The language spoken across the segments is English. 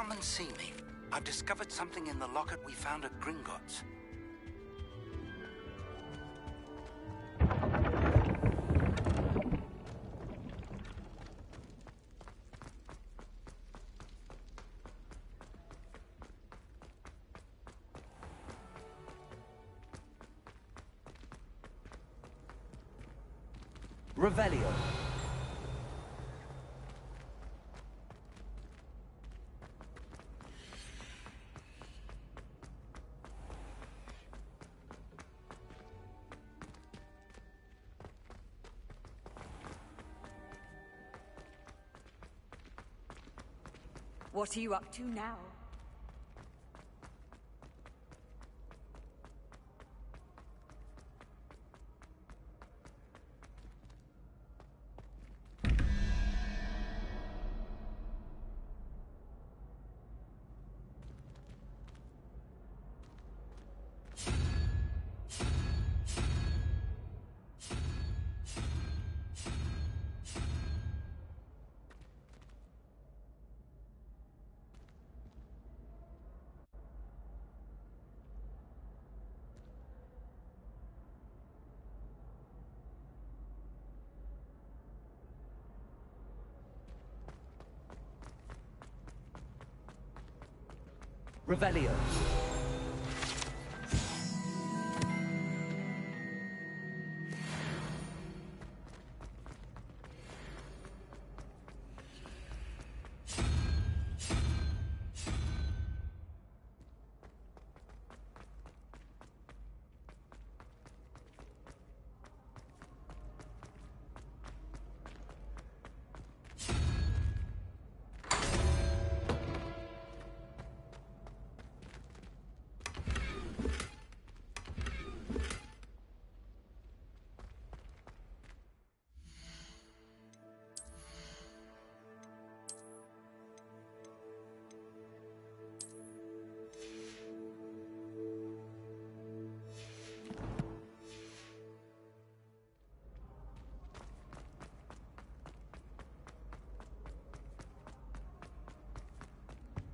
Come and see me. I've discovered something in the locket we found at Gringotts. Revelio. What are you up to now? Revelio.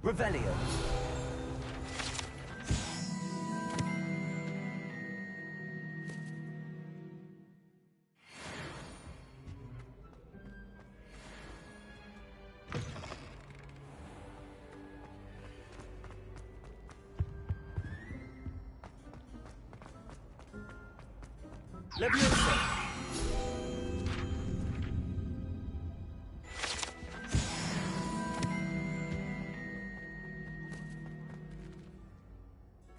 Revelio. Leviosa.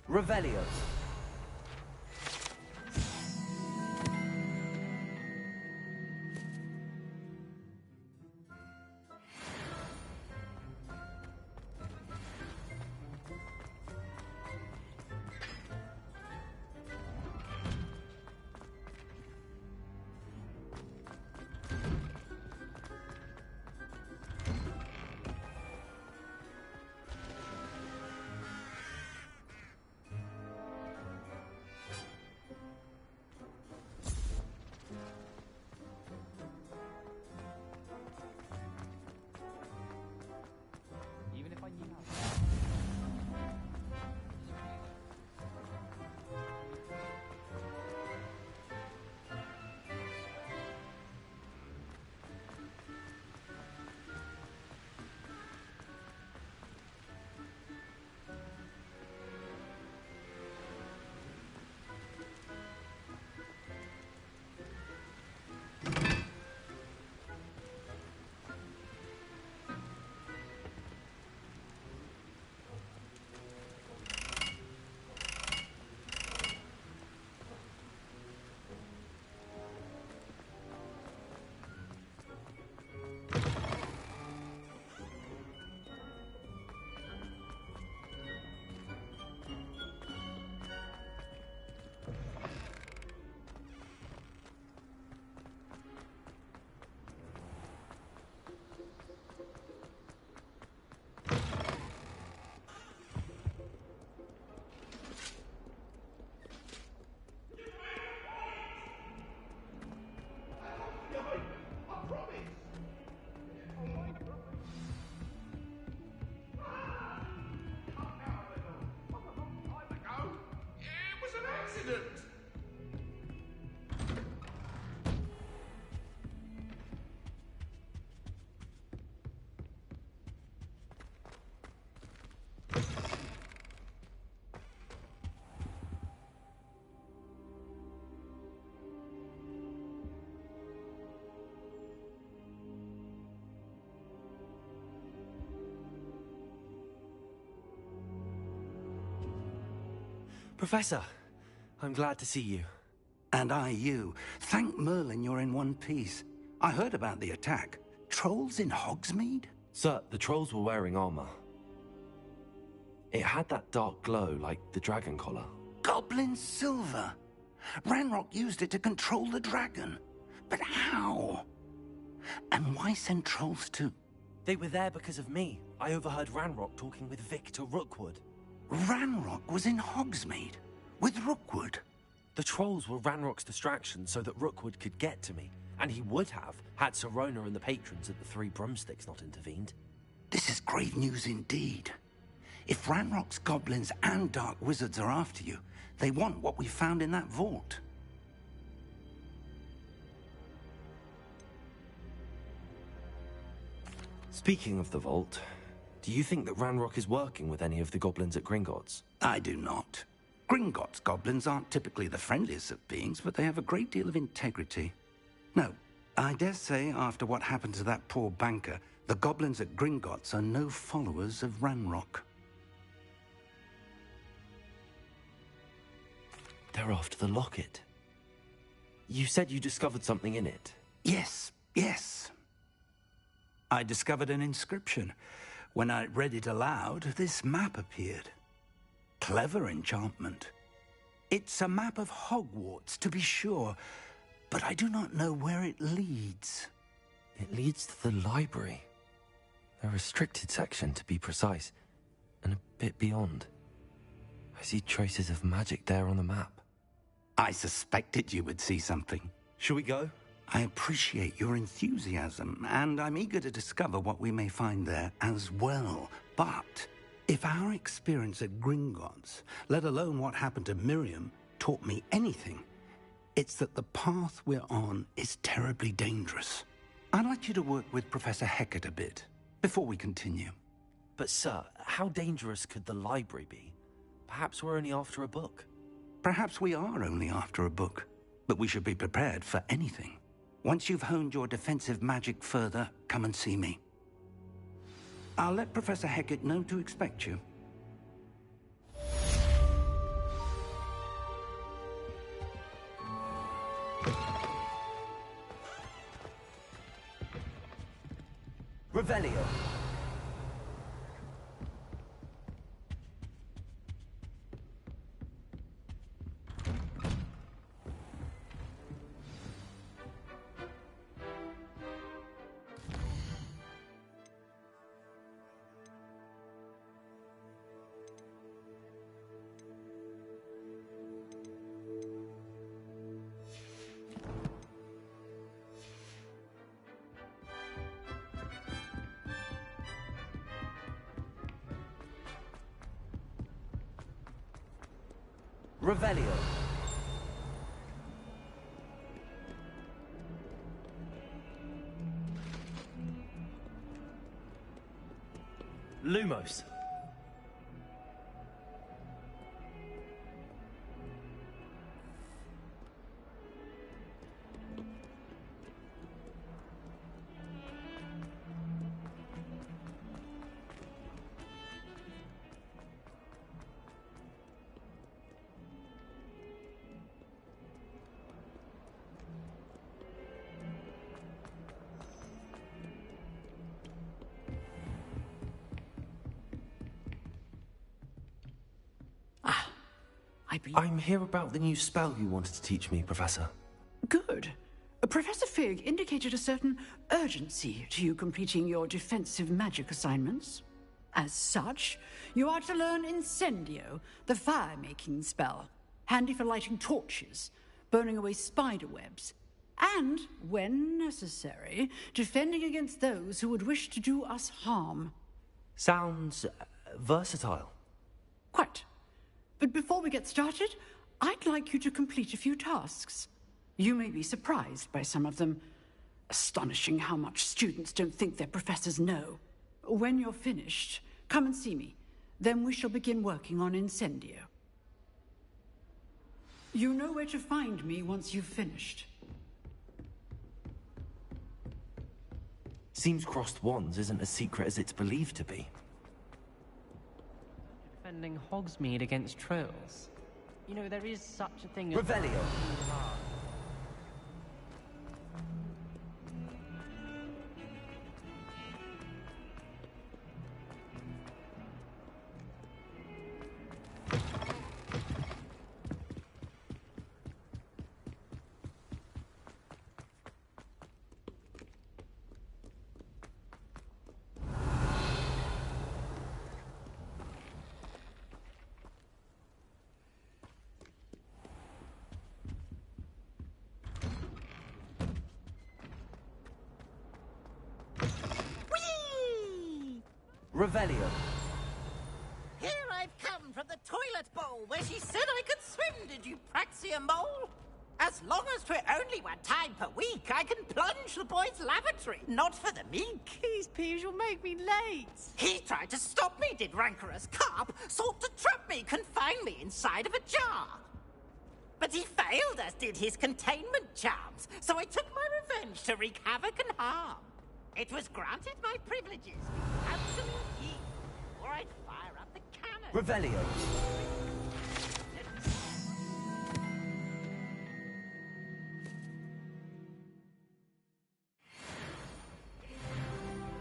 Revelio. Professor, I'm glad to see you. And I you. Thank Merlin you're in one piece. I heard about the attack. Trolls in Hogsmeade? Sir, the trolls were wearing armor. It had that dark glow like the dragon collar. Goblin silver. Ranrock used it to control the dragon. But how? And why send trolls to... They were there because of me. I overheard Ranrock talking with Victor Rookwood. Ranrock was in Hogsmeade? With Rookwood? The trolls were Ranrock's distraction so that Rookwood could get to me. And he would have, had Sirona and the patrons at the Three Broomsticks not intervened. This is grave news indeed. If Ranrock's goblins and dark wizards are after you, they want what we found in that vault. Speaking of the vault, do you think that Ranrock is working with any of the goblins at Gringotts? I do not. Gringotts goblins aren't typically the friendliest of beings, but they have a great deal of integrity. No, I dare say after what happened to that poor banker, the goblins at Gringotts are no followers of Ranrock. They're after the locket. You said you discovered something in it. Yes. I discovered an inscription. When I read it aloud, this map appeared. Clever enchantment. It's a map of Hogwarts, to be sure, but I do not know where it leads. It leads to the library. A restricted section, to be precise, and a bit beyond. I see traces of magic there on the map. I suspected you would see something. Shall we go? I appreciate your enthusiasm, and I'm eager to discover what we may find there as well. But if our experience at Gringotts, let alone what happened to Miriam, taught me anything, it's that the path we're on is terribly dangerous. I'd like you to work with Professor Hecat a bit before we continue. But sir, how dangerous could the library be? Perhaps we're only after a book. Perhaps we are only after a book, but we should be prepared for anything. Once you've honed your defensive magic further, come and see me. I'll let Professor Hecat know to expect you. Revelio. Revelio. Lumos. I'm here about the new spell you wanted to teach me, Professor. Good. Professor Fig indicated a certain urgency to you completing your defensive magic assignments. As such, you are to learn Incendio, the fire-making spell, handy for lighting torches, burning away spider webs, and, when necessary, defending against those who would wish to do us harm. Sounds versatile. Quite. But before we get started, I'd like you to complete a few tasks. You may be surprised by some of them. Astonishing how much students don't think their professors know. When you're finished, come and see me. Then we shall begin working on Incendio. You know where to find me once you've finished. Seems crossed wands isn't as secret as it's believed to be. Defending Hogsmeade against trolls. You know, there is such a thing as... Revelio. Revelio. Here I've come from the toilet bowl where she said I could swim, did you praxia mole? As long as 'twere only one time per week, I can plunge the boy's lavatory, not for the meek. Please, Peeves, you'll make me late. He tried to stop me, did rancorous carp, sought to trap me, confine me inside of a jar. But he failed, as did his containment charms, so I took my revenge to wreak havoc and harm. It was granted my privileges, absolute yield, or I'd fire up the cannon. Revelio.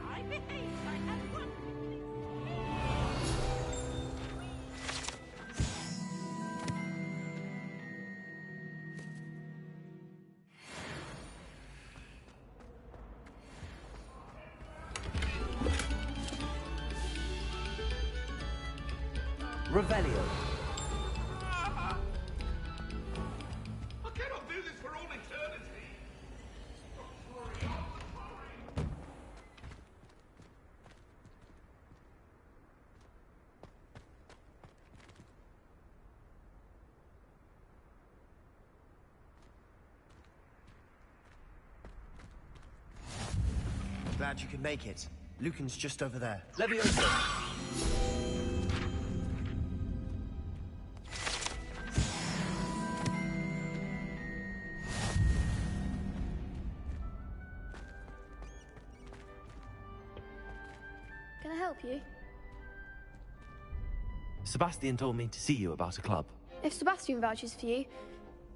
I behaved, I had one. Revelio. I cannot do this for all eternity. I'm sorry. Glad you could make it. Lucan's just over there. Levioso. Can I help you? Sebastian told me to see you about a club. If Sebastian vouches for you,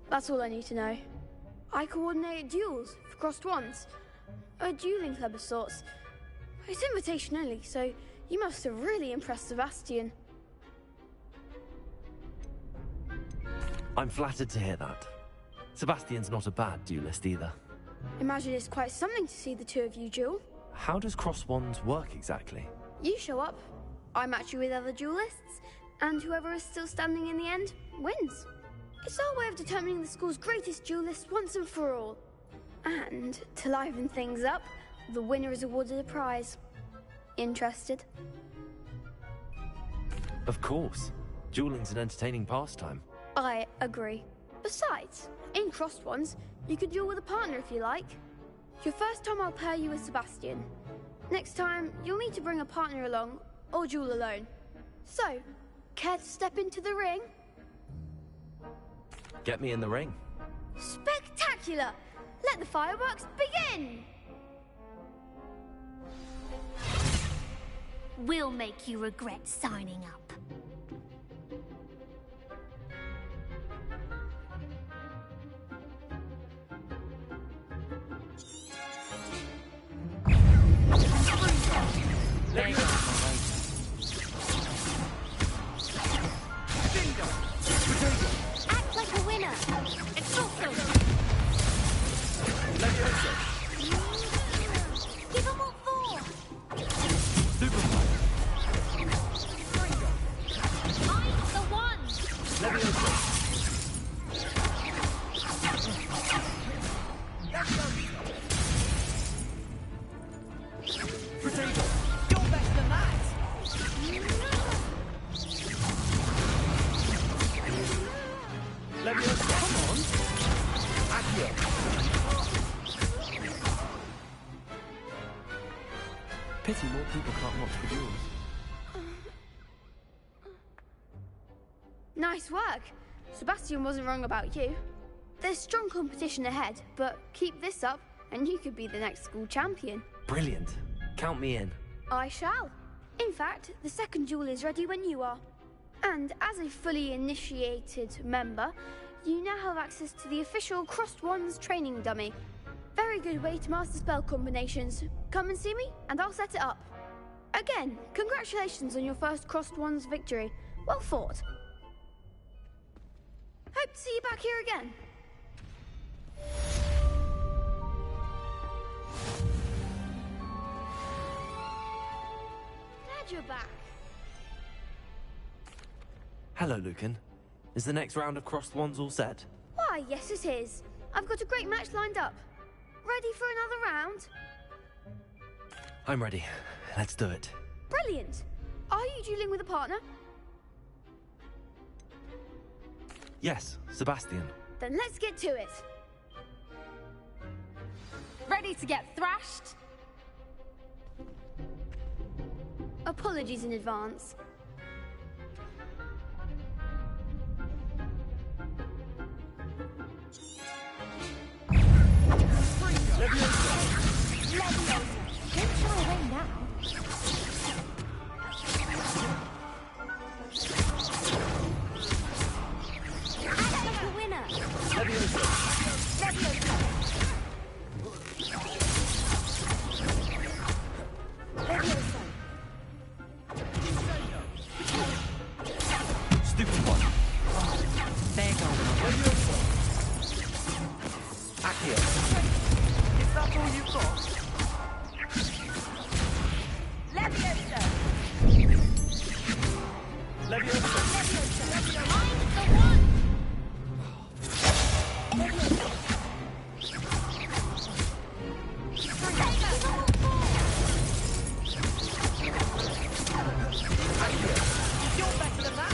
that's all I need to know. I coordinate duels for crossed ones. A dueling club of sorts. It's invitation only, so you must have really impressed Sebastian. I'm flattered to hear that. Sebastian's not a bad duelist either. Imagine it's quite something to see the two of you duel. How does cross wands work exactly? You show up, I match you with other duelists, and whoever is still standing in the end wins. It's our way of determining the school's greatest duelist once and for all. And to liven things up, the winner is awarded a prize. Interested? Of course. Dueling's an entertaining pastime. I agree. Besides, in crossed ones, you could duel with a partner if you like. Your first time I'll pair you with Sebastian. Next time, you'll need to bring a partner along, or duel alone. So, care to step into the ring? Get me in the ring. Spectacular! Let the fireworks begin! We'll make you regret signing up. There you go. Act like a winner. It's awesome. Give them all four. I'm the one. Potato. You're better than that. Levioso. Come on. Accio. Pity more people can't watch the duels. Nice work. Sebastian wasn't wrong about you. There's strong competition ahead, but keep this up and you could be the next school champion. Brilliant. Count me in. I shall. In fact, the second duel is ready when you are. And as a fully initiated member, you now have access to the official Crossed Wands training dummy. Very good way to master spell combinations. Come and see me, and I'll set it up. Again, congratulations on your first Crossed Wands victory. Well fought. Hope to see you back here again. Glad you're back. Hello, Lucan. Is the next round of Crossed Wands all set? Why, yes it is. I've got a great match lined up. Ready for another round? I'm ready. Let's do it. Brilliant. Are you dueling with a partner? Yes, Sebastian. Then let's get to it. Ready to get thrashed? Apologies in advance. Leviosa. Don't shy away now. Act like a winner. Leviosa. Stupid one. There goes. Leviosa. Accio. Is that all you've got? Leviosa! Leviosa. I'm the one. You're better than that.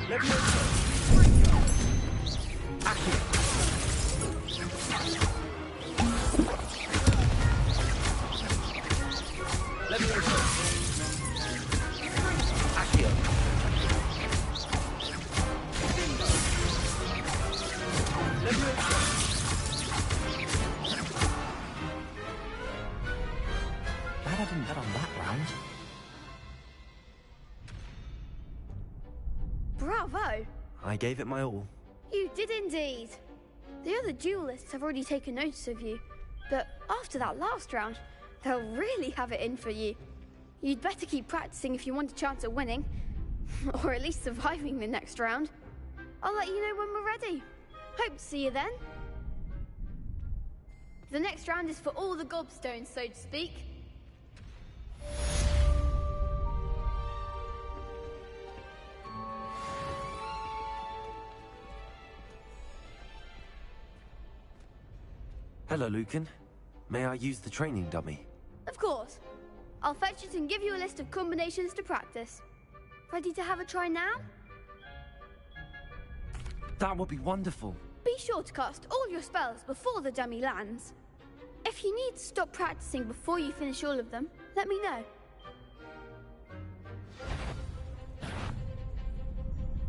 Leviosa. Accio. Leviosa. Accio. Leviosa. Glad I didn't bet on that round. Bravo! I gave it my all. You did indeed. The other duelists have already taken notice of you, but after that last round, they'll really have it in for you. You'd better keep practicing if you want a chance at winning, or at least surviving the next round. I'll let you know when we're ready. Hope to see you then. The next round is for all the gobstones, so to speak. Hello, Lucan. May I use the training dummy? Of course. I'll fetch it and give you a list of combinations to practice. Ready to have a try now? That would be wonderful. Be sure to cast all your spells before the dummy lands. If you need to stop practicing before you finish all of them, let me know.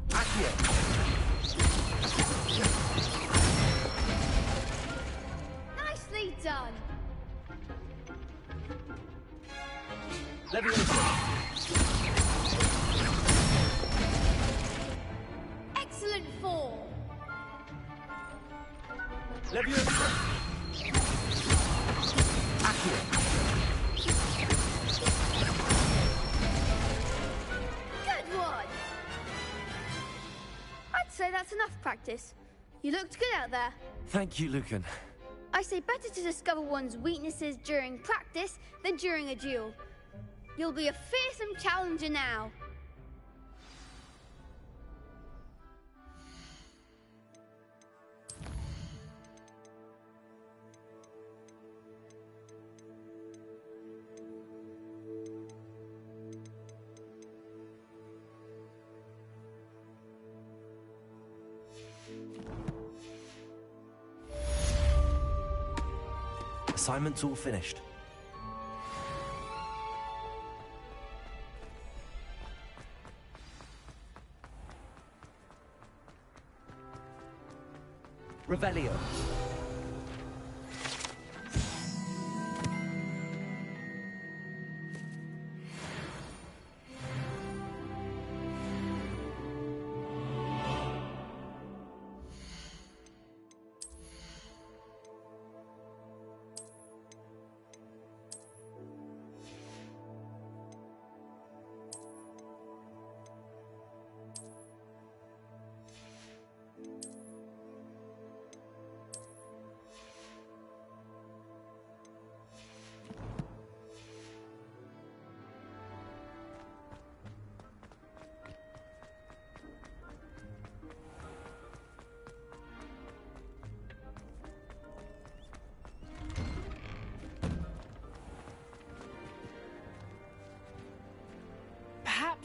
Accio. Nicely done. Leviosa. Excellent form. Leviosa. Accio. Good one. I'd say that's enough practice. You looked good out there. Thank you, Lucan. I say better to discover one's weaknesses during practice than during a duel. You'll be a fearsome challenger now. Assignment's all finished. Revelio.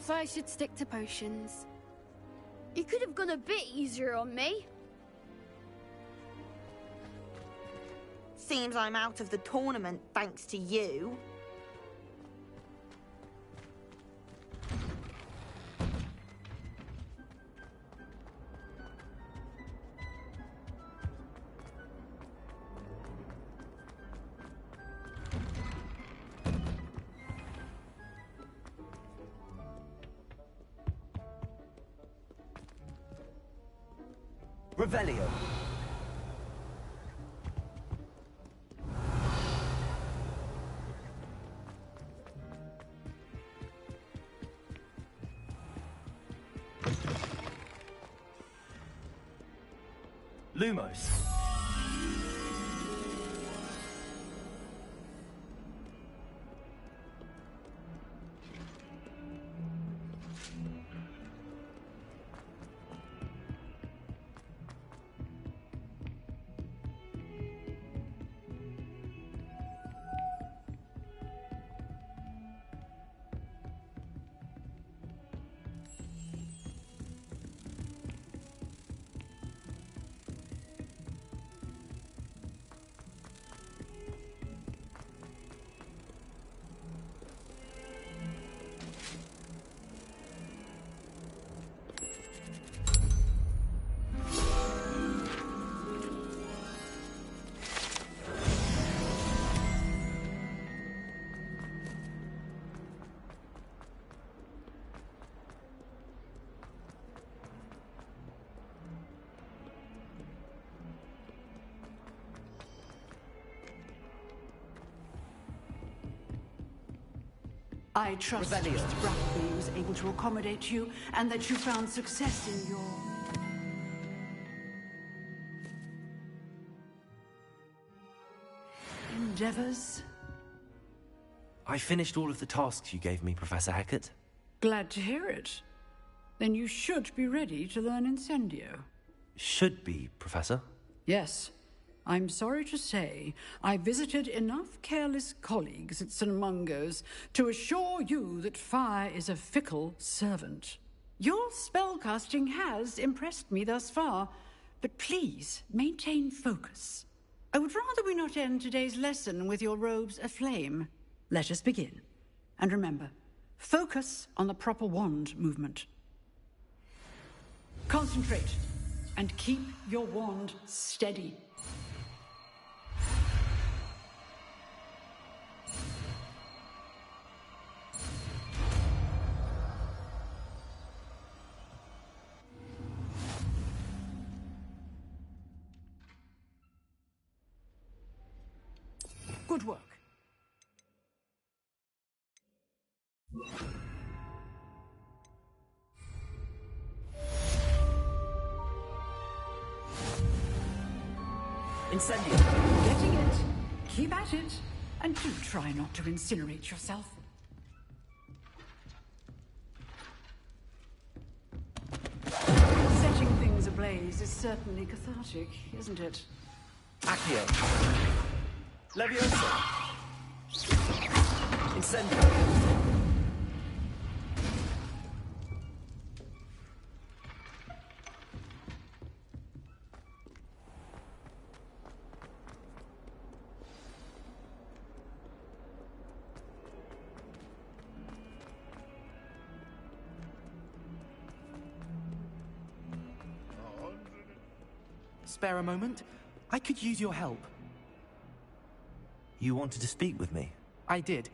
Perhaps I should stick to potions. You could have gone a bit easier on me. Seems I'm out of the tournament thanks to you. Revelio. Lumos. I trust Mr. Brackley was able to accommodate you and that you found success in your... endeavors. I finished all of the tasks you gave me, Professor Hecat. Glad to hear it. Then you should be ready to learn Incendio. Should be, Professor. Yes. I'm sorry to say, I visited enough careless colleagues at St. Mungo's to assure you that fire is a fickle servant. Your spellcasting has impressed me thus far, but please maintain focus. I would rather we not end today's lesson with your robes aflame. Let us begin. And remember, focus on the proper wand movement. Concentrate, and keep your wand steady. Good work. Incendio. Getting it. Keep at it. And do try not to incinerate yourself. Setting things ablaze is certainly cathartic, isn't it? Accio. Leviosa. Incendio. Spare a moment? I could use your help. You wanted to speak with me? I did.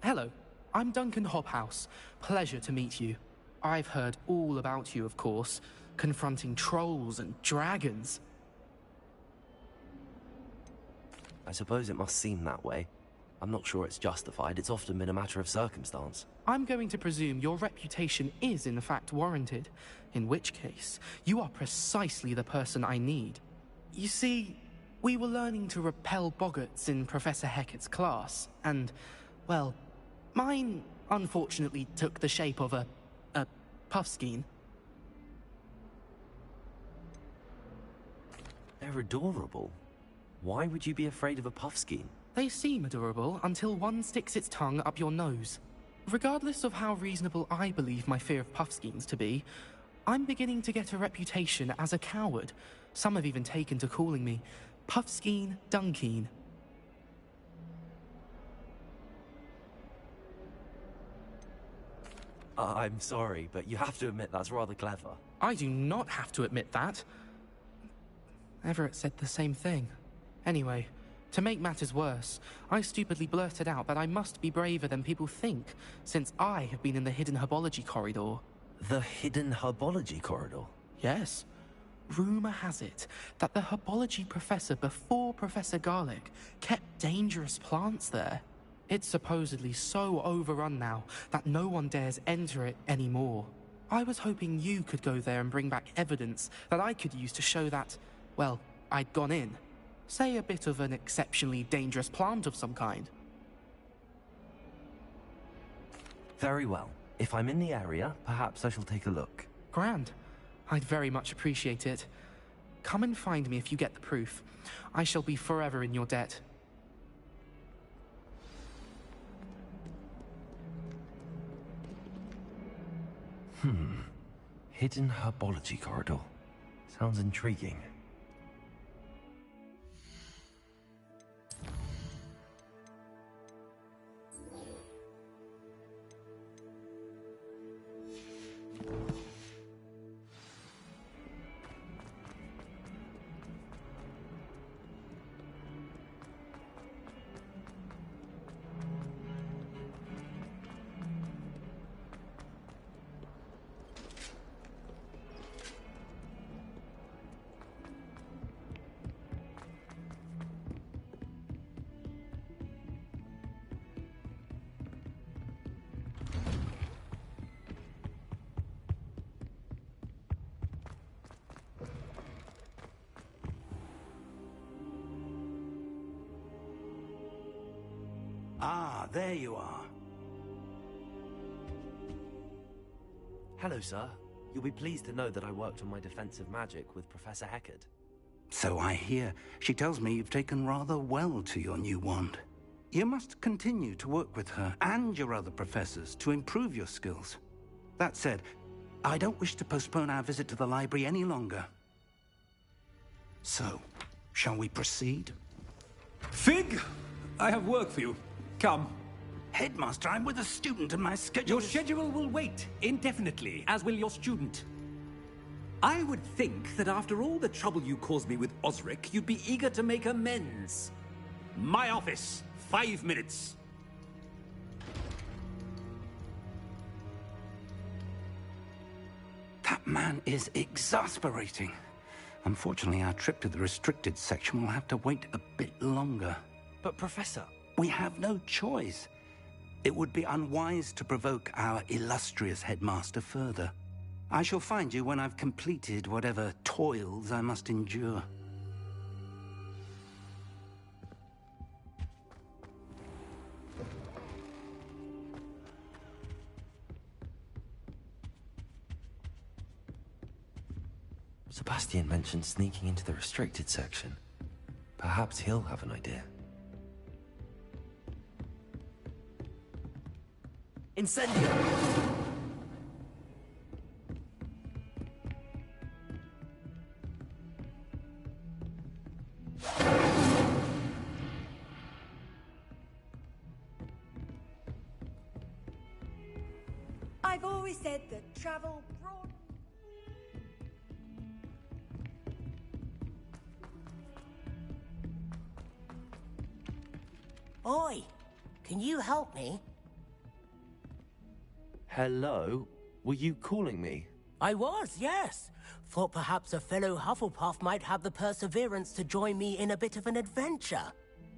Hello, I'm Duncan Hobhouse. Pleasure to meet you. I've heard all about you, of course, confronting trolls and dragons. I suppose it must seem that way. I'm not sure it's justified. It's often been a matter of circumstance. I'm going to presume your reputation is in fact warranted, in which case, you are precisely the person I need. You see, we were learning to repel boggarts in Professor Hecat's class, and, well, mine unfortunately took the shape of a puffskein. They're adorable. Why would you be afraid of a puffskein? They seem adorable until one sticks its tongue up your nose. Regardless of how reasonable I believe my fear of Puffskeins to be, I'm beginning to get a reputation as a coward. Some have even taken to calling me Puffskeen Dunkeen. I'm sorry, but you have to admit that's rather clever. I do not have to admit that. Everett said the same thing. Anyway, to make matters worse, I stupidly blurted out that I must be braver than people think, since I have been in the hidden herbology corridor. The hidden herbology corridor? Yes. Rumour has it that the herbology professor before Professor Garlic kept dangerous plants there. It's supposedly so overrun now that no one dares enter it anymore. I was hoping you could go there and bring back evidence that I could use to show that, well, I'd gone in. Say a bit of an exceptionally dangerous plant of some kind. Very well. If I'm in the area, perhaps I shall take a look. Grand. I'd very much appreciate it. Come and find me if you get the proof. I shall be forever in your debt. Hidden herbology corridor. Sounds intriguing. Ah, there you are. Hello, sir. You'll be pleased to know that I worked on my defensive magic with Professor Heckard. So I hear. She tells me you've taken rather well to your new wand. You must continue to work with her and your other professors to improve your skills. That said, I don't wish to postpone our visit to the library any longer. So, shall we proceed? Fig, I have work for you. Come. Headmaster, I'm with a student and my schedule Your schedule will wait indefinitely, as will your student. I would think that after all the trouble you caused me with Osric, you'd be eager to make amends. My office, 5 minutes. That man is exasperating. Unfortunately, our trip to the restricted section will have to wait a bit longer. But, Professor... We have no choice. It would be unwise to provoke our illustrious headmaster further. I shall find you when I've completed whatever toils I must endure. Sebastian mentioned sneaking into the restricted section. Perhaps he'll have an idea. Incendio! I've always said that travel brought... Oi! Can you help me? Hello? Were you calling me? I was, yes. Thought perhaps a fellow Hufflepuff might have the perseverance to join me in a bit of an adventure.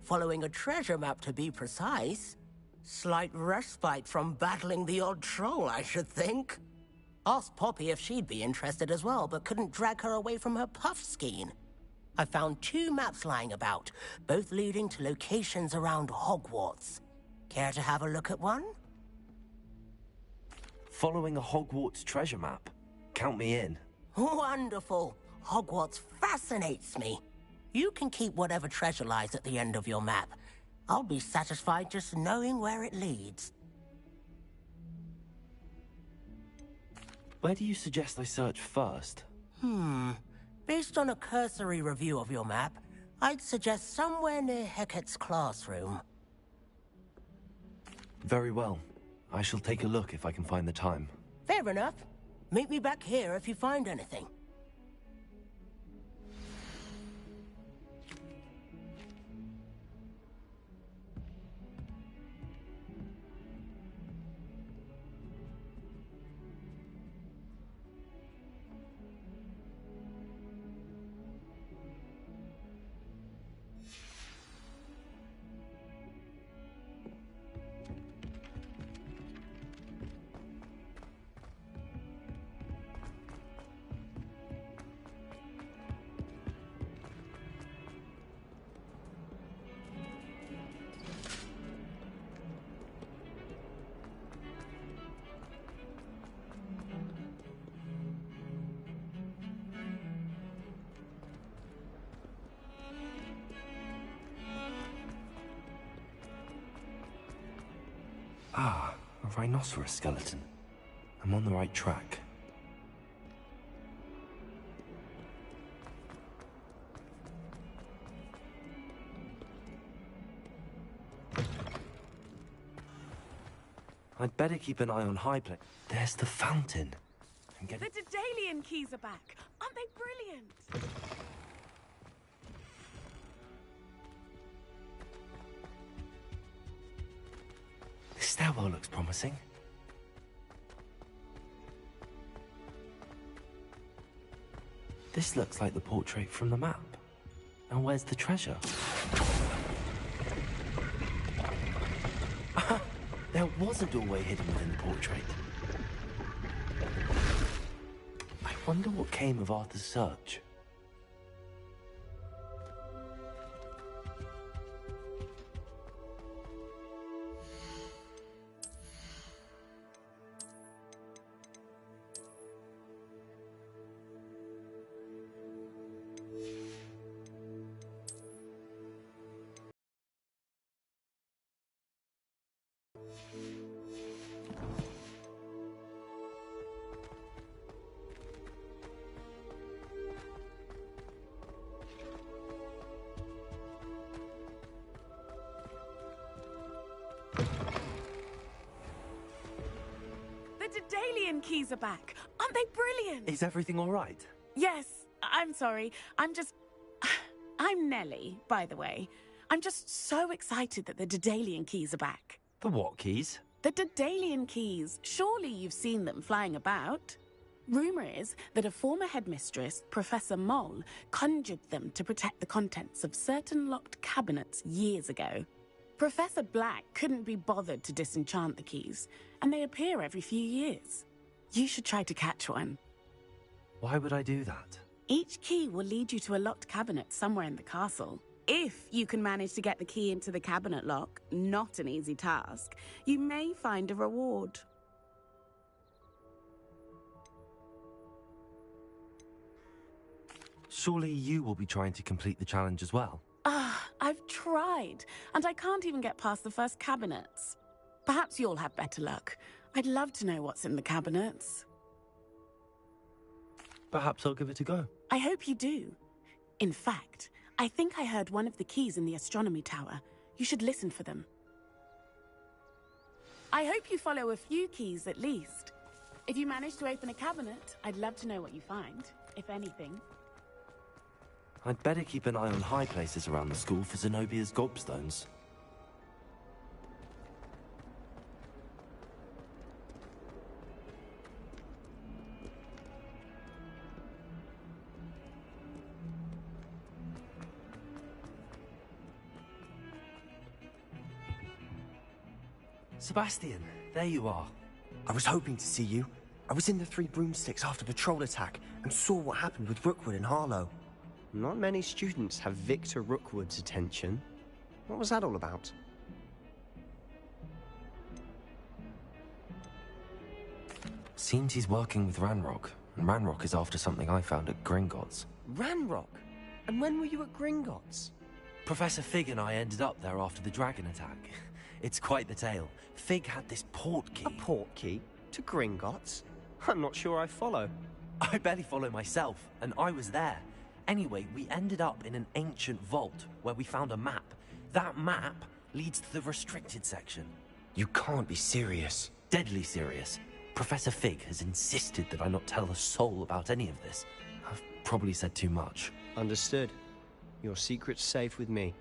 Following a treasure map, to be precise. Slight respite from battling the odd troll, I should think. Asked Poppy if she'd be interested as well, but couldn't drag her away from her Puffskein. I found 2 maps lying about, both leading to locations around Hogwarts. Care to have a look at one? Following a Hogwarts treasure map. Count me in. Wonderful. Hogwarts fascinates me. You can keep whatever treasure lies at the end of your map. I'll be satisfied just knowing where it leads. Where do you suggest I search first? Based on a cursory review of your map, I'd suggest somewhere near Hecat's classroom. Very well. I shall take a look if I can find the time. Fair enough. Meet me back here if you find anything. Ah, a rhinoceros skeleton. I'm on the right track. I'd better keep an eye on Highplane. There's the fountain. The Daedalian keys are back. Aren't they brilliant? This stairwell looks promising. This looks like the portrait from the map. And where's the treasure? There was a doorway hidden within the portrait. I wonder what came of Arthur's search. The Daedalian keys are back. Aren't they brilliant? Is everything all right? Yes, I'm sorry. I'm Nellie, by the way. I'm just so excited that the Daedalian keys are back. The what keys? The Daedalian keys. Surely you've seen them flying about. Rumour is that a former headmistress, Professor Moll, conjured them to protect the contents of certain locked cabinets years ago. Professor Black couldn't be bothered to disenchant the keys, and they appear every few years. You should try to catch one. Why would I do that? Each key will lead you to a locked cabinet somewhere in the castle. If you can manage to get the key into the cabinet lock, not an easy task, you may find a reward. Surely you will be trying to complete the challenge as well. I've tried, and I can't even get past the first cabinets. Perhaps you'll have better luck. I'd love to know what's in the cabinets. Perhaps I'll give it a go. I hope you do. In fact, I think I heard one of the keys in the astronomy tower. You should listen for them. I hope you follow a few keys at least. If you manage to open a cabinet, I'd love to know what you find, if anything. I'd better keep an eye on high places around the school for Zenobia's gobstones. Sebastian, there you are. I was hoping to see you. I was in the Three Broomsticks after the troll attack and saw what happened with Rookwood and Harlow. Not many students have Victor Rookwood's attention. What was that all about? Seems he's working with Ranrock, and Ranrock is after something I found at Gringotts. Ranrock? And when were you at Gringotts? Professor Fig and I ended up there after the dragon attack. It's quite the tale. Fig had this port key. A port key? To Gringotts? I'm not sure I follow. I barely follow myself, and I was there. Anyway, we ended up in an ancient vault where we found a map. That map leads to the restricted section. You can't be serious. Deadly serious. Professor Fig has insisted that I not tell a soul about any of this. I've probably said too much. Understood. Your secret's safe with me.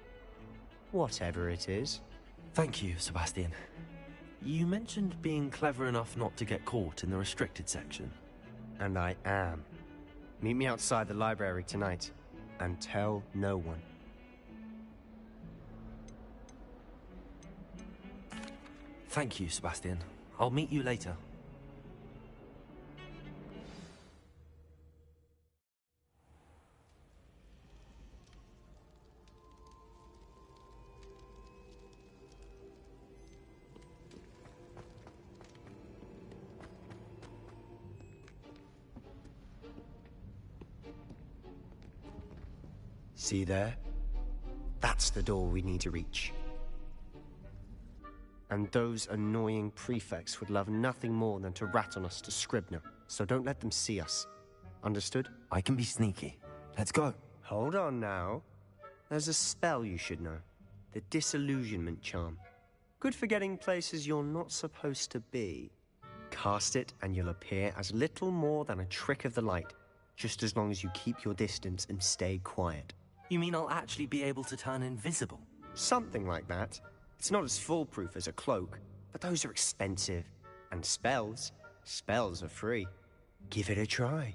Whatever it is. Thank you, Sebastian. You mentioned being clever enough not to get caught in the restricted section. And I am. Meet me outside the library tonight, and tell no one. Thank you, Sebastian. I'll meet you later. See there? That's the door we need to reach. And those annoying prefects would love nothing more than to rat on us to Scribner, so don't let them see us. Understood? I can be sneaky. Let's go. Hold on now. There's a spell you should know. The Disillusionment Charm. Good for getting places you're not supposed to be. Cast it and you'll appear as little more than a trick of the light, just as long as you keep your distance and stay quiet. You mean I'll actually be able to turn invisible? Something like that. It's not as foolproof as a cloak, but those are expensive. And spells are free. Give it a try.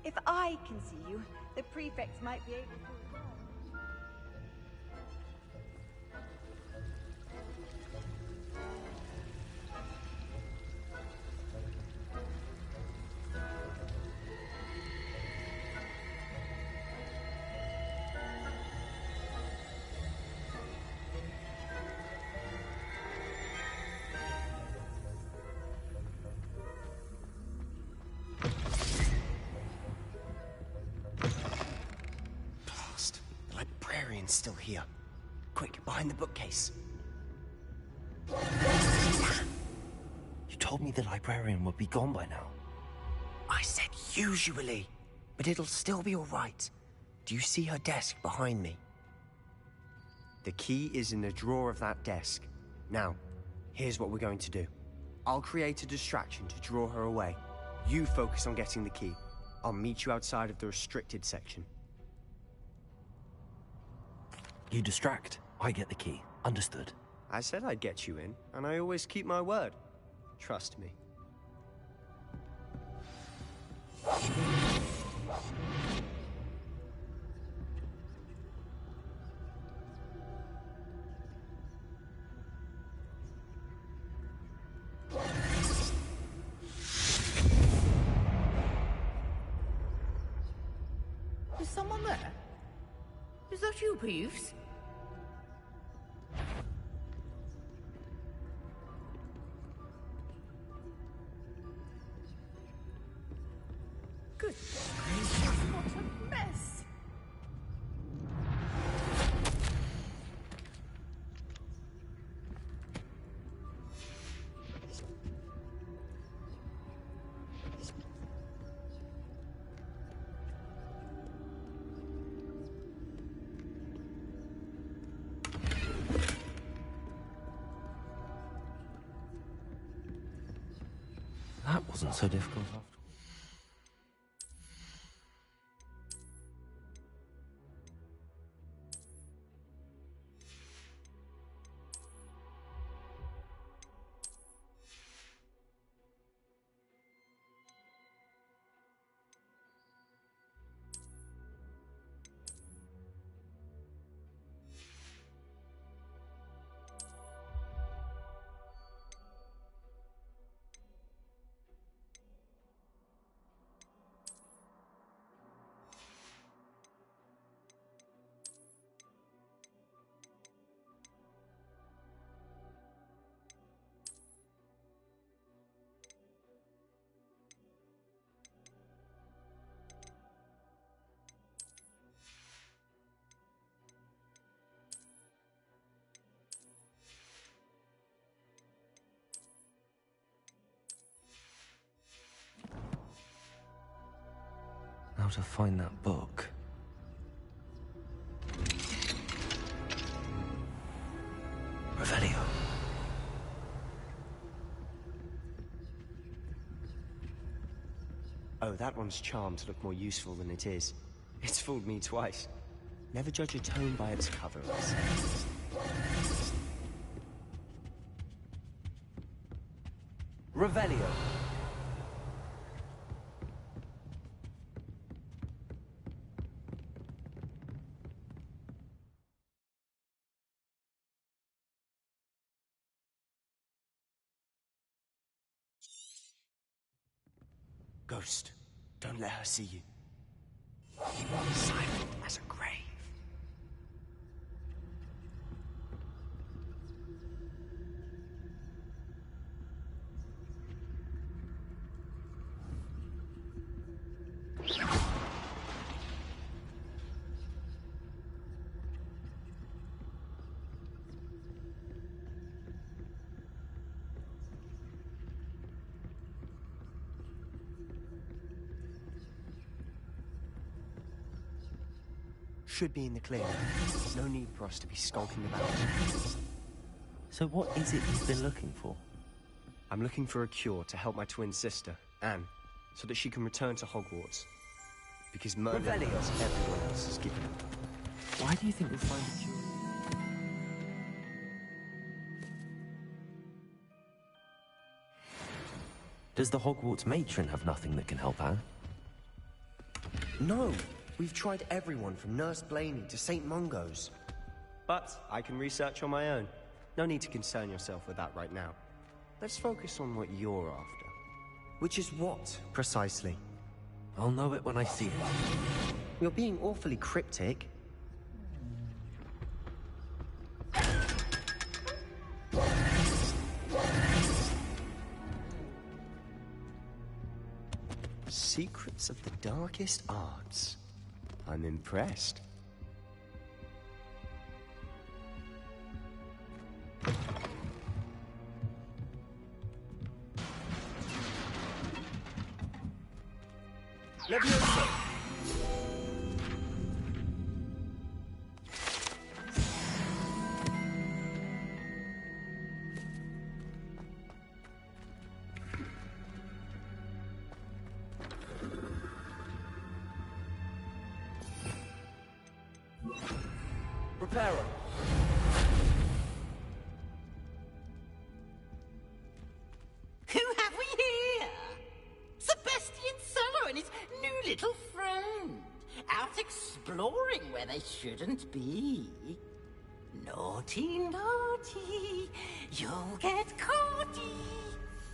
If I can see you, the prefects might be able to... Still here. Quick, behind the bookcase. You told me the librarian would be gone by now. I said usually, but it'll still be all right. Do you see her desk behind me? The key is in the drawer of that desk. Now, here's what we're going to do. I'll create a distraction to draw her away. You focus on getting the key. I'll meet you outside of the restricted section. You distract, I get the key. Understood. I said I'd get you in, and I always keep my word. Trust me. Is someone there? Is that you, Peeves? Good gracious, what a mess! Wasn't so difficult after all. How to find that book. Revelio. Oh, that one's charmed to look more useful than it is. It's fooled me twice. Never judge a tome by its cover, I say. Revelio. Ghost, don't let her see you. Silent as a grave. Should be in the clear. No need for us to be skulking about. So what is it you've been looking for? I'm looking for a cure to help my twin sister, Anne, so that she can return to Hogwarts. Because Merlin as everyone else is given up. Why do you think you'll find a cure? Does the Hogwarts matron have nothing that can help Anne? No! We've tried everyone from Nurse Blaney to St. Mungo's. But I can research on my own. No need to concern yourself with that right now. Let's focus on what you're after. Which is what, precisely? I'll know it when I see it. You're being awfully cryptic. Secrets of the darkest arts. I'm impressed. Leviosa! Reparo. Who have we here? Sebastian Cello and his new little friend. Out exploring where they shouldn't be. Naughty, naughty. You'll get caughty.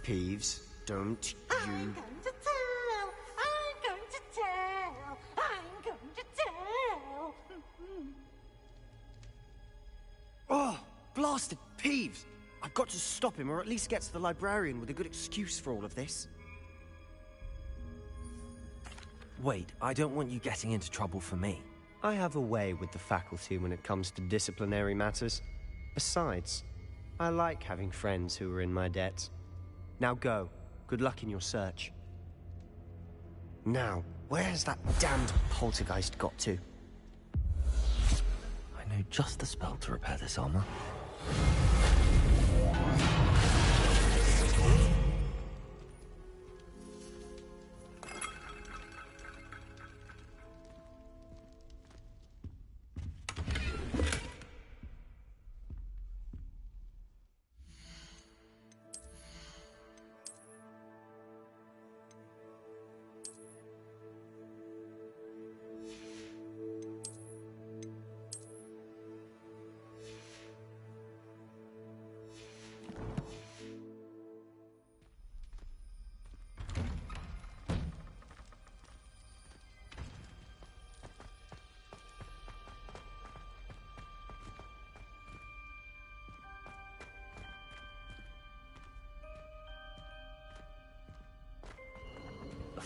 Peeves, don't you... I'm going to tell. I'm going to tell. I'm going to tell. Oh, blasted Peeves! I've got to stop him, or at least get to the librarian with a good excuse for all of this. Wait, I don't want you getting into trouble for me. I have a way with the faculty when it comes to disciplinary matters. Besides, I like having friends who are in my debt. Now go. Good luck in your search. Now, where's that damned poltergeist got to? I know just the spell to repair this armor.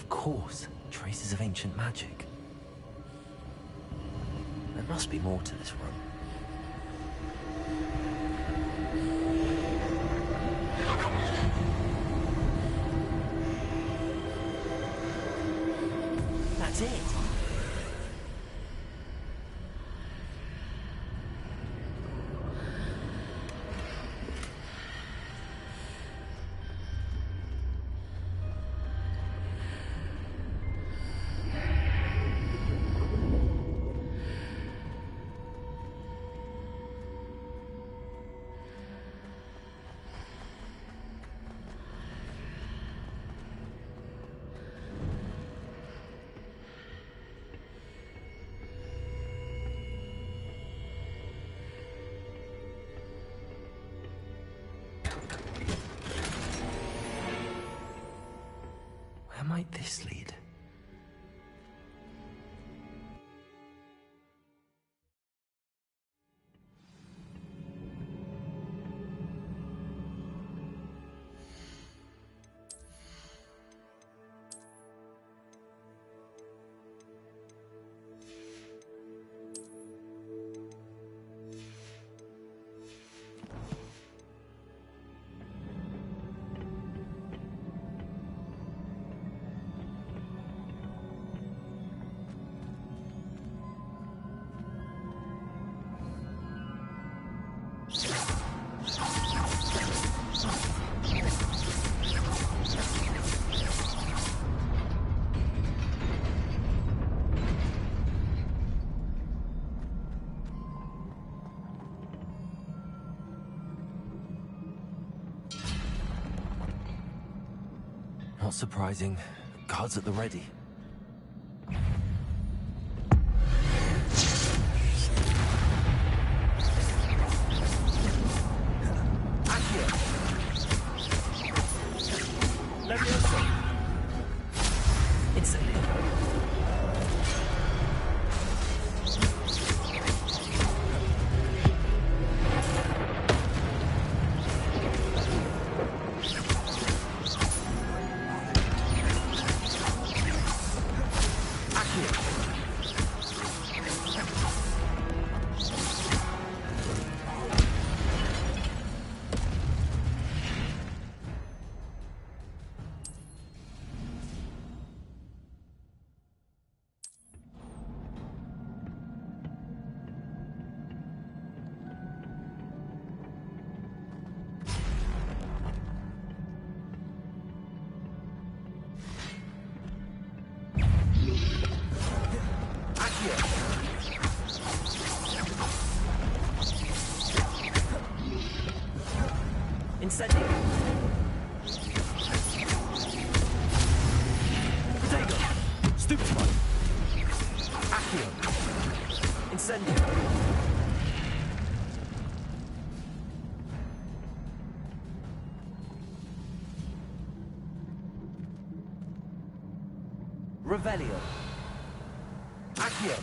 Of course, traces of ancient magic. There must be more to this room. That's it. Where might this lead? Not surprising. Guards at the ready. Incendio. Potato. Stupefy. Accio. Incendio. Revelio. Accio.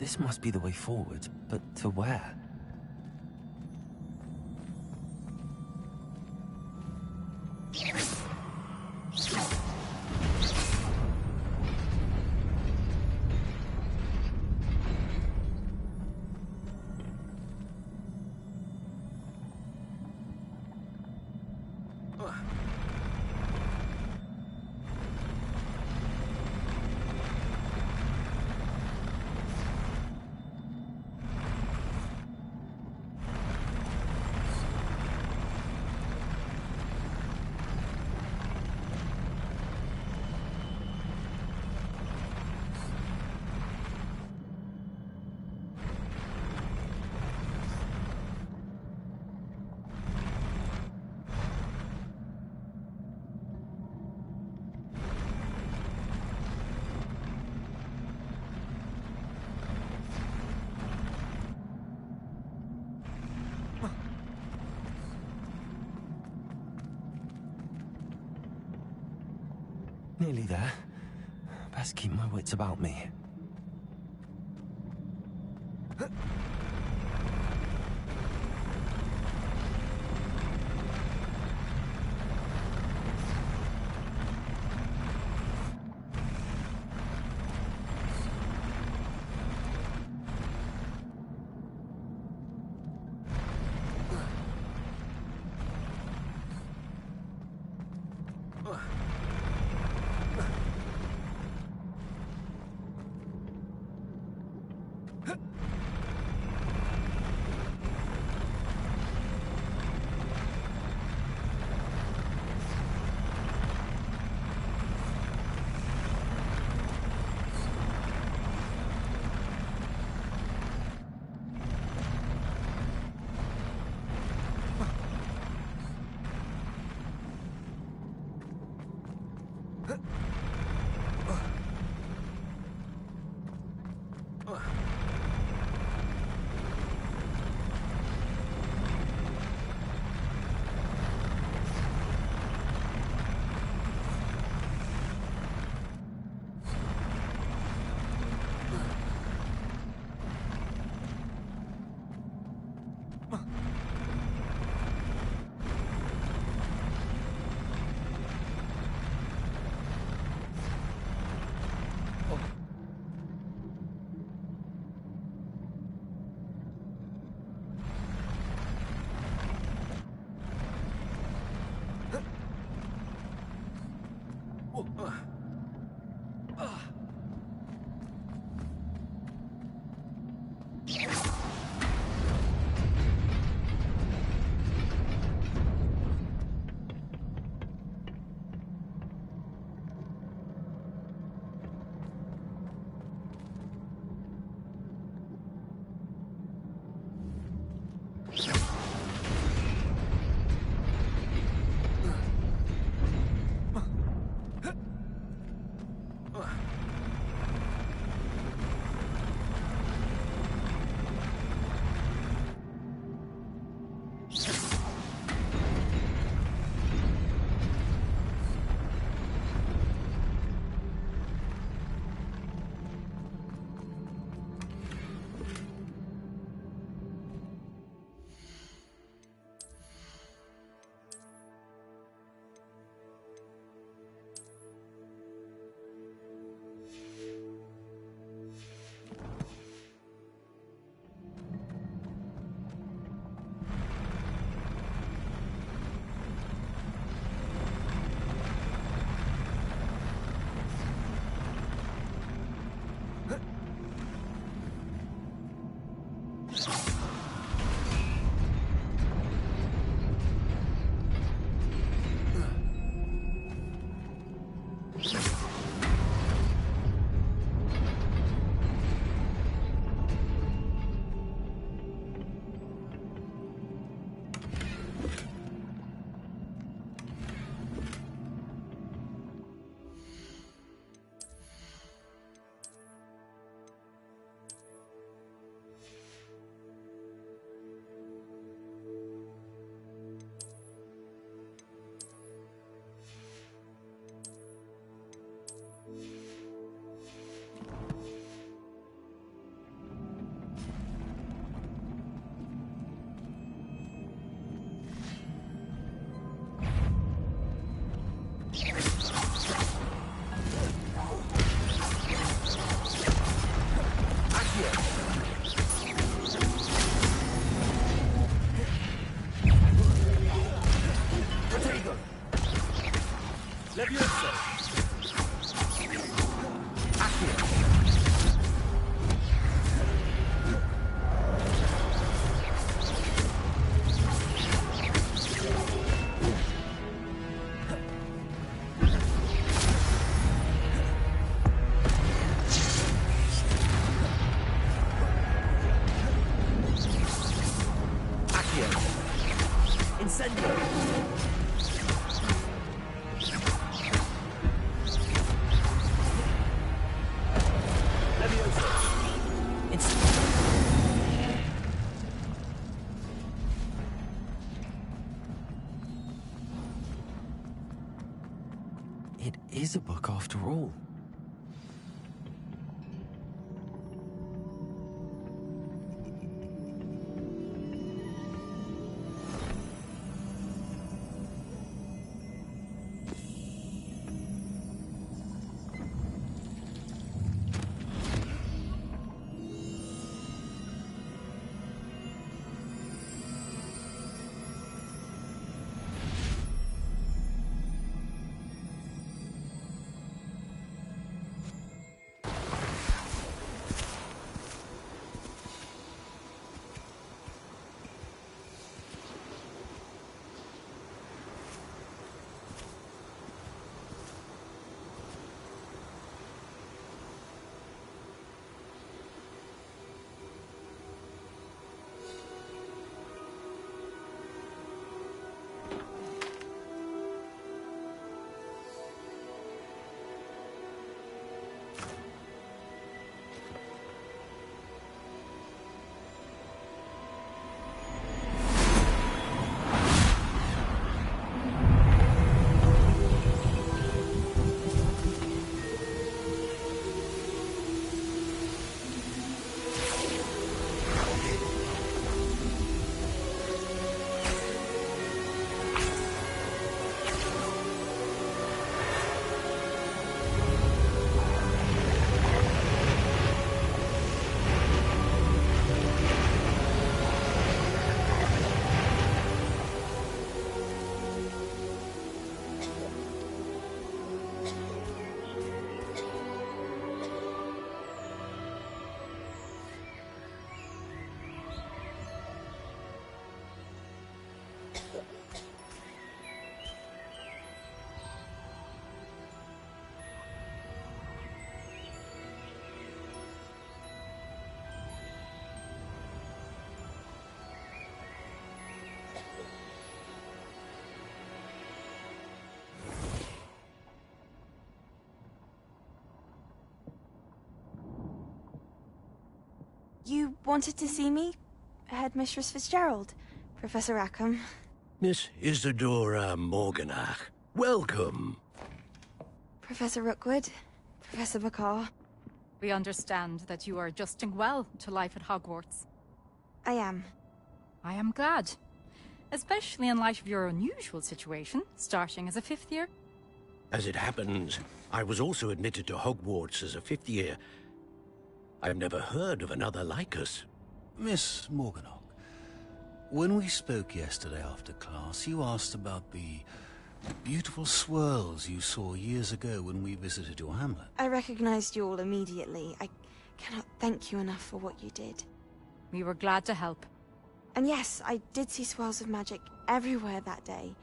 This must be the way forward, but to where? Nearly there. Best keep my wits about me. Levioso! Accio! It is a book after all. You wanted to see me? Headmistress Fitzgerald? Professor Rackham? Miss Isadora Morganach, welcome. Professor Rookwood? Professor Bakar? We understand that you are adjusting well to life at Hogwarts. I am. I am glad. Especially in light of your unusual situation, starting as a 5th year. As it happens, I was also admitted to Hogwarts as a 5th year. I've never heard of another like us. Miss Morganach, when we spoke yesterday after class, you asked about the beautiful swirls you saw years ago when we visited your hamlet. I recognized you all immediately. I cannot thank you enough for what you did. We were glad to help. And yes, I did see swirls of magic everywhere that day.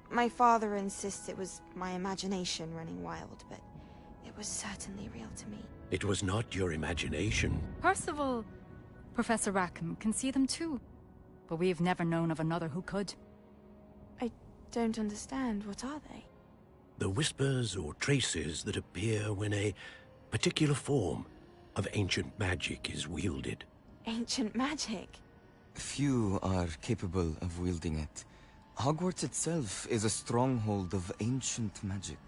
My father insists it was my imagination running wild, but it was certainly real to me. It was not your imagination. Percival, Professor Rackham can see them too. But we've never known of another who could. I don't understand. What are they? The whispers or traces that appear when a particular form of ancient magic is wielded. Ancient magic? Few are capable of wielding it. Hogwarts itself is a stronghold of ancient magic.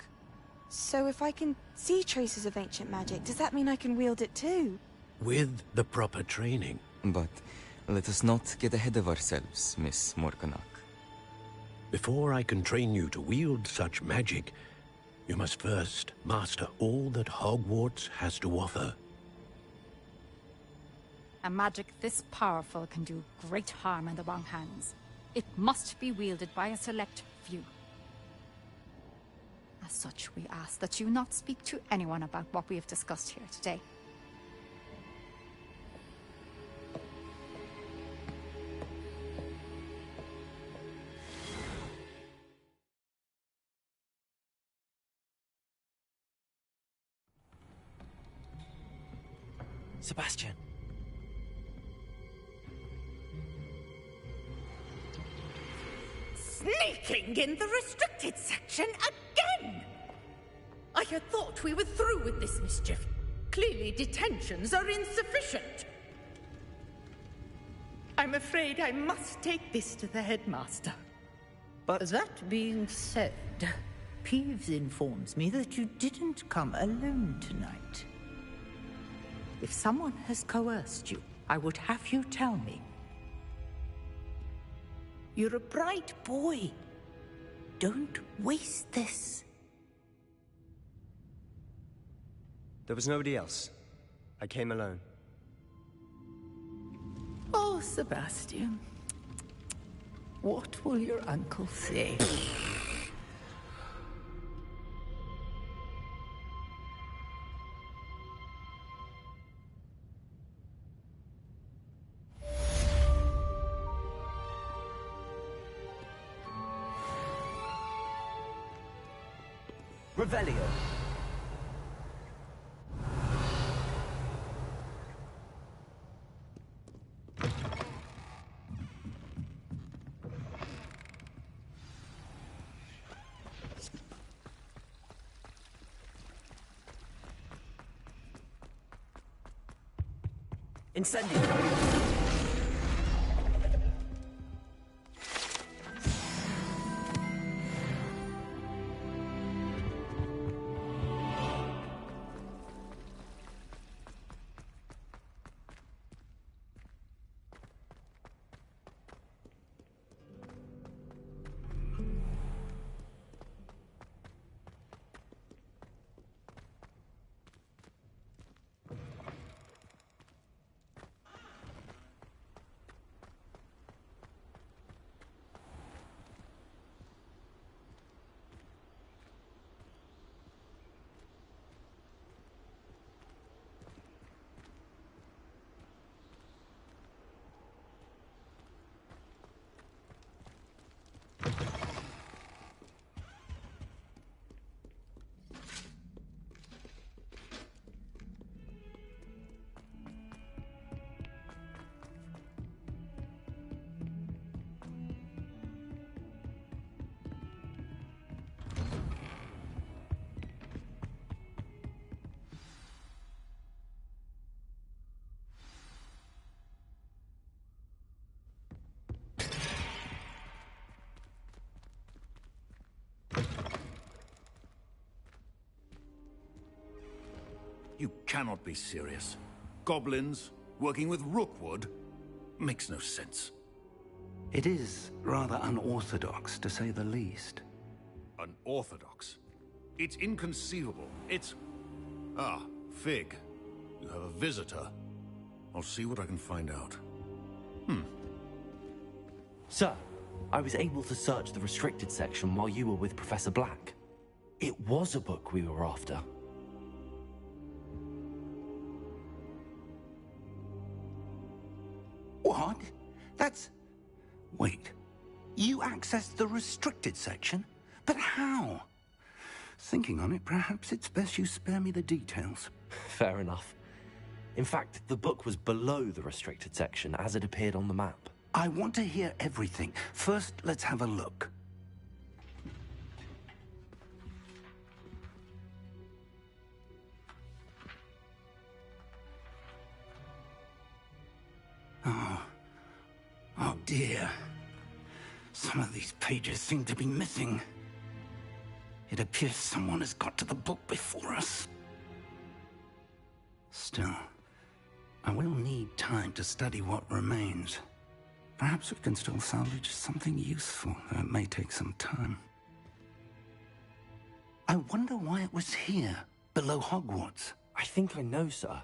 So if I can see traces of ancient magic, does that mean I can wield it too? With the proper training. But let us not get ahead of ourselves, Miss Morganach. Before I can train you to wield such magic, you must first master all that Hogwarts has to offer. A magic this powerful can do great harm in the wrong hands. It must be wielded by a select few. As such, we ask that you not speak to anyone about what we have discussed here today. Sebastian. Sneaking in the restricted section again! I had thought we were through with this mischief. Clearly detentions are insufficient. I'm afraid I must take this to the headmaster. But that being said, Peeves informs me that you didn't come alone tonight. If someone has coerced you, I would have you tell me. You're a bright boy. Don't waste this. There was nobody else. I came alone. Oh, Sebastian. What will your uncle say? Revelio. Incendio. You cannot be serious. Goblins working with Rookwood makes no sense. It is rather unorthodox, to say the least. Unorthodox? It's inconceivable. It's... Ah, Fig. You have a visitor. I'll see what I can find out. Sir, I was able to search the restricted section while you were with Professor Black. It was a book we were after. What? That's... Wait. You accessed the restricted section? But how? Thinking on it, perhaps it's best you spare me the details. Fair enough. In fact, the book was below the restricted section as it appeared on the map. I want to hear everything. First, let's have a look. Oh dear. Some of these pages seem to be missing. It appears someone has got to the book before us. Still, I will need time to study what remains. Perhaps we can still salvage something useful, though it may take some time. I wonder why it was here, below Hogwarts. I think I know, sir.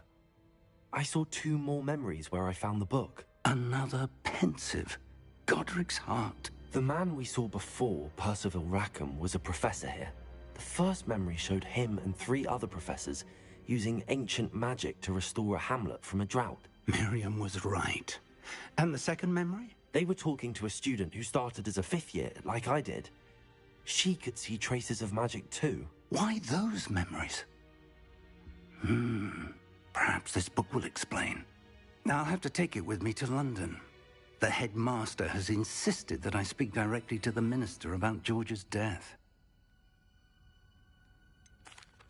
I saw 2 more memories where I found the book. Another pensive. Godric's heart. The man we saw before, Percival Rackham, was a professor here. The first memory showed him and 3 other professors using ancient magic to restore a hamlet from a drought. Miriam was right. And the second memory? They were talking to a student who started as a 5th year, like I did. She could see traces of magic too. Why those memories? Perhaps this book will explain. I'll have to take it with me to London. The headmaster has insisted that I speak directly to the minister about George's death.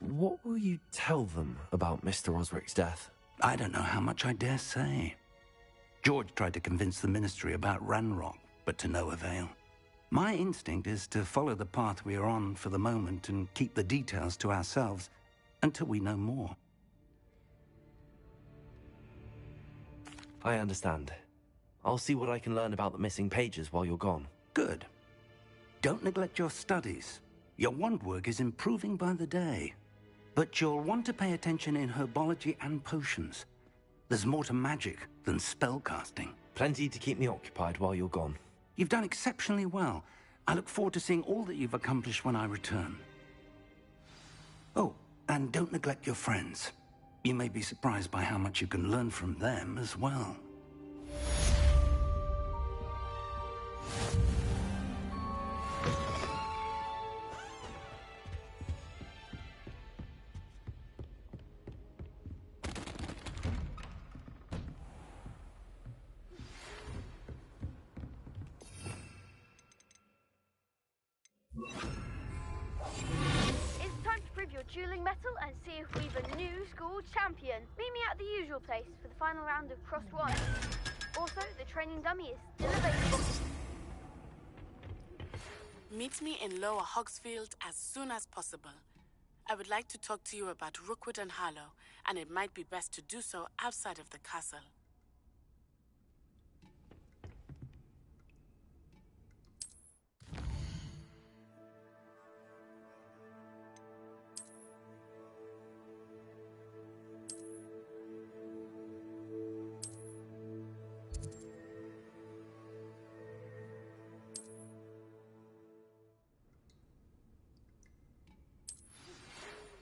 What will you tell them about Mr. Osric's death? I don't know how much I dare say. George tried to convince the ministry about Ranrock, but to no avail. My instinct is to follow the path we are on for the moment and keep the details to ourselves until we know more. I understand. I'll see what I can learn about the missing pages while you're gone. Good. Don't neglect your studies. Your wand work is improving by the day. But you'll want to pay attention in herbology and potions. There's more to magic than spellcasting. Plenty to keep me occupied while you're gone. You've done exceptionally well. I look forward to seeing all that you've accomplished when I return. Oh, and don't neglect your friends. You may be surprised by how much you can learn from them as well. Dueling metal and see if we've a new school champion. Meet me at the usual place for the final round of Crossed One. Also, the training dummy is still available. Meet me in Lower Hogsfield as soon as possible. I would like to talk to you about Rookwood and Harlow, and it might be best to do so outside of the castle.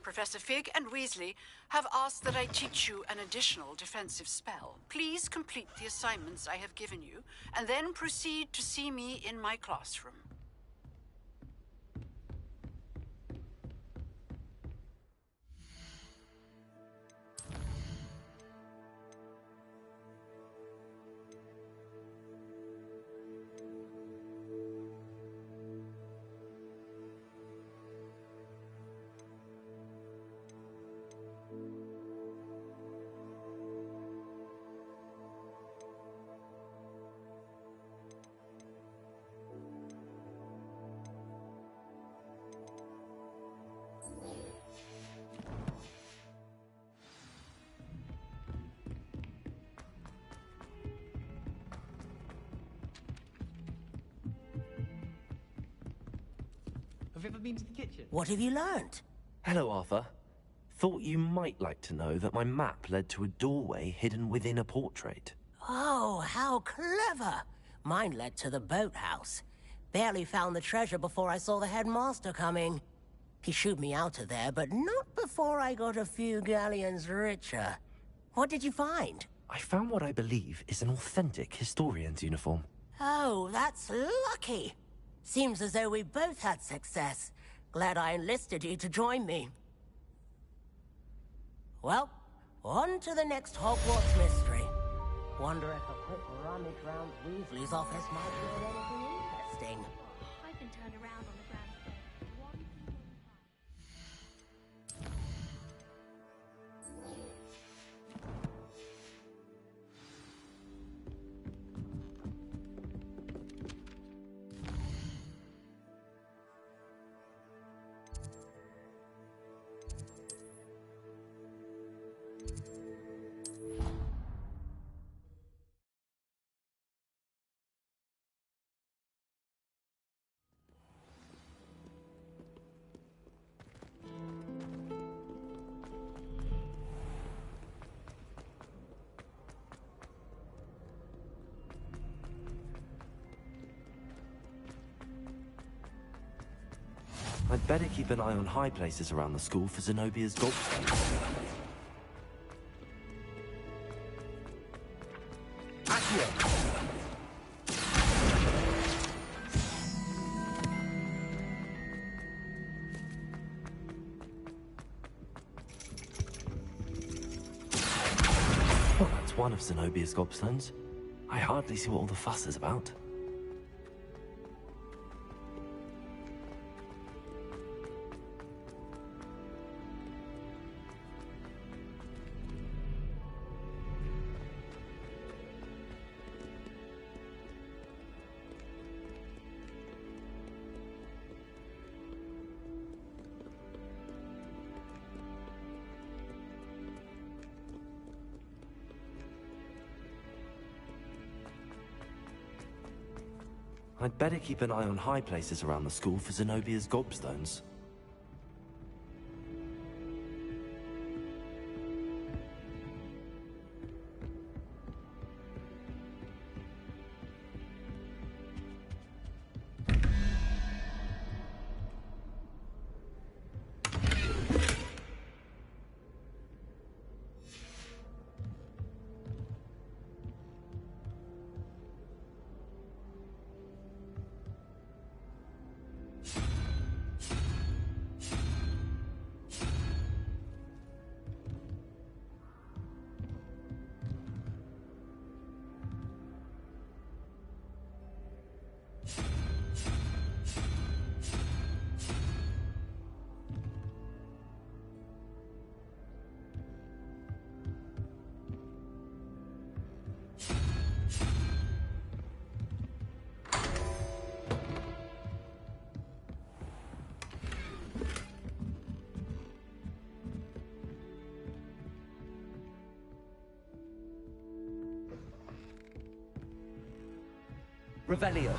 Professor Fig and Weasley have asked that I teach you an additional defensive spell. Please complete the assignments I have given you, and then proceed to see me in my classroom. Have you ever been to the kitchen? What have you learnt? Hello, Arthur. Thought you might like to know that my map led to a doorway hidden within a portrait. Oh, how clever! Mine led to the boathouse. Barely found the treasure before I saw the headmaster coming. He shooed me out of there, but not before I got a few galleons richer. What did you find? I found what I believe is an authentic historian's uniform. Oh, that's lucky. Seems as though we both had success. Glad I enlisted you to join me. Well, on to the next Hogwarts mystery. Wonder if a quick rummage round Weasley's office might be anything interesting. I've been turned around on the ground floor. I'd better keep an eye on high places around the school for Zenobia's gobstones. Well, that's one of Zenobia's gobstones. I hardly see what all the fuss is about. I'd better keep an eye on high places around the school for Zenobia's gobstones. Revelio.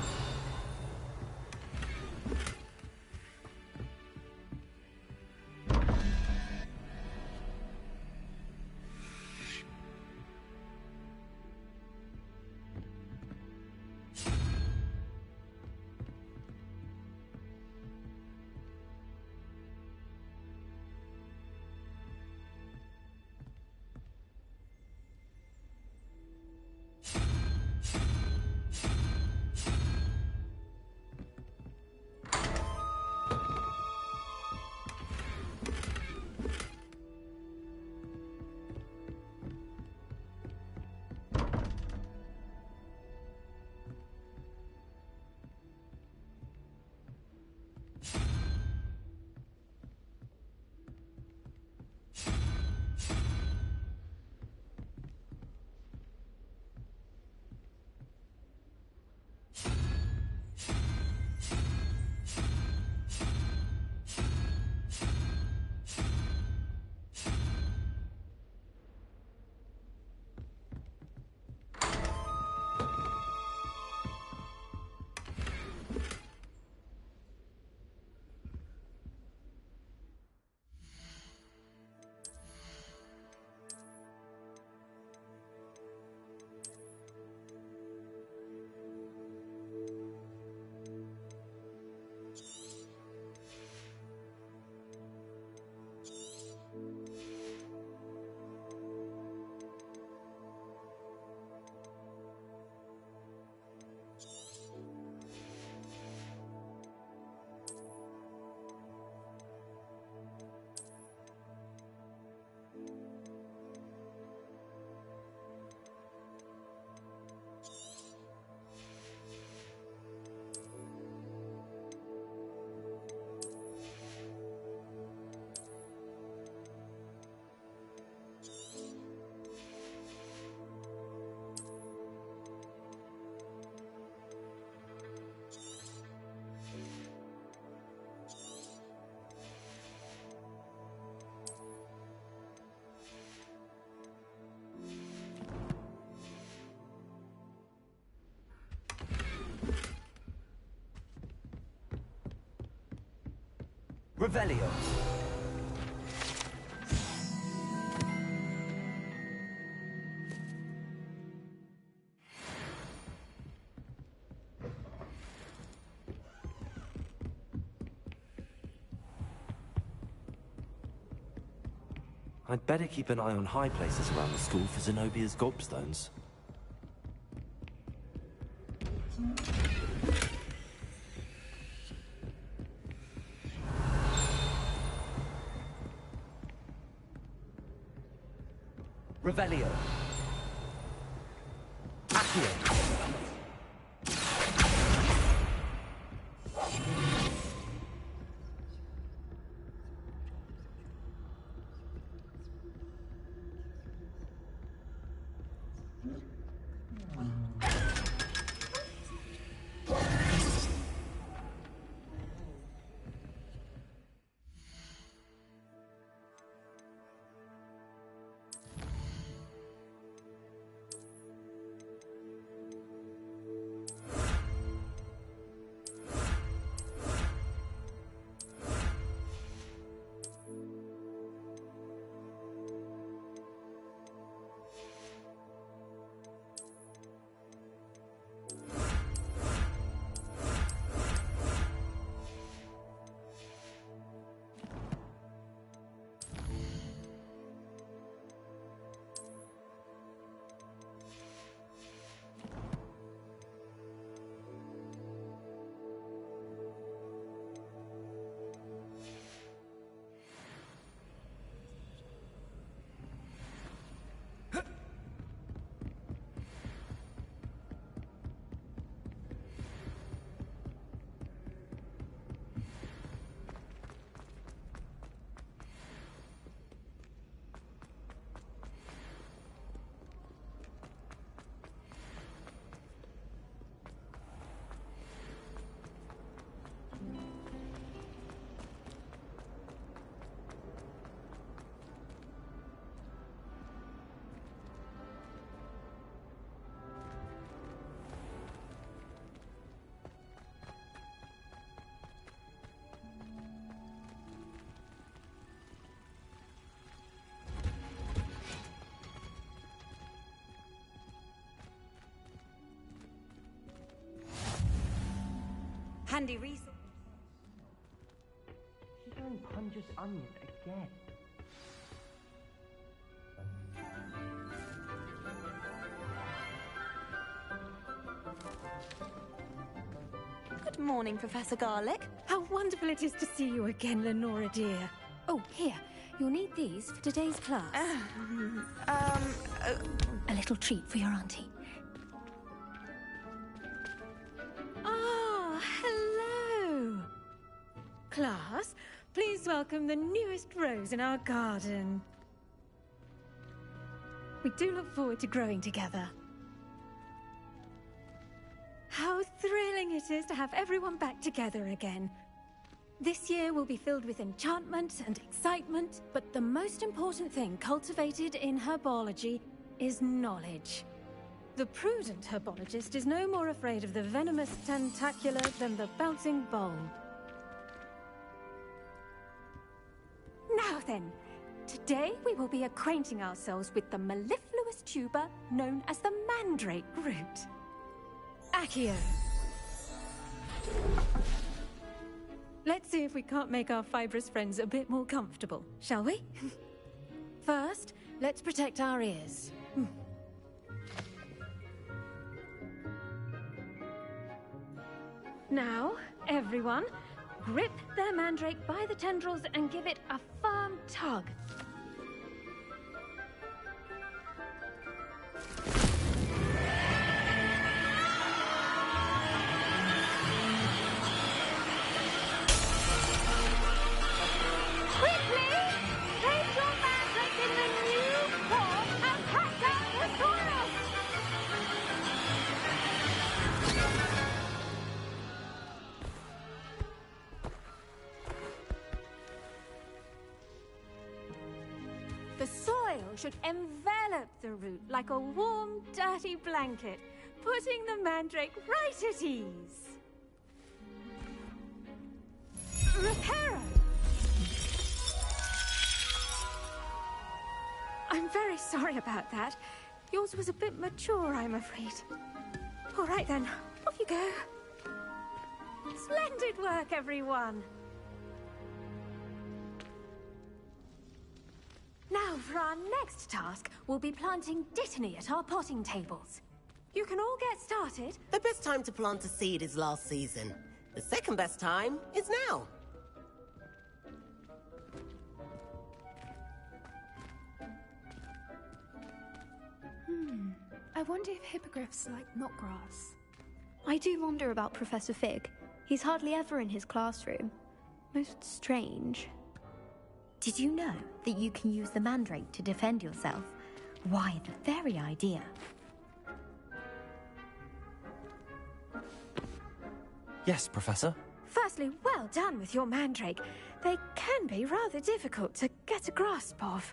Revelio. I'd better keep an eye on high places around the school for Zenobia's gobstones. Revelio. Accio. Handy resource. She's going Punja's onion again. Good morning, Professor Garlick. How wonderful it is to see you again, Lenora dear. Oh, here. You'll need these for today's class. A little treat for your auntie. Ah, hello. Class, please welcome the newest rose in our garden. We do look forward to growing together. How thrilling it is to have everyone back together again. This year will be filled with enchantment and excitement, but the most important thing cultivated in herbology is knowledge. The prudent herbologist is no more afraid of the venomous tentacular than the bouncing bulb. Now then, today we will be acquainting ourselves with the mellifluous tuber known as the mandrake root. Accio. Let's see if we can't make our fibrous friends a bit more comfortable, shall we? First, let's protect our ears. Now, everyone, grip their mandrake by the tendrils and give it a firm tug. The soil should envelop the root like a warm, dirty blanket, putting the mandrake right at ease. Reparo! I'm very sorry about that. Yours was a bit mature, I'm afraid. All right then, off you go. Splendid work, everyone. Now, for our next task, we'll be planting Dittany at our potting tables. You can all get started. The best time to plant a seed is last season. The second best time is now. I wonder if hippogriffs like knotgrass. I do wonder about Professor Fig. He's hardly ever in his classroom. Most strange. Did you know that you can use the mandrake to defend yourself? Why, the very idea. Yes, Professor. Firstly, well done with your mandrake. They can be rather difficult to get a grasp of.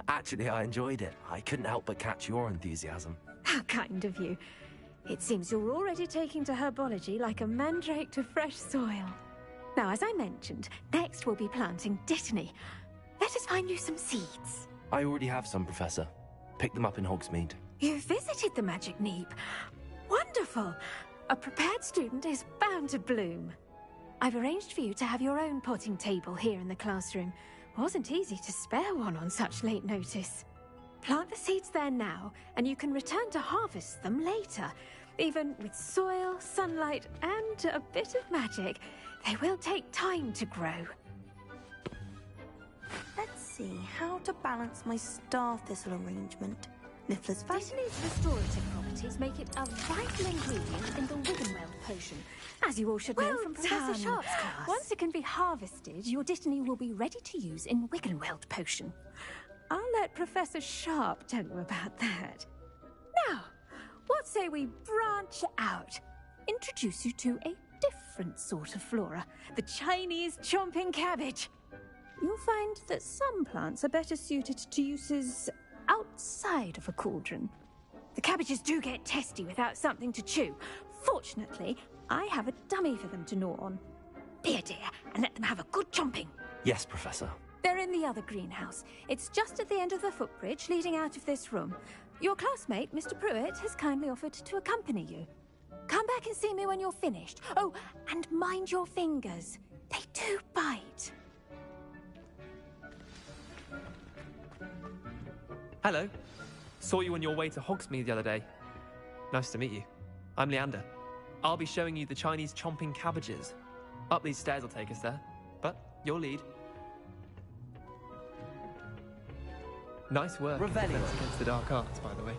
Actually, I enjoyed it. I couldn't help but catch your enthusiasm. How kind of you. It seems you're already taking to herbology like a mandrake to fresh soil. Now, as I mentioned, next we'll be planting Dittany. Let us find you some seeds. I already have some, Professor. Picked them up in Hogsmeade. You visited the Magic Neep. Wonderful! A prepared student is bound to bloom. I've arranged for you to have your own potting table here in the classroom. Wasn't easy to spare one on such late notice. Plant the seeds there now, and you can return to harvest them later. Even with soil, sunlight, and a bit of magic, they will take time to grow. Let's see how to balance my star thistle arrangement. Niffler's Dittany's restorative properties make it a vital ingredient in the Wiggenweld potion, as you all should know from Professor Sharp's class. Once it can be harvested, your Dittany will be ready to use in Wiggenweld potion. I'll let Professor Sharp tell you about that. Now, what say we branch out? Introduce you to a different sort of flora, the Chinese chomping cabbage. You'll find that some plants are better suited to uses outside of a cauldron. The cabbages do get testy without something to chew. Fortunately, I have a dummy for them to gnaw on. Be a dear and let them have a good chomping. Yes, Professor. They're in the other greenhouse. It's just at the end of the footbridge leading out of this room. Your classmate, Mr. Pruitt, has kindly offered to accompany you. Come back and see me when you're finished. Oh, and mind your fingers. They do bite. Hello. Saw you on your way to Hogsmeade the other day. Nice to meet you. I'm Leander. I'll be showing you the Chinese chomping cabbages. Up these stairs will take us there, but you'll lead. Nice work. Revelio. Against the dark arts, by the way.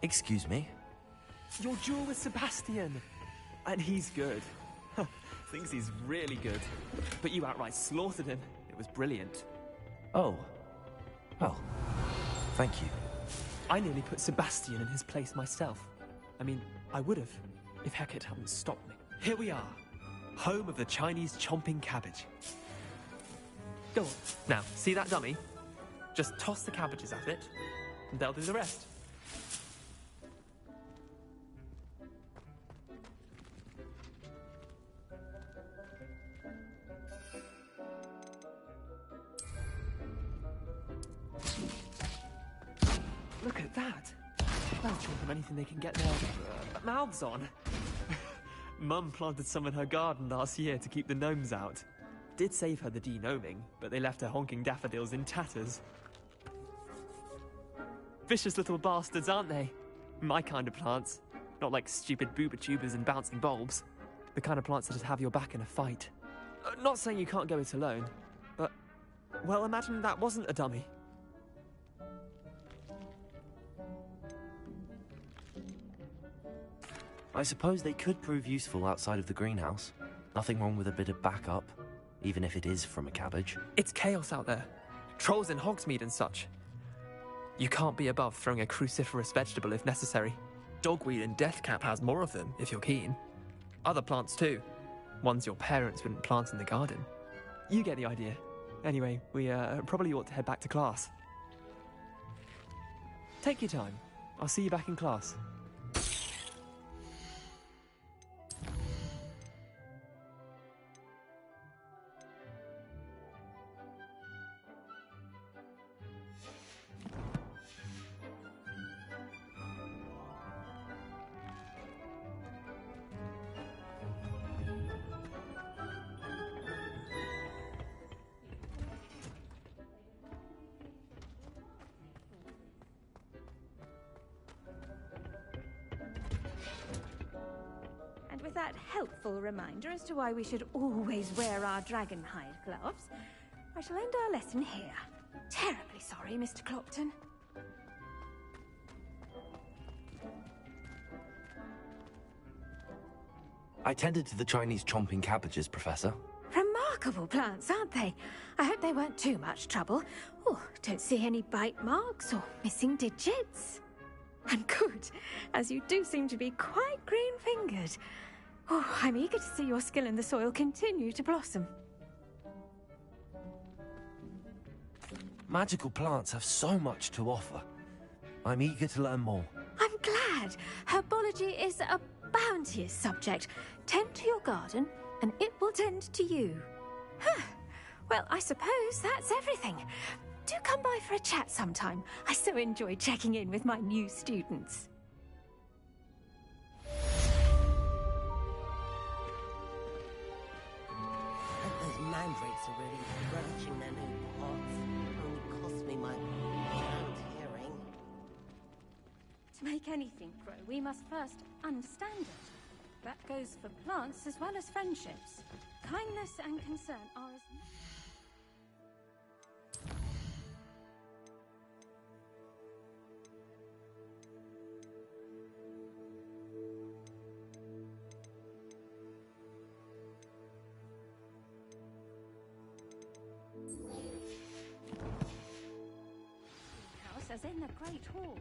Excuse me? Your duel with Sebastian. And he's good. Thinks he's really good. But you outright slaughtered him. It was brilliant. Oh. Well, thank you. I nearly put Sebastian in his place myself. I mean, I would have, if Hecate hadn't stopped me. Here we are. Home of the Chinese chomping cabbage. Go on. Now, see that dummy? Just toss the cabbages at it, and they'll do the rest. Look at that. They'll chomp on anything they can get their mouths on. Mum planted some in her garden last year to keep the gnomes out. Did save her the de-gnoming, but they left her honking daffodils in tatters. Vicious little bastards, aren't they? My kind of plants. Not like stupid booba tubers and bouncing bulbs. The kind of plants that have your back in a fight. Not saying you can't go it alone, but... well, imagine that wasn't a dummy. I suppose they could prove useful outside of the greenhouse. Nothing wrong with a bit of backup, even if it is from a cabbage. It's chaos out there. Trolls in Hogsmeade and such. You can't be above throwing a cruciferous vegetable if necessary. Dogweed and deathcap has more of them, if you're keen. Other plants too. Ones your parents wouldn't plant in the garden. You get the idea. Anyway, we probably ought to head back to class. Take your time. I'll see you back in class. with that helpful reminder as to why we should always wear our dragonhide gloves, I shall end our lesson here. Terribly sorry, Mr. Clopton. I tended to the Chinese chomping cabbages, Professor. Remarkable plants, aren't they? I hope they weren't too much trouble. Oh, don't see any bite marks or missing digits. And good, as you do seem to be quite green-fingered. Oh, I'm eager to see your skill in the soil continue to blossom. Magical plants have so much to offer. I'm eager to learn more. I'm glad. Herbology is a bounteous subject. Tend to your garden, and it will tend to you. Huh. Well, I suppose that's everything. Do come by for a chat sometime. I so enjoy checking in with my new students. Those mandrakes are really crunching their new pots. Only cost me my hearing. To make anything grow, we must first understand it. That goes for plants as well as friendships. Kindness and concern are as... house as in the Great Hall.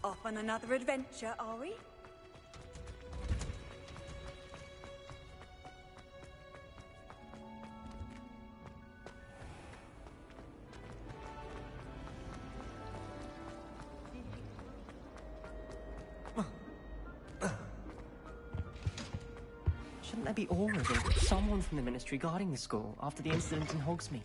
Off on another adventure, are we? Shouldn't there be Aura or someone from the Ministry guarding the school after the incident in Hogsmeade?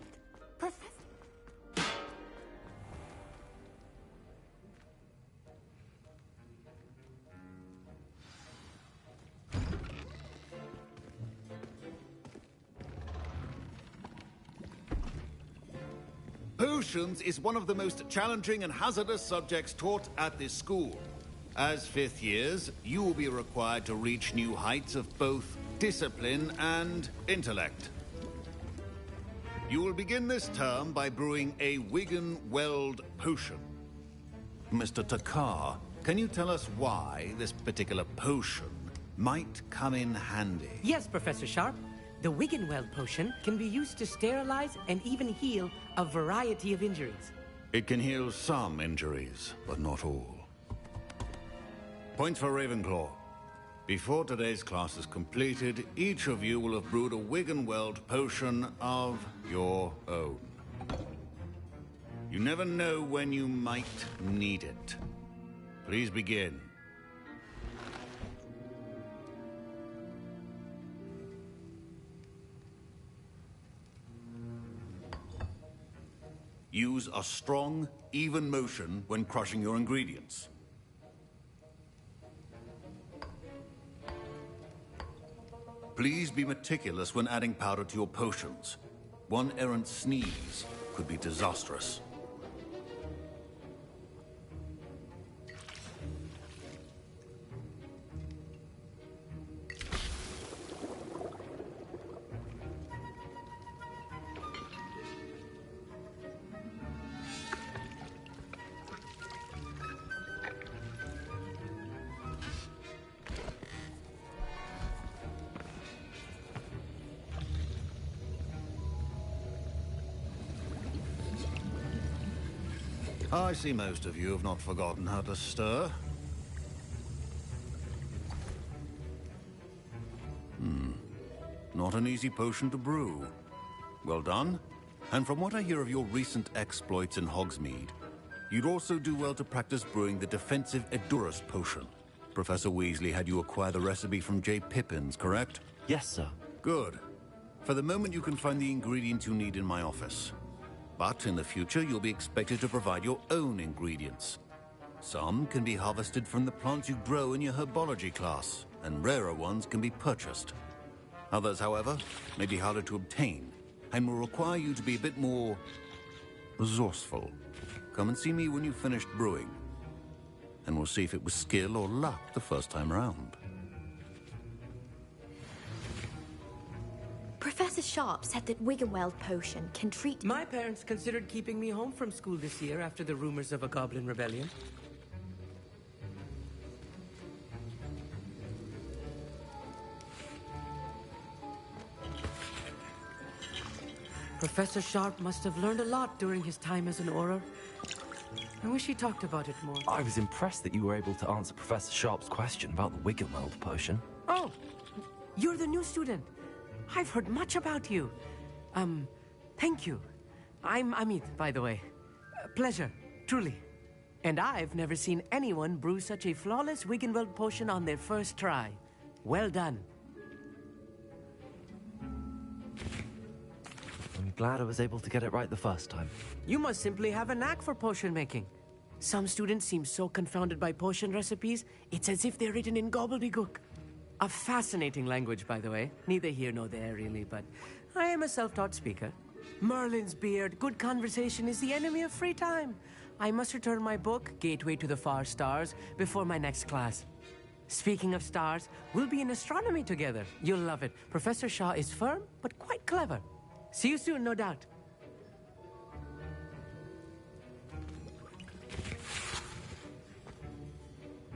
Potions is one of the most challenging and hazardous subjects taught at this school. As fifth years, you will be required to reach new heights of both discipline and intellect. You will begin this term by brewing a Wigan-Weld potion. Mr. Takar, can you tell us why this particular potion might come in handy? Yes, Professor Sharp. The Wiggenweld potion can be used to sterilize and even heal a variety of injuries. It can heal some injuries, but not all. Points for Ravenclaw. Before today's class is completed, each of you will have brewed a Wiggenweld potion of your own. You never know when you might need it. Please begin. Use a strong, even motion when crushing your ingredients. Please be meticulous when adding powder to your potions. One errant sneeze could be disastrous. I see most of you have not forgotten how to stir. Not an easy potion to brew. Well done. And from what I hear of your recent exploits in Hogsmeade, you'd also do well to practice brewing the defensive Edurus potion. Professor Weasley had you acquire the recipe from J. Pippin's, correct? Yes, sir. Good. For the moment, you can find the ingredients you need in my office. But in the future, you'll be expected to provide your own ingredients. Some can be harvested from the plants you grow in your herbology class, and rarer ones can be purchased. Others, however, may be harder to obtain and will require you to be a bit more resourceful. Come and see me when you've finished brewing, and we'll see if it was skill or luck the first time around. Professor Sharp said that Wiggenweld potion can treat... My parents considered keeping me home from school this year after the rumors of a goblin rebellion. Professor Sharp must have learned a lot during his time as an Auror. I wish he talked about it more. I was impressed that you were able to answer Professor Sharp's question about the Wiggenweld potion. Oh, you're the new student. I've heard much about you. Thank you. I'm Amit, by the way. Pleasure, truly. And I've never seen anyone brew such a flawless Wiggenweld potion on their first try. Well done. I'm glad I was able to get it right the first time. You must simply have a knack for potion making. Some students seem so confounded by potion recipes, it's as if they're written in gobbledygook. A fascinating language, by the way. Neither here nor there, really, but I am a self-taught speaker. Merlin's beard, good conversation is the enemy of free time. I must return my book, Gateway to the Far Stars, before my next class. Speaking of stars, we'll be in astronomy together. You'll love it. Professor Shaw is firm, but quite clever. See you soon, no doubt.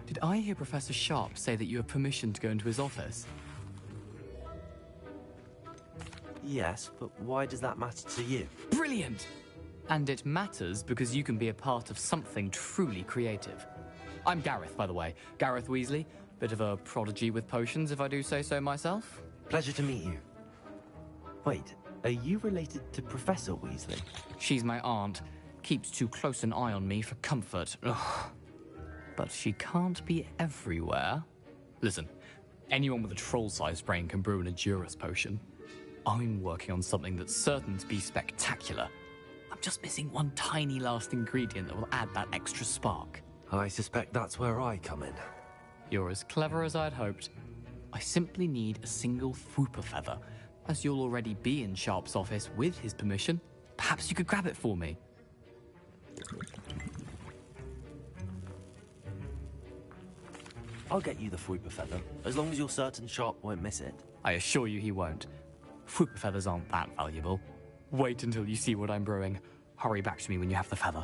Did I hear Professor Sharp say that you have permission to go into his office? Yes, but why does that matter to you? Brilliant! And it matters because you can be a part of something truly creative. I'm Gareth, by the way. Gareth Weasley. Bit of a prodigy with potions, if I do say so myself. Pleasure to meet you. Wait, are you related to Professor Weasley? She's my aunt. Keeps too close an eye on me for comfort. Ugh. But she can't be everywhere. Listen, anyone with a troll-sized brain can brew an Adurus potion. I'm working on something that's certain to be spectacular. I'm just missing one tiny last ingredient that will add that extra spark. I suspect that's where I come in. You're as clever as I'd hoped. I simply need a single Fwooper feather. As you'll already be in Sharp's office with his permission, perhaps you could grab it for me. I'll get you the Fwooper feather, as long as you're certain Sharp won't miss it. I assure you he won't. Fwooper feathers aren't that valuable. Wait until you see what I'm brewing. Hurry back to me when you have the feather.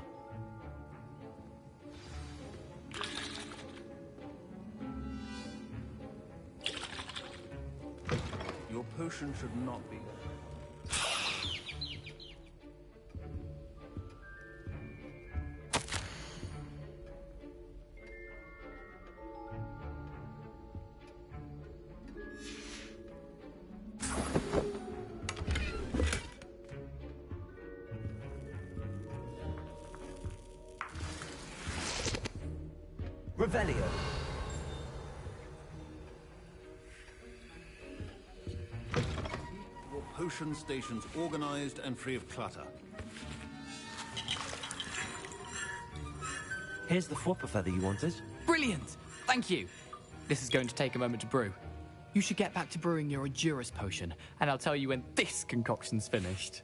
Your potion should not be there. Revelio. Your potion station's organized and free of clutter. Here's the Fwooper feather you wanted. Brilliant! Thank you! This is going to take a moment to brew. You should get back to brewing your Adurus potion, and I'll tell you when this concoction's finished.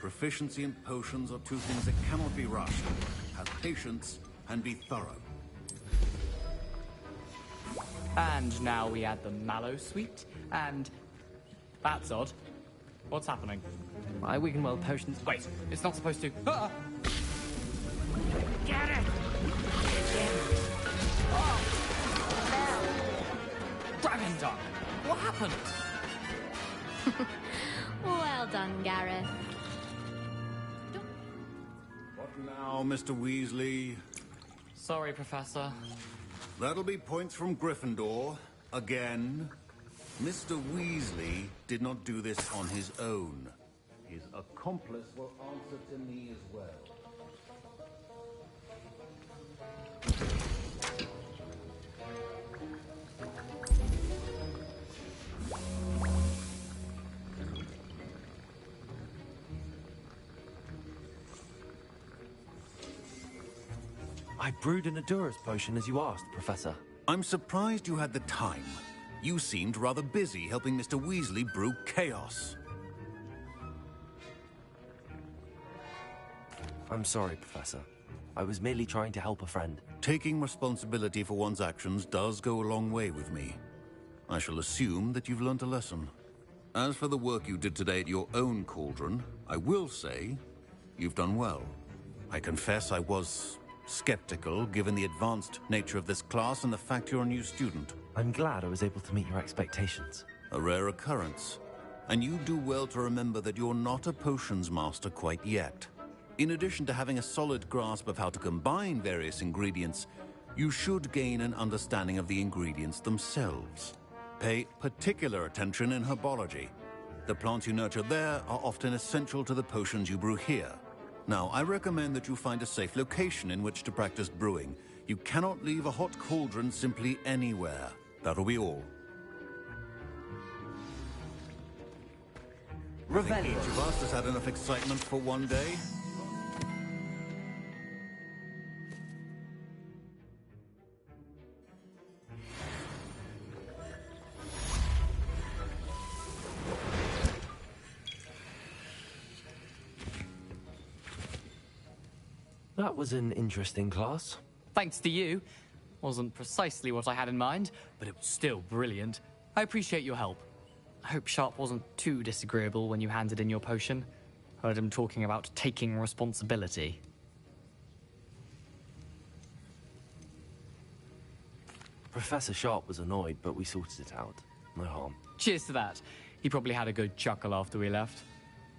Proficiency in potions are two things that cannot be rushed. Have patience and be thorough. And now we add the mallow sweet, and... That's odd. What's happening? My Wiggenweld potions... Wait, it's not supposed to... Ah! Get it! Dragon Dog! What happened? Well done, Gareth. What now, Mr. Weasley? Sorry, Professor. That'll be points from Gryffindor. Again. Mr. Weasley did not do this on his own. His accomplice will answer to me as well. I brewed an Adurus potion as you asked, Professor. I'm surprised you had the time. You seemed rather busy helping Mr. Weasley brew chaos. I'm sorry, Professor. I was merely trying to help a friend. Taking responsibility for one's actions does go a long way with me. I shall assume that you've learnt a lesson. As for the work you did today at your own cauldron, I will say you've done well. I confess I was skeptical, given the advanced nature of this class and the fact you're a new student. I'm glad I was able to meet your expectations. A rare occurrence. And you do well to remember that you're not a potions master quite yet. In addition to having a solid grasp of how to combine various ingredients, you should gain an understanding of the ingredients themselves. Pay particular attention in herbology. The plants you nurture there are often essential to the potions you brew here. Now, I recommend that you find a safe location in which to practice brewing. You cannot leave a hot cauldron simply anywhere. That'll be all. I think each of us has had enough excitement for one day. That was an interesting class. Thanks to you. Wasn't precisely what I had in mind, but it was still brilliant. I appreciate your help. I hope Sharp wasn't too disagreeable when you handed in your potion. Heard him talking about taking responsibility. Professor Sharp was annoyed, but we sorted it out. No harm. Cheers to that. He probably had a good chuckle after we left.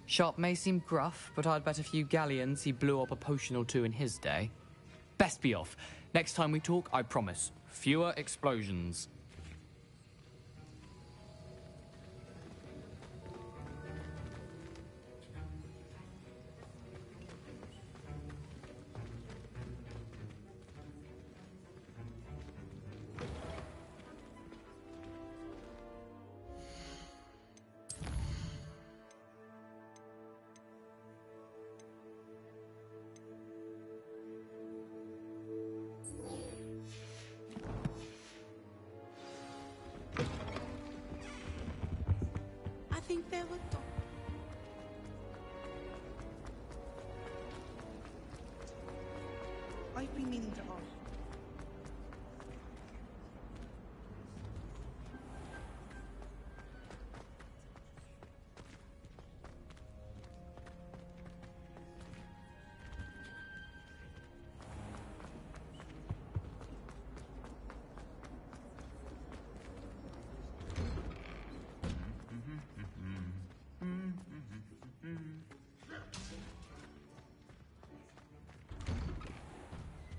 Sharp may seem gruff, but I'd bet a few galleons he blew up a potion or two in his day. Best be off. Next time we talk, I promise, fewer explosions. I think they were done. I've been meaning to ask.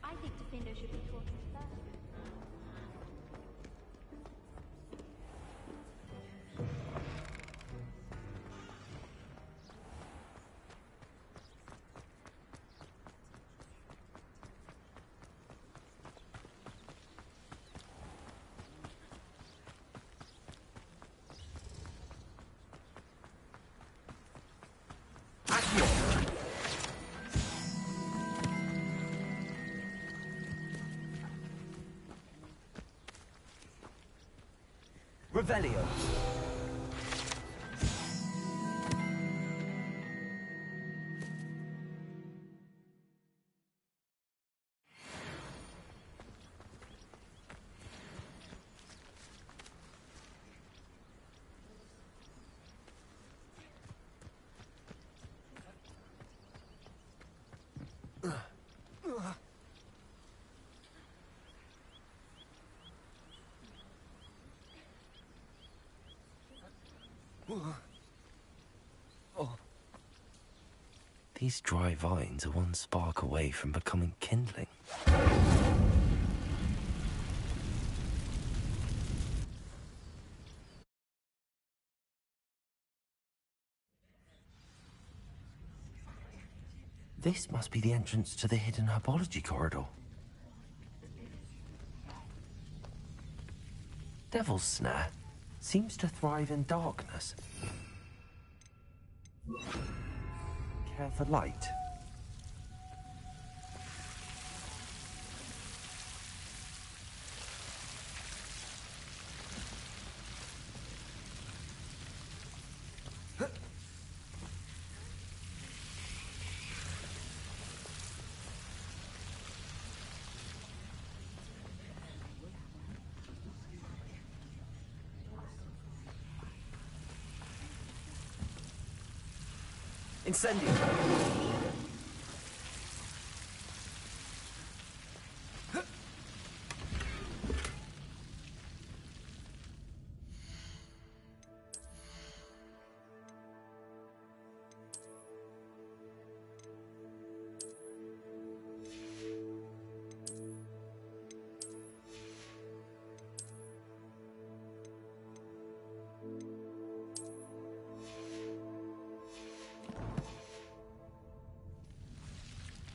I think Defender should be taught this first. Revelio. These dry vines are one spark away from becoming kindling. This must be the entrance to the hidden herbology corridor. Devil's Snare seems to thrive in darkness. Care for light? Incendio!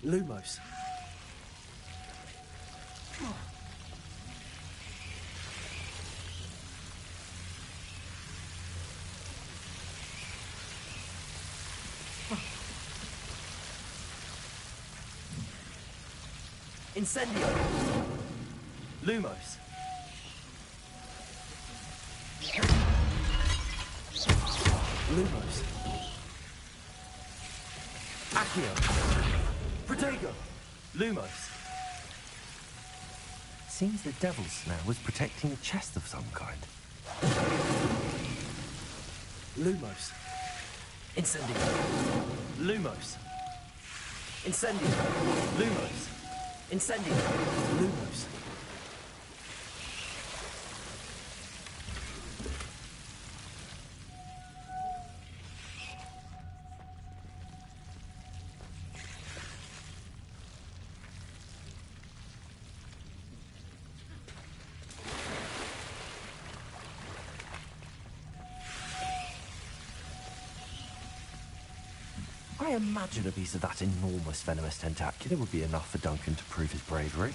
Lumos. Incendio! Lumos! Lumos. Accio! Protego! Lumos! Seems the devil's snare was protecting a chest of some kind. Lumos. Incendio! Lumos! Incendio! Lumos! Incendio! Lumos. I imagine a piece of that enormous venomous tentacula would be enough for Duncan to prove his bravery.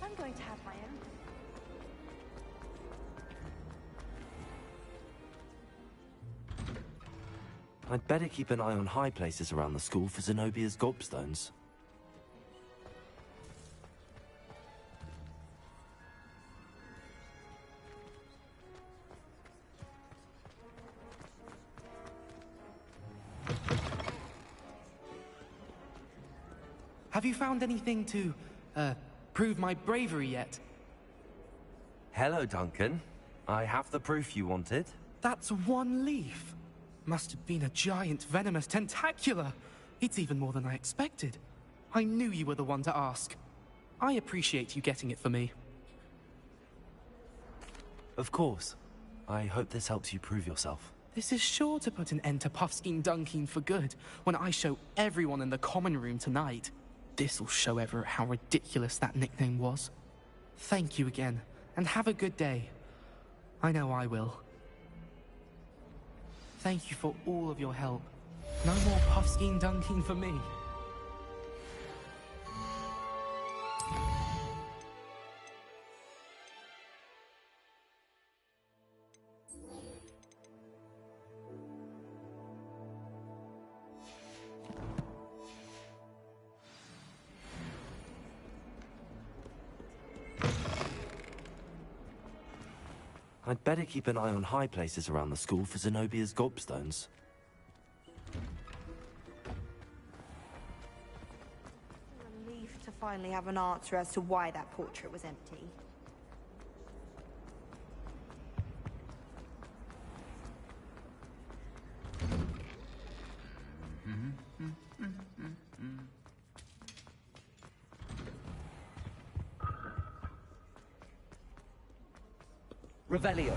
I'm going to have my own. I'd better keep an eye on high places around the school for Zenobia's gobstones. Have you found anything to, prove my bravery yet? Hello, Duncan. I have the proof you wanted. That's one leaf. Must have been a giant venomous tentacula. It's even more than I expected. I knew you were the one to ask. I appreciate you getting it for me. Of course. I hope this helps you prove yourself. This is sure to put an end to Puffskein Dunkeen for good when I show everyone in the common room tonight. This'll show Everett how ridiculous that nickname was. Thank you again, and have a good day. I know I will. Thank you for all of your help. No more Puffskein Dunkeen for me. I'd better keep an eye on high places around the school for Zenobia's gobstones. Relief to finally have an answer as to why that portrait was empty. Revelio.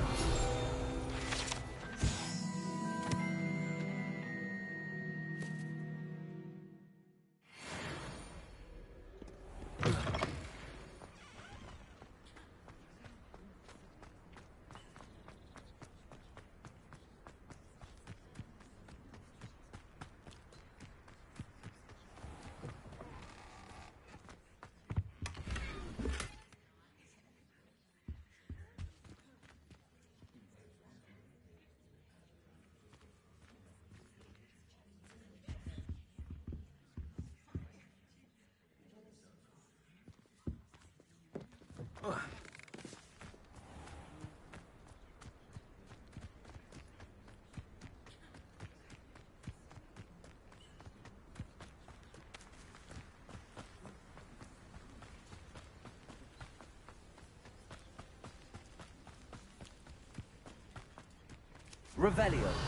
Revelio.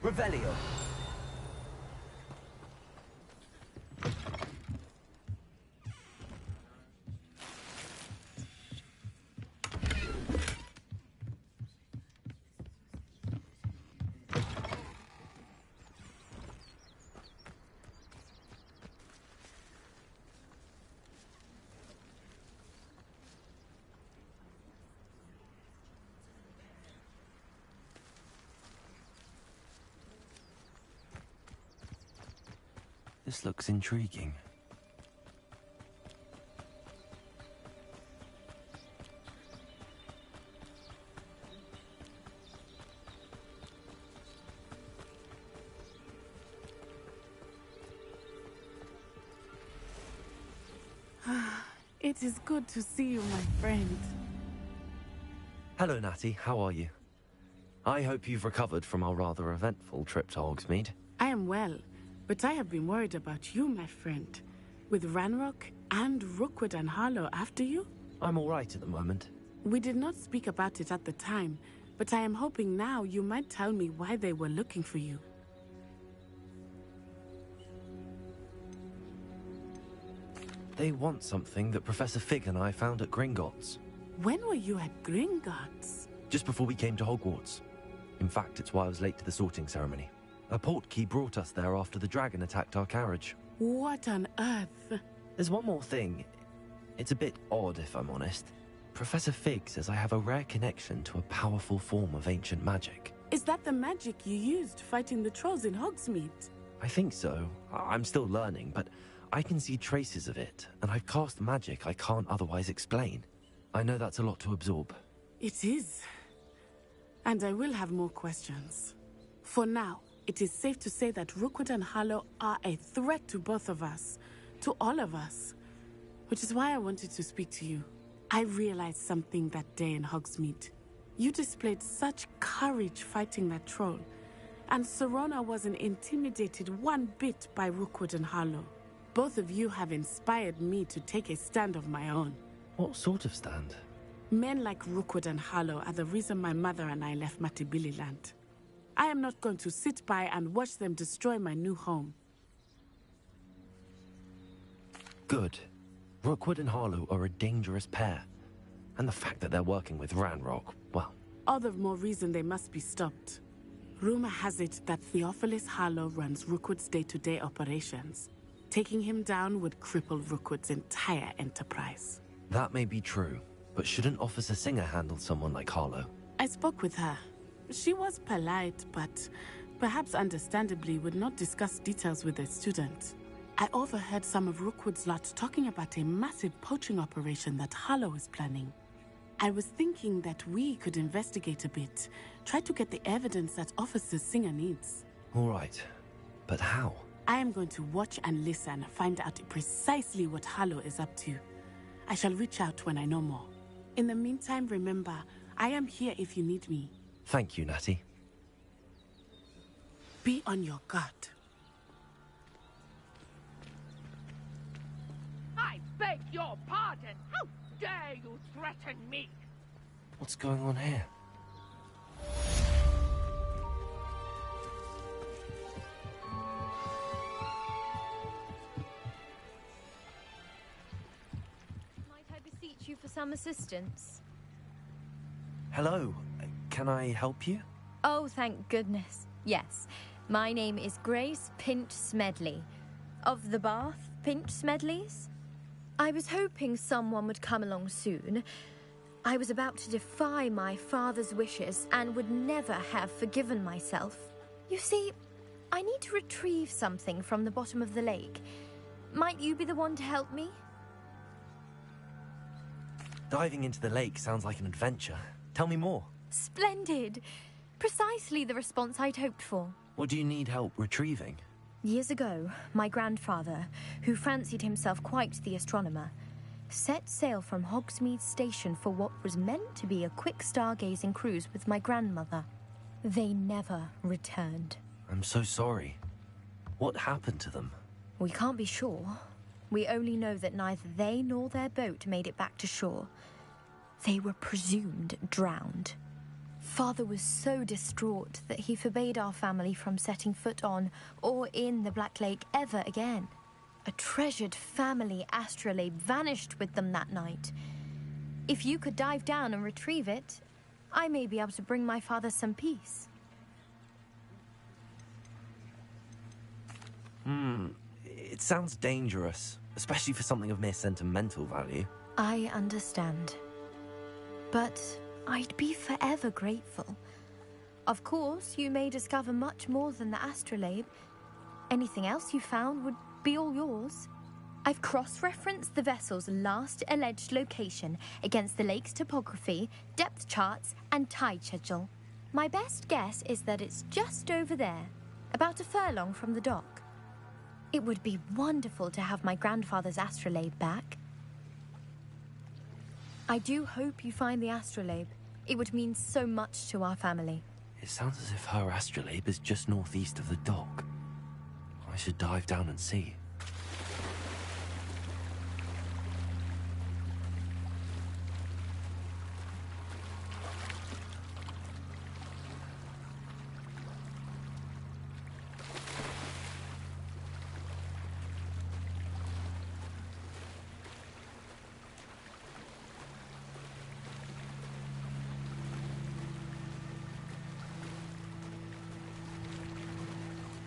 Revelio. This looks intriguing. It is good to see you, my friend. Hello, Natty. How are you? I hope you've recovered from our rather eventful trip to Hogsmeade. I am well, but I have been worried about you, my friend. With Ranrock and Rookwood and Harlow after you? I'm all right at the moment. We did not speak about it at the time, but I am hoping now you might tell me why they were looking for you. They want something that Professor Fig and I found at Gringotts. When were you at Gringotts? Just before we came to Hogwarts. In fact, it's why I was late to the sorting ceremony. A portkey brought us there after the dragon attacked our carriage. What on earth? There's one more thing. It's a bit odd, if I'm honest. Professor Fig says I have a rare connection to a powerful form of ancient magic. Is that the magic you used fighting the trolls in Hogsmeade? I think so. I'm still learning, but I can see traces of it, and I've cast magic I can't otherwise explain. I know that's a lot to absorb. It is. And I will have more questions. For now, it is safe to say that Rookwood and Harlow are a threat to both of us, to all of us. Which is why I wanted to speak to you. I realized something that day in Hogsmeade. You displayed such courage fighting that troll, and Serona wasn't intimidated one bit by Rookwood and Harlow. Both of you have inspired me to take a stand of my own. What sort of stand? Men like Rookwood and Harlow are the reason my mother and I left Matibili-land. I am not going to sit by and watch them destroy my new home. Good. Rookwood and Harlow are a dangerous pair. And the fact that they're working with Ranrock, well... All the more reason they must be stopped. Rumor has it that Theophilus Harlow runs Rookwood's day-to-day operations. Taking him down would cripple Rookwood's entire enterprise. That may be true, but shouldn't Officer Singer handle someone like Harlow? I spoke with her. She was polite, but perhaps understandably would not discuss details with a student. I overheard some of Rookwood's lot talking about a massive poaching operation that Harlow is planning. I was thinking that we could investigate a bit, try to get the evidence that Officer Singer needs. All right, but how? I am going to watch and listen, find out precisely what Harlow is up to. I shall reach out when I know more. In the meantime, remember, I am here if you need me. Thank you, Natty. Be on your guard. I beg your pardon. How dare you threaten me? What's going on here? You for some assistance? Hello. Can I help you? Oh, thank goodness. Yes. My name is Grace Pinch Smedley. Of the Bath Pinch Smedleys? I was hoping someone would come along soon. I was about to defy my father's wishes and would never have forgiven myself. You see, I need to retrieve something from the bottom of the lake. Might you be the one to help me? Diving into the lake sounds like an adventure. Tell me more. Splendid! Precisely the response I'd hoped for. What do you need help retrieving? Years ago, my grandfather, who fancied himself quite the astronomer, set sail from Hogsmeade Station for what was meant to be a quick stargazing cruise with my grandmother. They never returned. I'm so sorry. What happened to them? We can't be sure. We only know that neither they nor their boat made it back to shore. They were presumed drowned. Father was so distraught that he forbade our family from setting foot on or in the Black Lake ever again. A treasured family astrolabe vanished with them that night. If you could dive down and retrieve it, I may be able to bring my father some peace. It sounds dangerous, especially for something of mere sentimental value. I understand. But I'd be forever grateful. Of course, you may discover much more than the astrolabe. Anything else you found would be all yours. I've cross-referenced the vessel's last alleged location against the lake's topography, depth charts, and tide schedule. My best guess is that it's just over there, about a furlong from the dock. It would be wonderful to have my grandfather's astrolabe back. I do hope you find the astrolabe. It would mean so much to our family. It sounds as if her astrolabe is just northeast of the dock. I should dive down and see.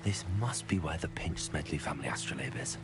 This must be where the Pinch Smedley family astrolabe is.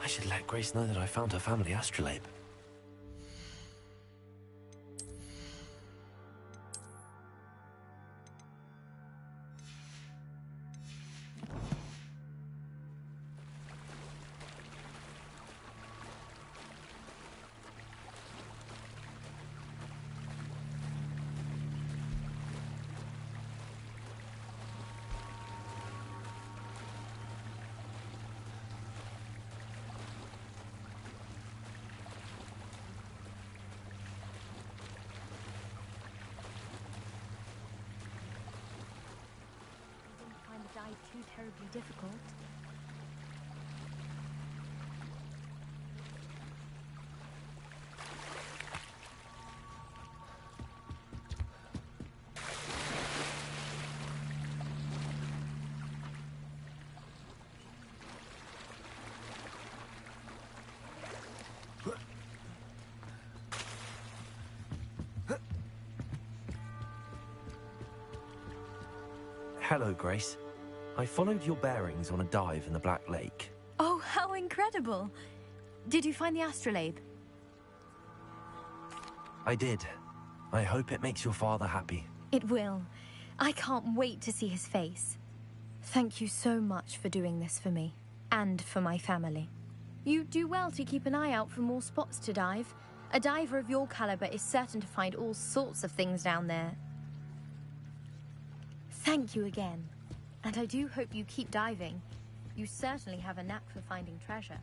I should let Grace know that I found her family astrolabe. Too terribly difficult. Hello, Grace. I followed your bearings on a dive in the Black Lake. Oh, how incredible! Did you find the astrolabe? I did. I hope it makes your father happy. It will. I can't wait to see his face. Thank you so much for doing this for me, and for my family. You do well to keep an eye out for more spots to dive. A diver of your caliber is certain to find all sorts of things down there. Thank you again. And I do hope you keep diving. You certainly have a knack for finding treasure.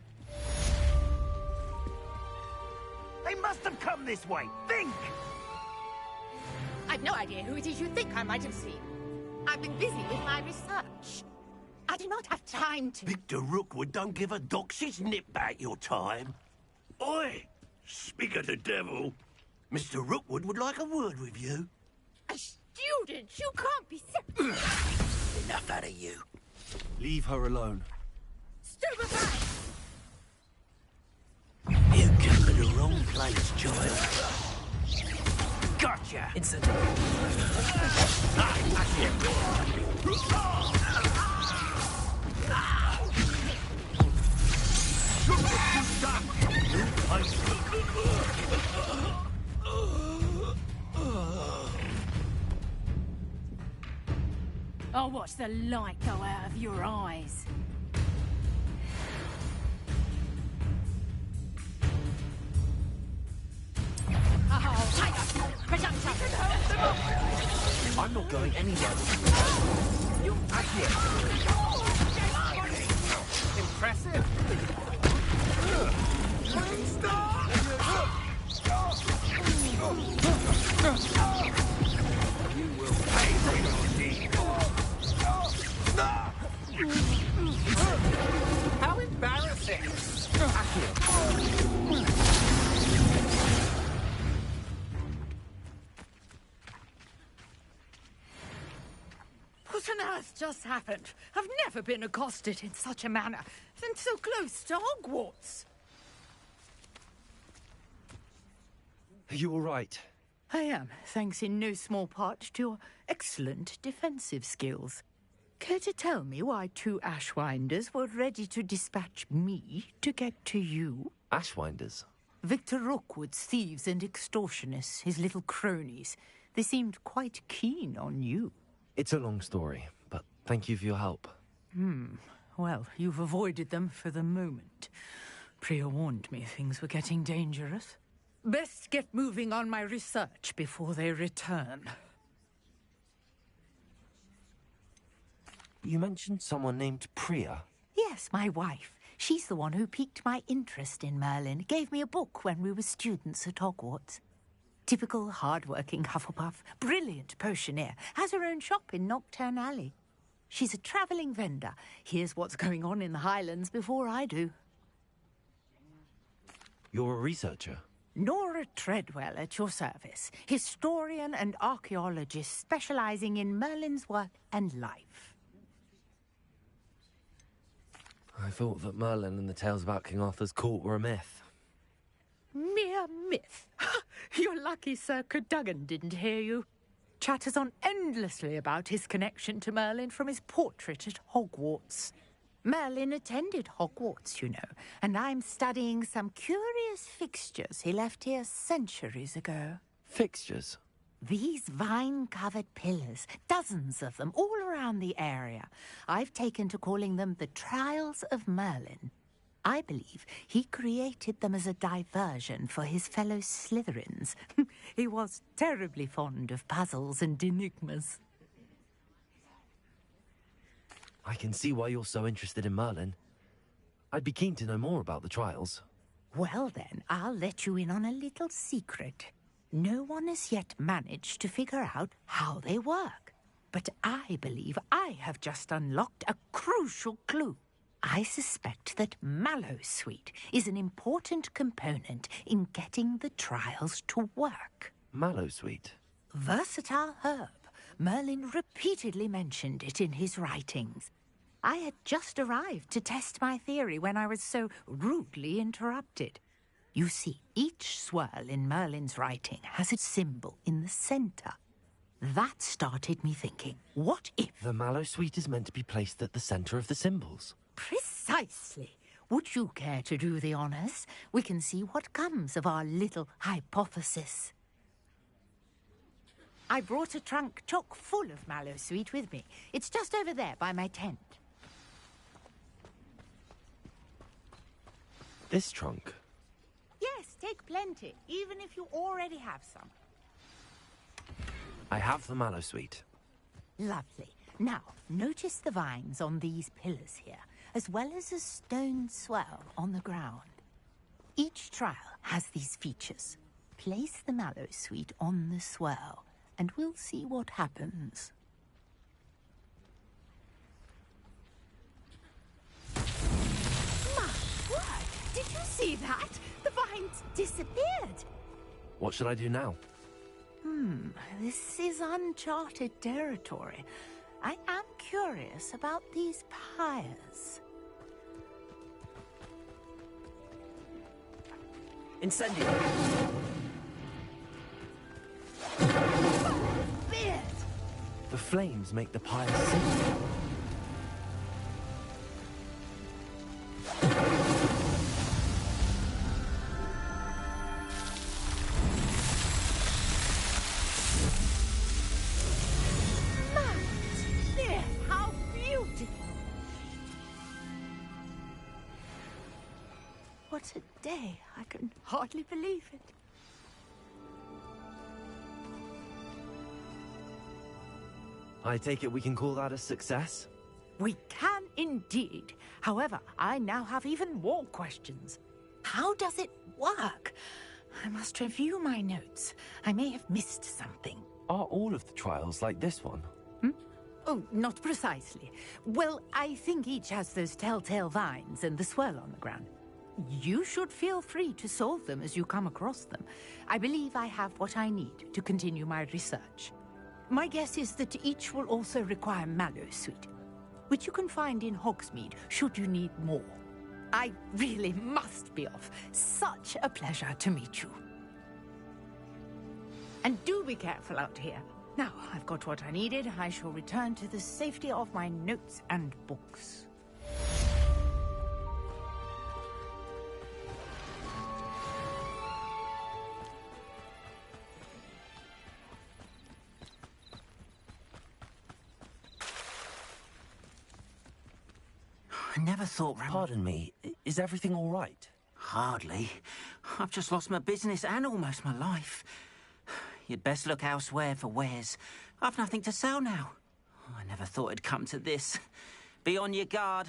They must have come this way! Think! I've no idea who it is you think I might have seen. I've been busy with my research. I do not have time to... Victor Rookwood don't give a doxy's nip back your time. Oi! Speak of the devil. Mr. Rookwood would like a word with you. A student? You can't be... Enough out of you. Leave her alone. Stupefy! wrong place, child. Gotcha! Instant. I'll watch the light go out of your eyes. I'm not going anywhere. You Impressive. You will pay for your deed. How embarrassing. What on earth just happened? I've never been accosted in such a manner, and so close to Hogwarts. Are you all right? I am, thanks in no small part to your excellent defensive skills. Care to tell me why two Ashwinders were ready to dispatch me to get to you? Ashwinders? Victor Rookwood's thieves and extortionists, his little cronies. They seemed quite keen on you. It's a long story, but thank you for your help. Well, you've avoided them for the moment. Priya warned me things were getting dangerous. Best get moving on my research before they return. You mentioned someone named Priya. Yes, my wife. She's the one who piqued my interest in Merlin. Gave me a book when we were students at Hogwarts. Typical hard-working Hufflepuff, brilliant potioneer, has her own shop in Knockturn Alley. She's a travelling vendor. Hears what's going on in the Highlands before I do. You're a researcher? Nora Treadwell at your service, historian and archaeologist specialising in Merlin's work and life. I thought that Merlin and the tales about King Arthur's court were a myth. Mere myth. You're lucky Sir Cadogan didn't hear you. Chatters on endlessly about his connection to Merlin from his portrait at Hogwarts. Merlin attended Hogwarts, you know, and I'm studying some curious fixtures he left here centuries ago. Fixtures? These vine-covered pillars, dozens of them, all around the area. I've taken to calling them the Trials of Merlin. I believe he created them as a diversion for his fellow Slytherins. He was terribly fond of puzzles and enigmas. I can see why you're so interested in Merlin. I'd be keen to know more about the trials. Well then, I'll let you in on a little secret. No one has yet managed to figure out how they work. But I believe I have just unlocked a crucial clue. I suspect that Mallowsweet is an important component in getting the trials to work. Mallowsweet? Versatile herb. Merlin repeatedly mentioned it in his writings. I had just arrived to test my theory when I was so rudely interrupted. You see, each swirl in Merlin's writing has its symbol in the centre. That started me thinking, what if... The Mallowsweet is meant to be placed at the centre of the symbols. Precisely. Would you care to do the honours? We can see what comes of our little hypothesis. I brought a trunk chock full of Mallowsweet with me. It's just over there by my tent. This trunk? Yes, take plenty, even if you already have some. I have the Mallowsweet. Lovely. Now, notice the vines on these pillars here, as well as a stone swell on the ground. Each trial has these features. Place the Mallowsweet on the swell, and we'll see what happens. My word! Did you see that? The vines disappeared! What should I do now? This is uncharted territory. I am curious about these pyres. Incendio! The flames make the pyre sing. How beautiful! What a day. I can hardly believe it. I take it we can call that a success? We can indeed. However, I now have even more questions. How does it work? I must review my notes. I may have missed something. Are all of the trials like this one? Oh, not precisely. Well, I think each has those telltale vines and the swirl on the ground. You should feel free to solve them as you come across them. I believe I have what I need to continue my research. My guess is that each will also require mallow sweet, which you can find in Hogsmeade should you need more. I really must be off. Such a pleasure to meet you. And do be careful out here. Now, I've got what I needed. I shall return to the safety of my notes and books. I never thought... Pardon me, is everything all right? Hardly. I've just lost my business and almost my life. You'd best look elsewhere for wares. I've nothing to sell now. I never thought it'd come to this. Be on your guard.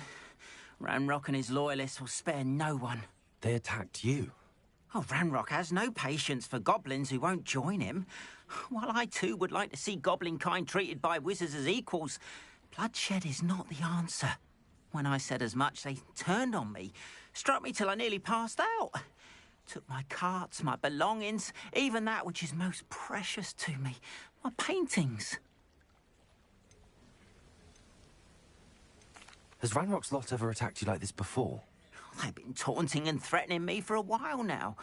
Ranrock and his loyalists will spare no one. They attacked you? Oh, Ranrock has no patience for goblins who won't join him. While I too would like to see goblin kind treated by wizards as equals, bloodshed is not the answer. When I said as much, they turned on me, struck me till I nearly passed out. Took my carts, my belongings, even that which is most precious to me, my paintings. Has Ranrock's lot ever attacked you like this before? They've been taunting and threatening me for a while now,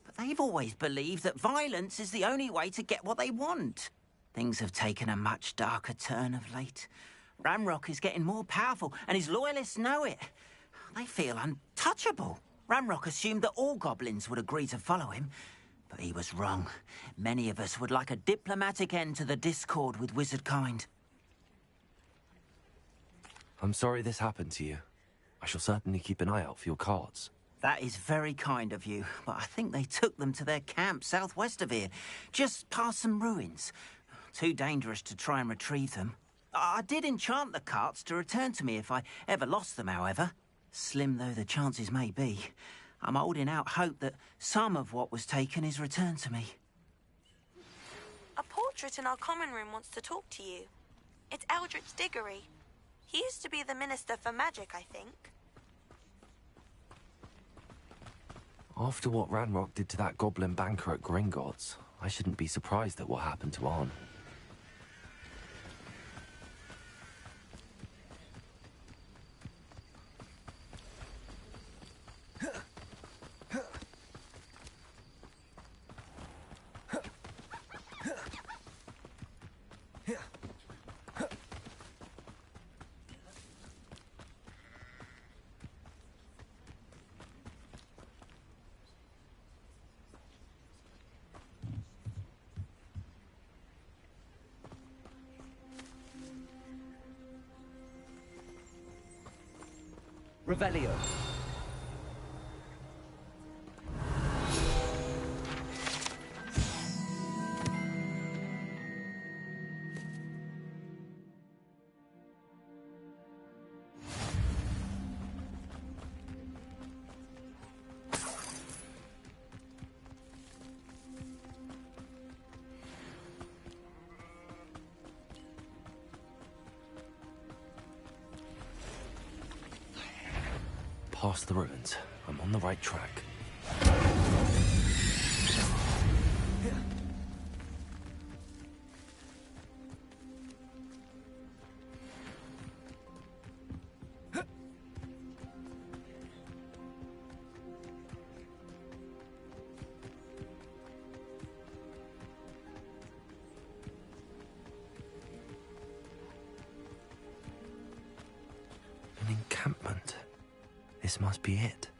but they've always believed that violence is the only way to get what they want. Things have taken a much darker turn of late. Ranrock is getting more powerful, and his loyalists know it. They feel untouchable. Ranrock assumed that all goblins would agree to follow him, but he was wrong. Many of us would like a diplomatic end to the discord with wizard kind. I'm sorry this happened to you. I shall certainly keep an eye out for your cards. That is very kind of you, but I think they took them to their camp southwest of here, just past some ruins. Too dangerous to try and retrieve them. I did enchant the carts to return to me if I ever lost them, however. Slim though the chances may be, I'm holding out hope that some of what was taken is returned to me. A portrait in our common room wants to talk to you. It's Eldritch Diggory. He used to be the Minister for Magic, I think. After what Ranrock did to that goblin banker at Gringotts, I shouldn't be surprised at what happened to Arn. Revelio. Past the ruins. I'm on the right track. This must be it.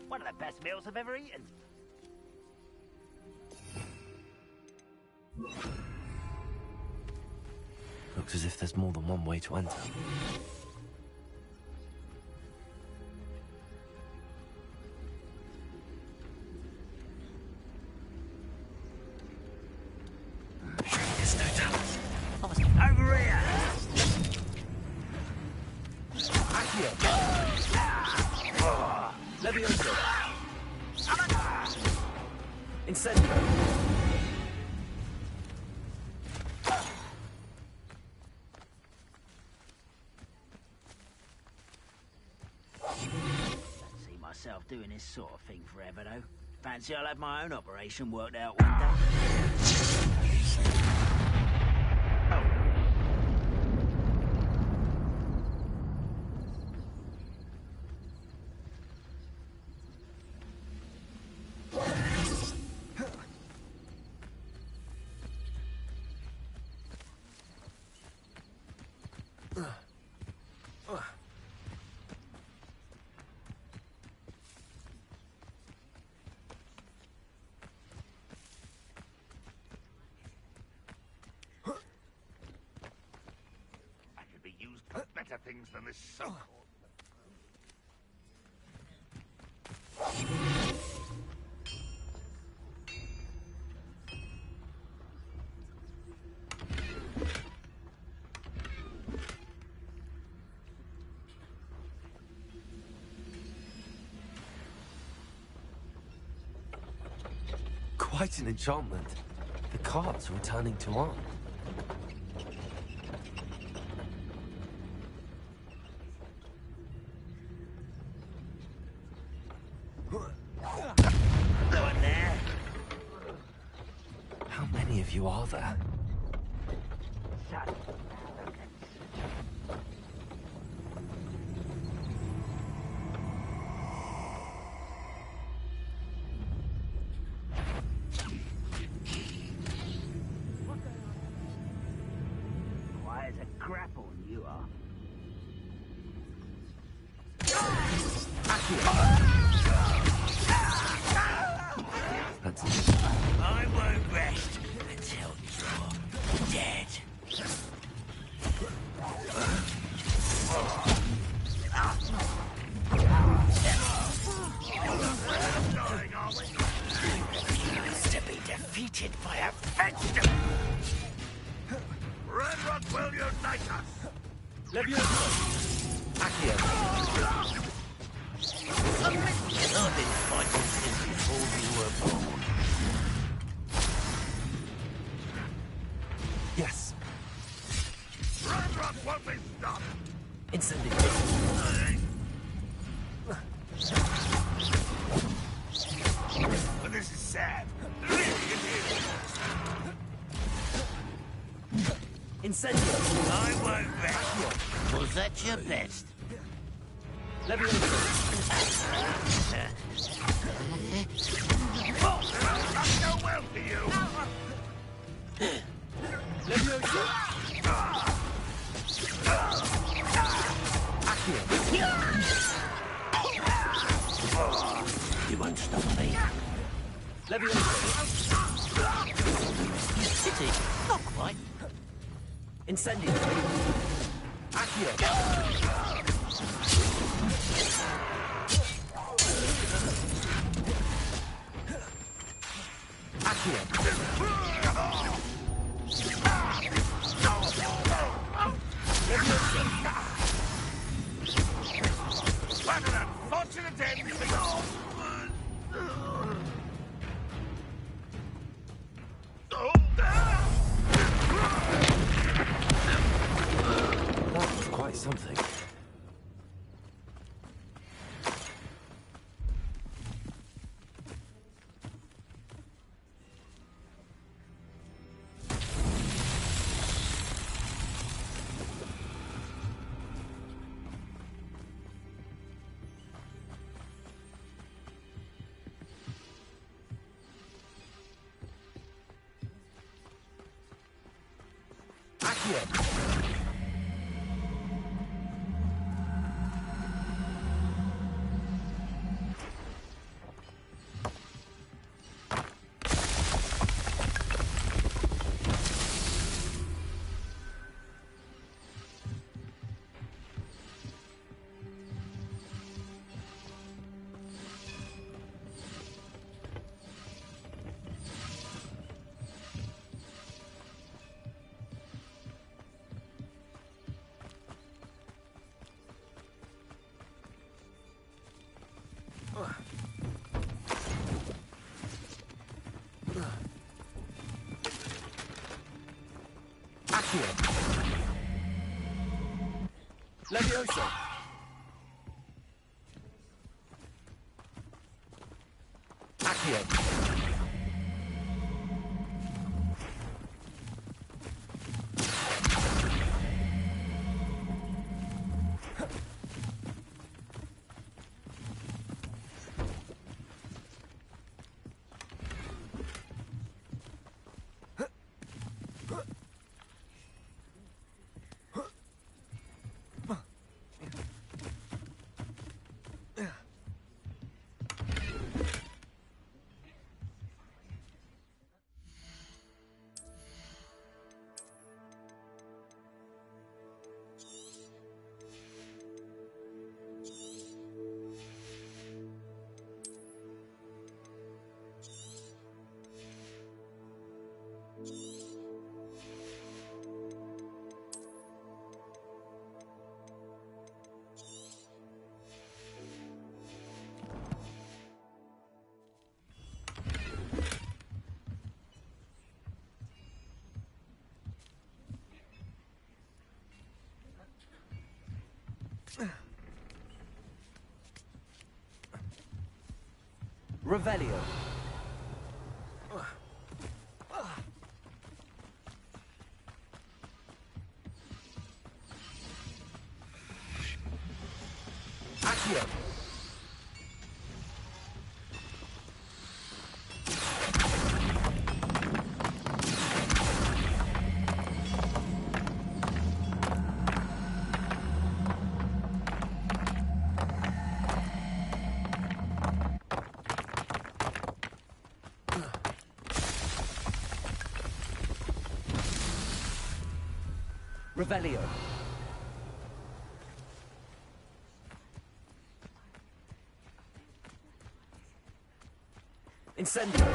One of the best meals I've ever eaten. Looks as if there's more than one way to enter. There's no doubt. Over here! Accio! Levioso! Incendio! See myself doing this sort of thing forever, though. Fancy I'll have my own operation worked out one day. Better things than this so-called. Quite an enchantment. The carts are returning to arm. How many of you are there? Quiet as a grapple, you are. I won't rest until you're dead. Refuse to be defeated by a vegetable. Redrock will unite us! Levioso! Accio! I've been fighting since before you were born. Yes. Redrock won't be stopped! Incendio! But this is sad. Really, it is. Incendio! I won't rest. Was that your best? Levioso! Oh, that's no well for you! Levioso! Accio! You won't stop me. Levioso! Pity. Not quite. Incendio! Accio! What an unfortunate end for you! That was quite something. Levioso! Accio! Revelio. Accio. Revelio. Incendio.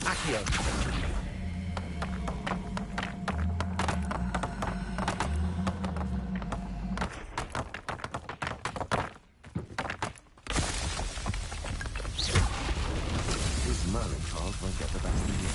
Accio. These Merlin trials won't get the best of you.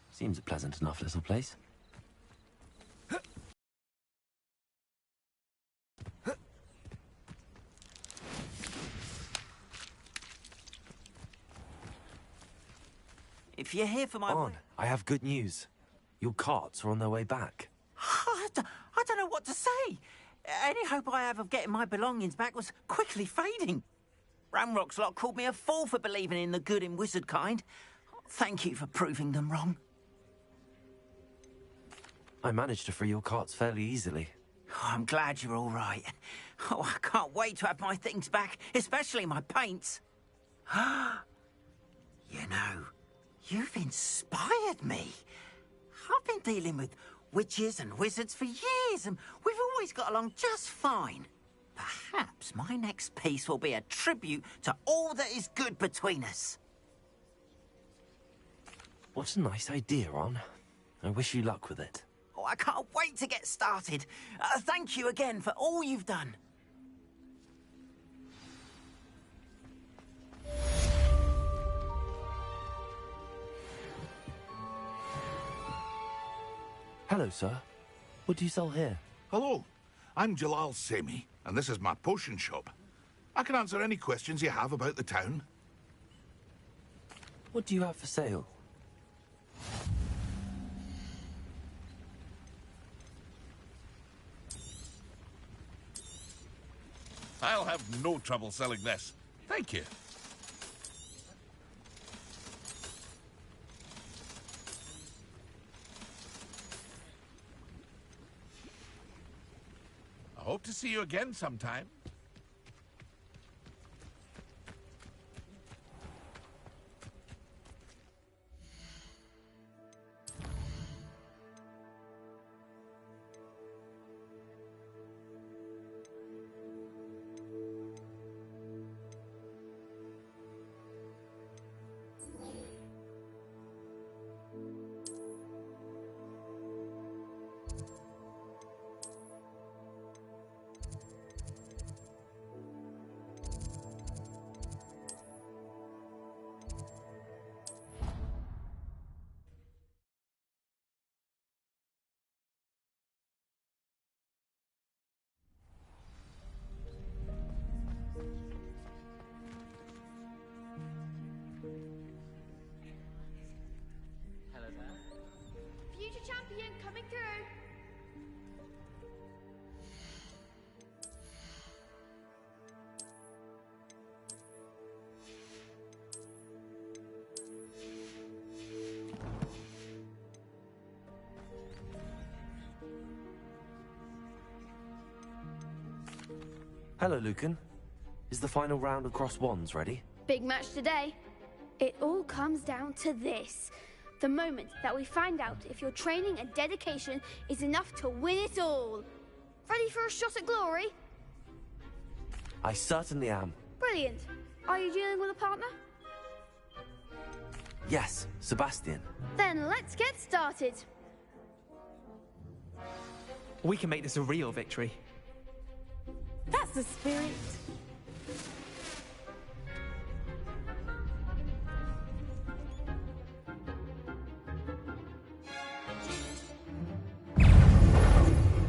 Seems a pleasant enough little place. If you're here for my... On, I have good news. Your carts are on their way back. I don't know what to say. Any hope I have of getting my belongings back was quickly fading. Ramrock's lot called me a fool for believing in the good in wizard kind. Thank you for proving them wrong. I managed to free your carts fairly easily. Oh, I'm glad you're all right. Oh, I can't wait to have my things back, especially my paints. You know, you've inspired me. I've been dealing with witches and wizards for years, and we've always got along just fine. Perhaps my next piece will be a tribute to all that is good between us. What a nice idea, Ron. I wish you luck with it. Oh, I can't wait to get started. Thank you again for all you've done. Hello, sir. What do you sell here? Hello, I'm Jalal Semi, and this is my potion shop. I can answer any questions you have about the town. What do you have for sale? I'll have no trouble selling this. Thank you. I hope to see you again sometime. Hello, Lucan. Is the final round of cross wands ready? Big match today. It all comes down to this. The moment that we find out if your training and dedication is enough to win it all. Ready for a shot at glory? I certainly am. Brilliant. Are you dealing with a partner? Yes, Sebastian. Then let's get started. We can make this a real victory. That's the spirit.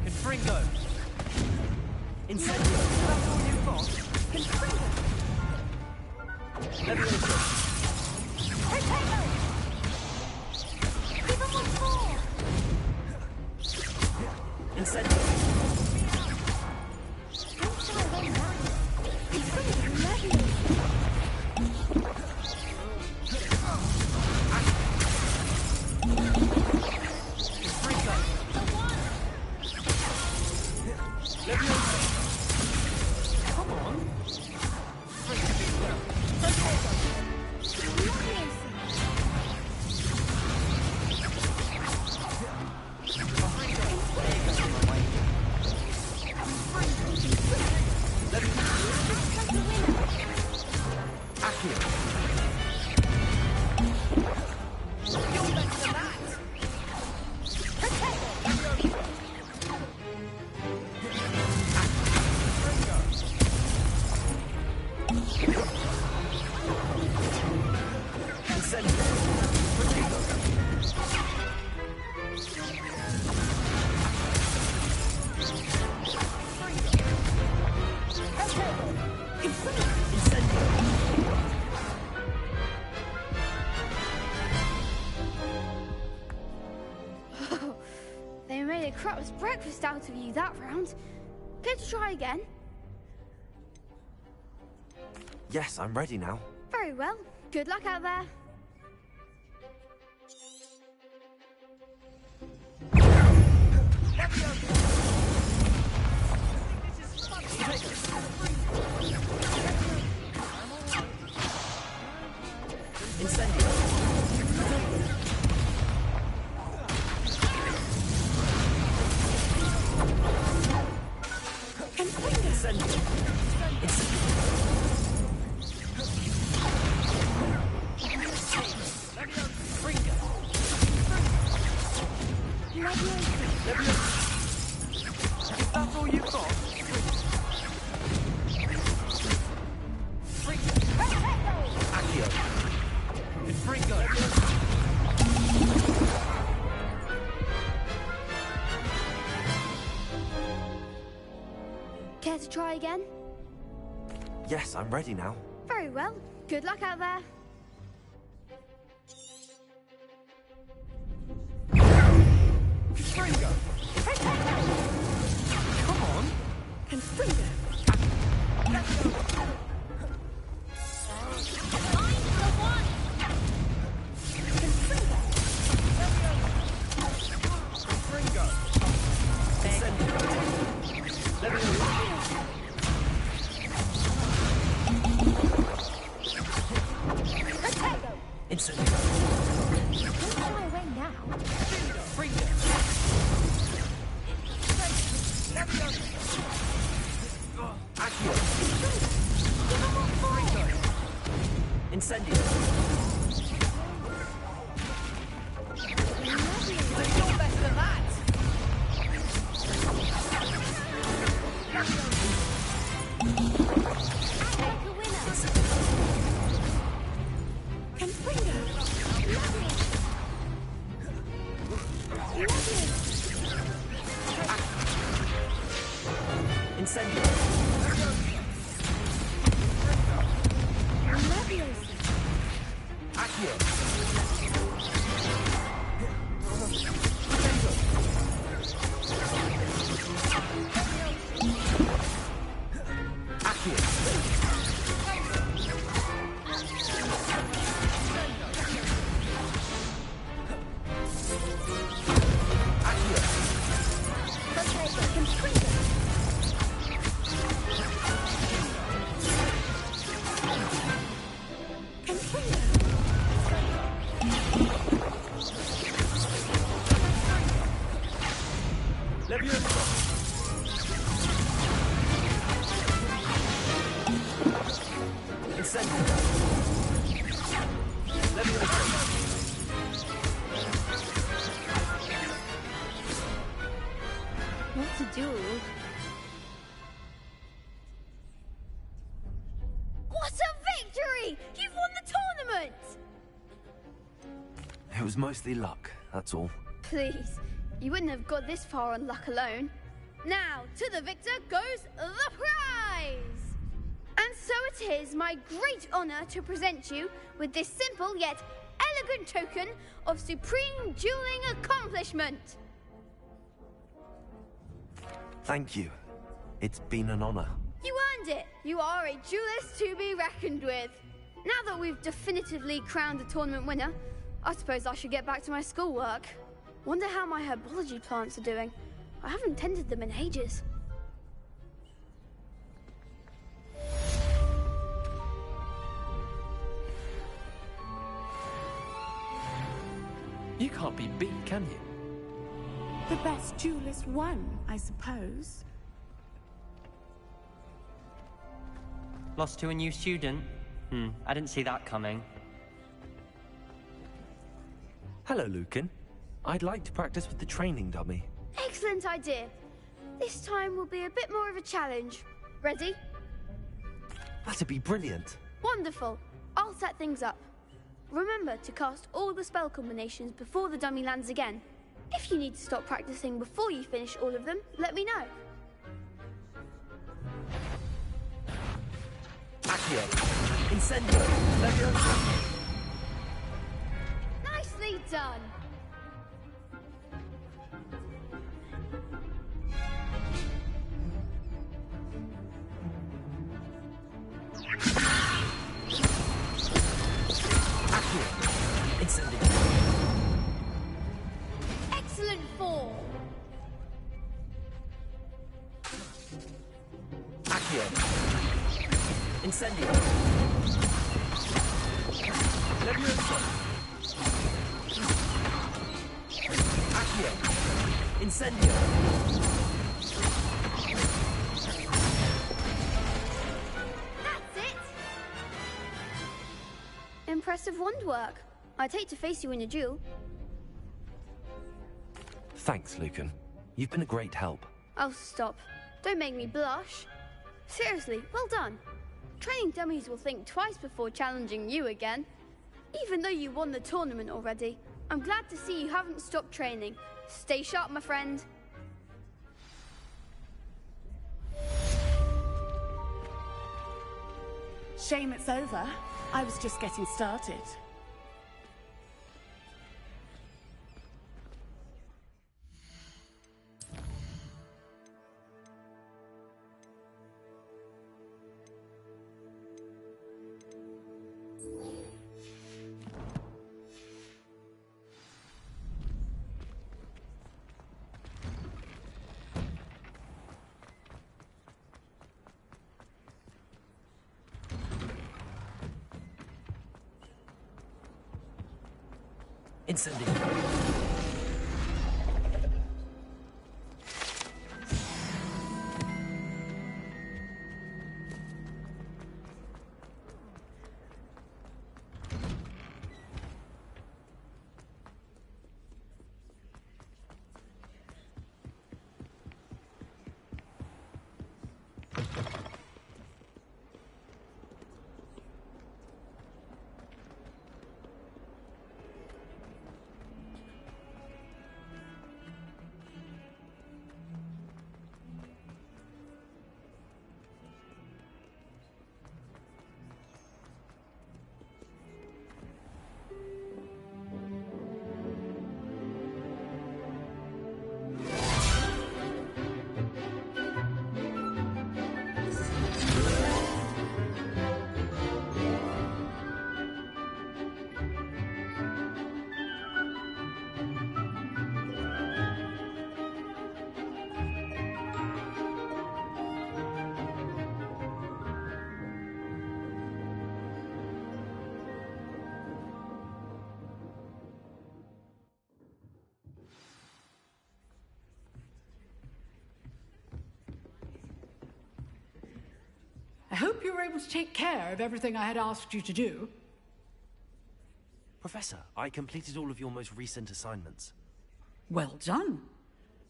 Confringo! Incendio! That's all you've got? Confringo! Levioso! Potato! Give him what's more! Incendio! Don't shy away now. He's going to be Levioso. Come on! They made a crap's breakfast out of you that round. Care to try again? Yes, I'm ready now. Very well. Good luck out there. That's all you've got? Accio. Confringo. Care to try again? Yes, I'm ready now. Very well. Good luck out there. Confringo. Come on. Confringo. Incendio. You're better than that. Take a winner. Confringo. Incendio. Accio. was mostly luck, that's all. Please, you wouldn't have got this far on luck alone. Now, to the victor goes the prize! And so it is my great honour to present you with this simple yet elegant token of supreme dueling accomplishment. Thank you. It's been an honor. You earned it. You are a duelist to be reckoned with. Now that we've definitively crowned the tournament winner, I suppose I should get back to my schoolwork. Wonder how my herbology plants are doing. I haven't tended them in ages. You can't be beat, can you? The best duelist won, I suppose. Lost to a new student? I didn't see that coming. Hello, Lucan. I'd like to practice with the training dummy. Excellent idea. This time will be a bit more of a challenge. Ready? That'd be brilliant. Wonderful. I'll set things up. Remember to cast all the spell combinations before the dummy lands again. If you need to stop practicing before you finish all of them, let me know. Accio! Incendio! Leviosa! Nicely done! Accio! Incendio! Excellent form! Accio! Incendio! Leviosa! Accio! Incendio! That's it! Impressive wand work. I'd hate to face you in a duel. Thanks, Lucan. You've been a great help. Oh, stop. Don't make me blush. Seriously, well done. Training dummies will think twice before challenging you again. Even though you won the tournament already, I'm glad to see you haven't stopped training. Stay sharp, my friend. Shame it's over. I was just getting started. Incendio! I hope you were able to take care of everything I had asked you to do. Professor, I completed all of your most recent assignments. Well done.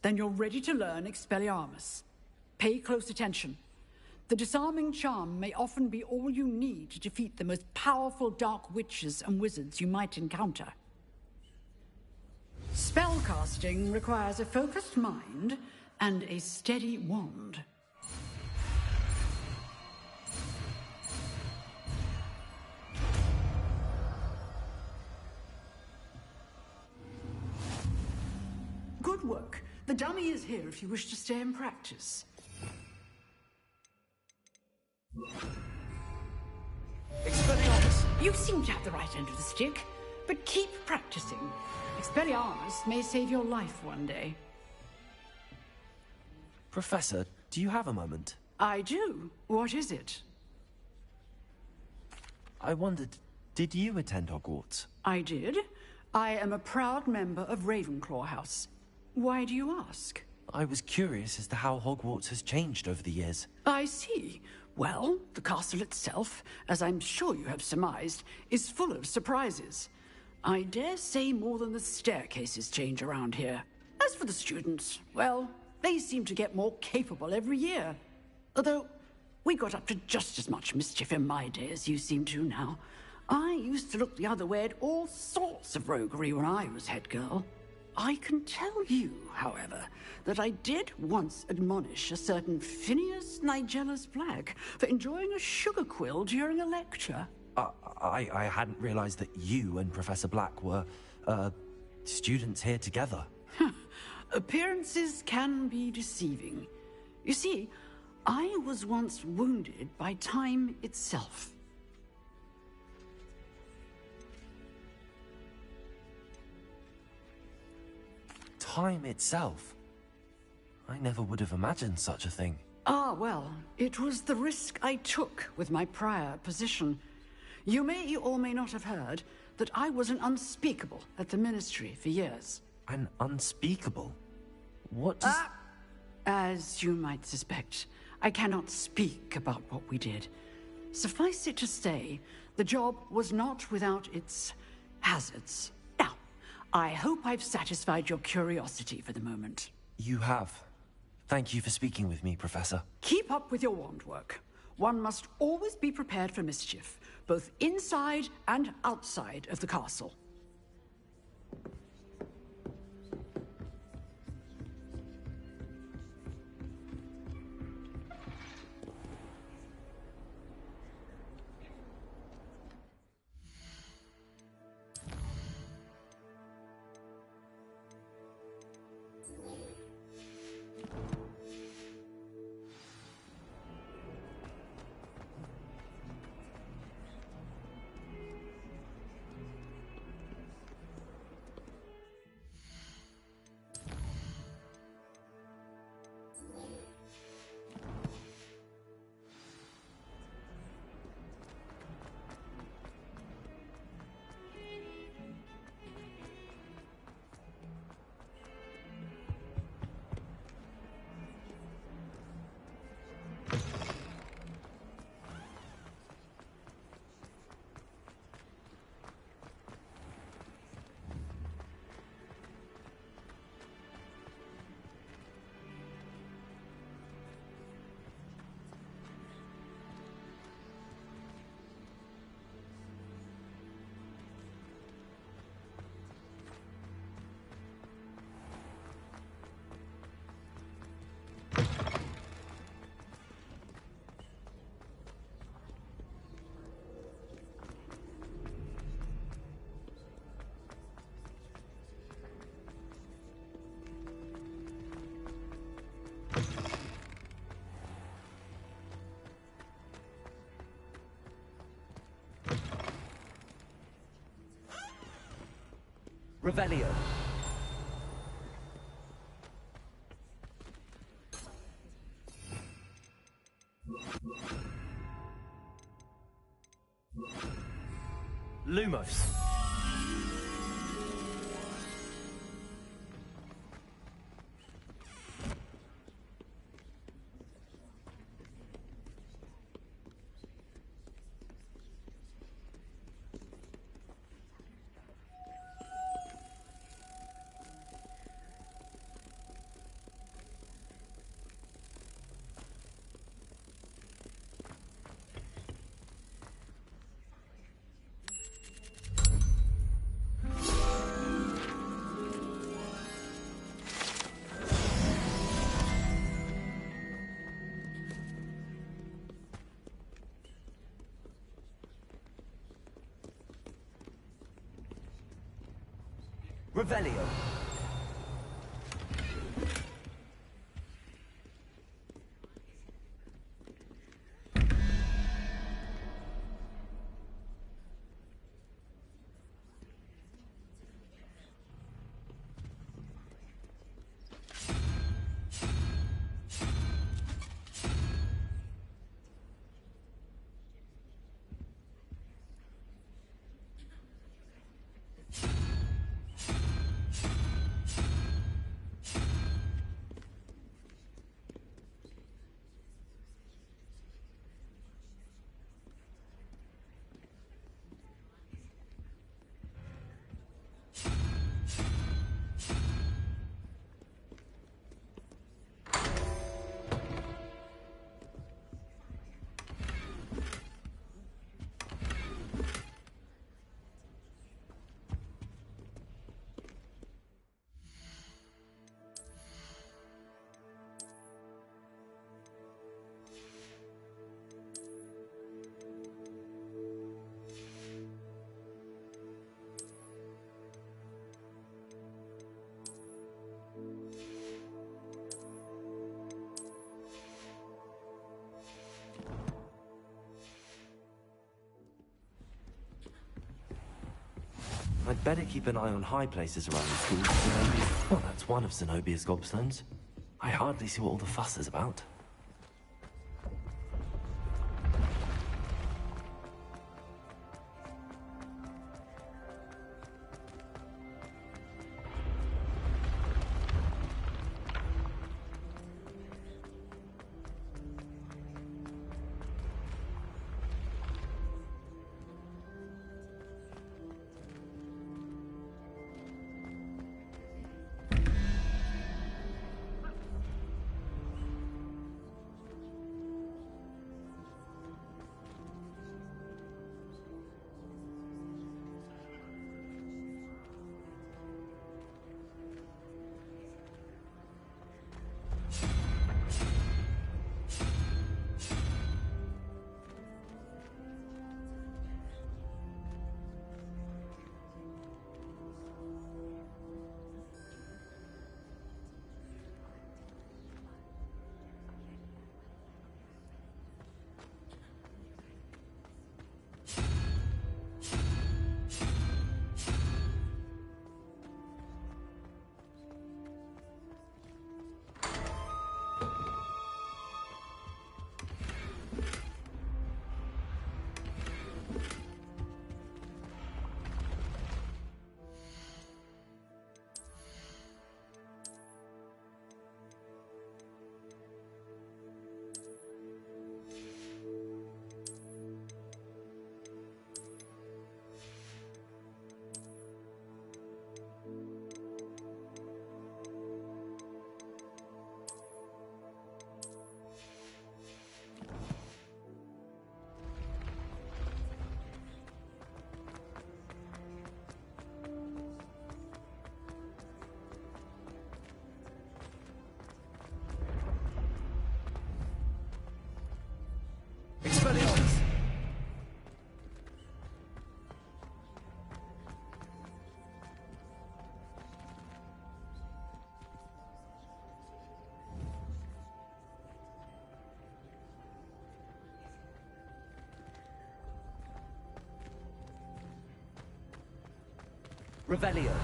Then you're ready to learn Expelliarmus. Pay close attention. The disarming charm may often be all you need to defeat the most powerful dark witches and wizards you might encounter. Spellcasting requires a focused mind and a steady wand. Good work. The dummy is here if you wish to stay and practice. Expelliarmus! You seem to have the right end of the stick, but keep practicing. Expelliarmus may save your life one day. Professor, do you have a moment? I do. What is it? I wondered, did you attend Hogwarts? I did. I am a proud member of Ravenclaw House. Why do you ask? I was curious as to how Hogwarts has changed over the years. I see. Well, the castle itself, as I'm sure you have surmised, is full of surprises. I dare say more than the staircases change around here. As for the students, well, they seem to get more capable every year. Although, we got up to just as much mischief in my day as you seem to now. I used to look the other way at all sorts of roguery when I was head girl. I can tell you, however, that I did once admonish a certain Phineas Nigellus Black for enjoying a sugar quill during a lecture. I hadn't realized that you and Professor Black were, students here together. Appearances can be deceiving. You see, I was once wounded by time itself. Time itself? I never would have imagined such a thing. Ah, well, it was the risk I took with my prior position. You may or may not have heard that I was an unspeakable at the Ministry for years. An unspeakable? What does... As you might suspect, I cannot speak about what we did. Suffice it to say, the job was not without its hazards. Now, I hope I've satisfied your curiosity for the moment. You have. Thank you for speaking with me, Professor. Keep up with your wand work. One must always be prepared for mischief, both inside and outside of the castle. Revelio. Lumos. Revelio. I'd better keep an eye on high places around the school. Zenobia. Well, that's one of Zenobia's gobstones. I hardly see what all the fuss is about. Expelliarmus! Revelio.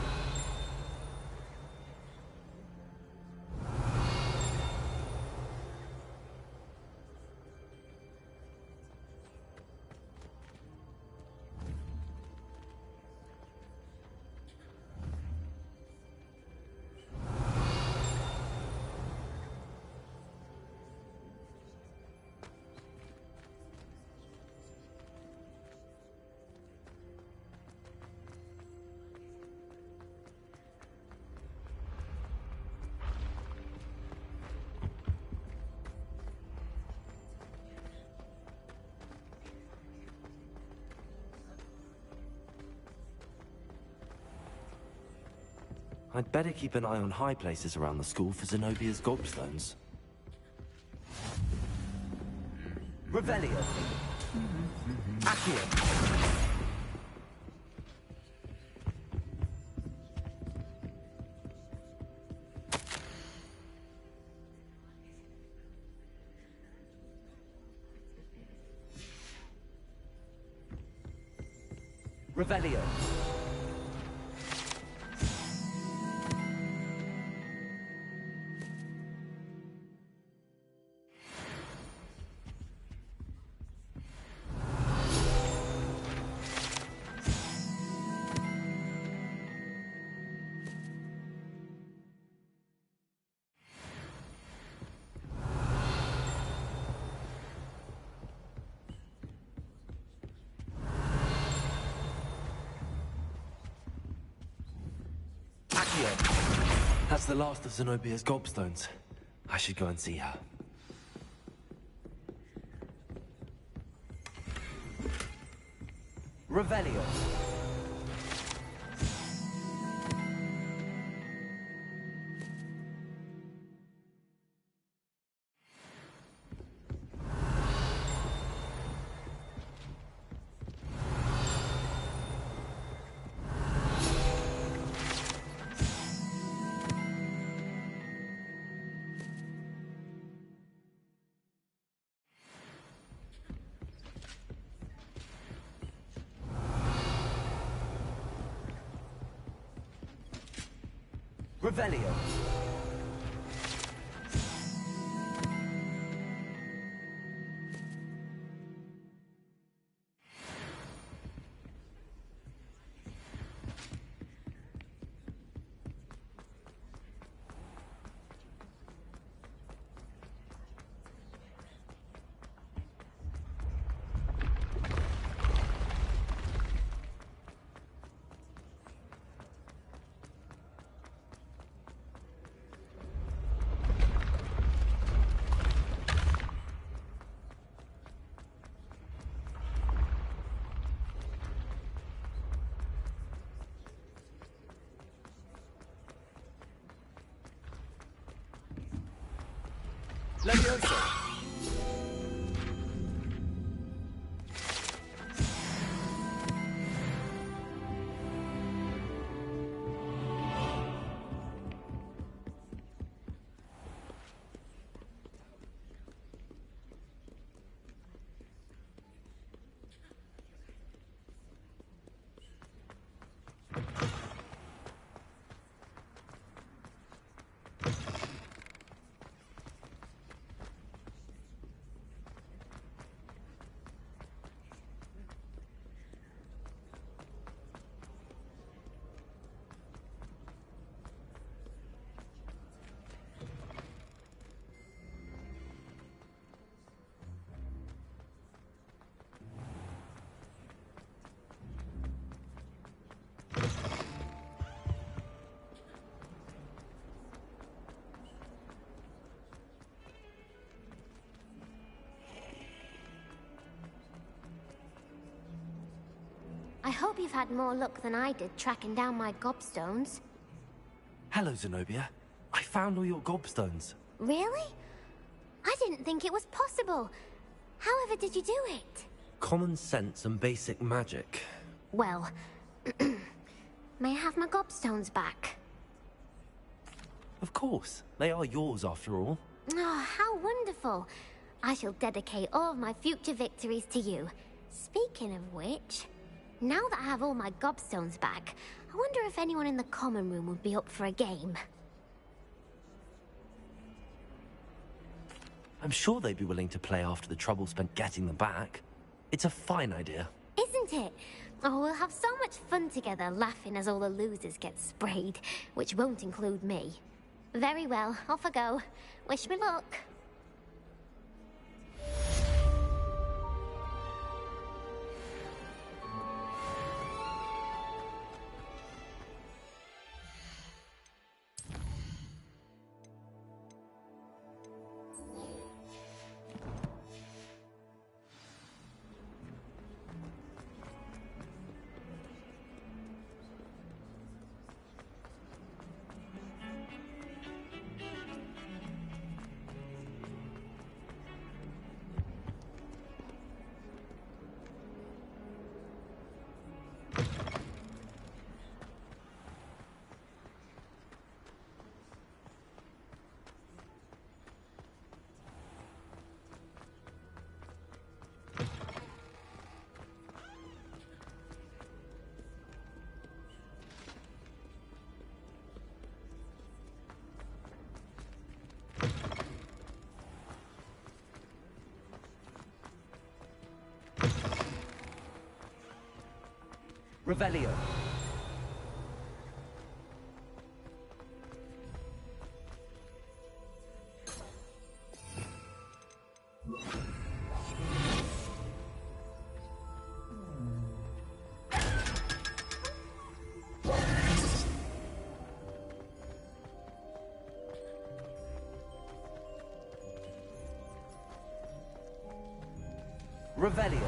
I'd better keep an eye on high places around the school for Zenobia's gobstones. Revelio. Accio. Revelio. That's the last of Zenobia's gobstones. I should go and see her. Revelio. Revelio. Levioso. I hope you've had more luck than I did tracking down my gobstones. Hello, Zenobia. I found all your gobstones. Really? I didn't think it was possible. However did you do it? Common sense and basic magic. Well, may I have my gobstones back? Of course. They are yours, after all. Oh, how wonderful. I shall dedicate all of my future victories to you. Speaking of which, now that I have all my gobstones back, I wonder if anyone in the common room would be up for a game. I'm sure they'd be willing to play after the trouble spent getting them back. It's a fine idea. Isn't it? Oh, we'll have so much fun together, laughing as all the losers get sprayed, which won't include me. Very well, off I go. Wish me luck. Revelio. Revelio.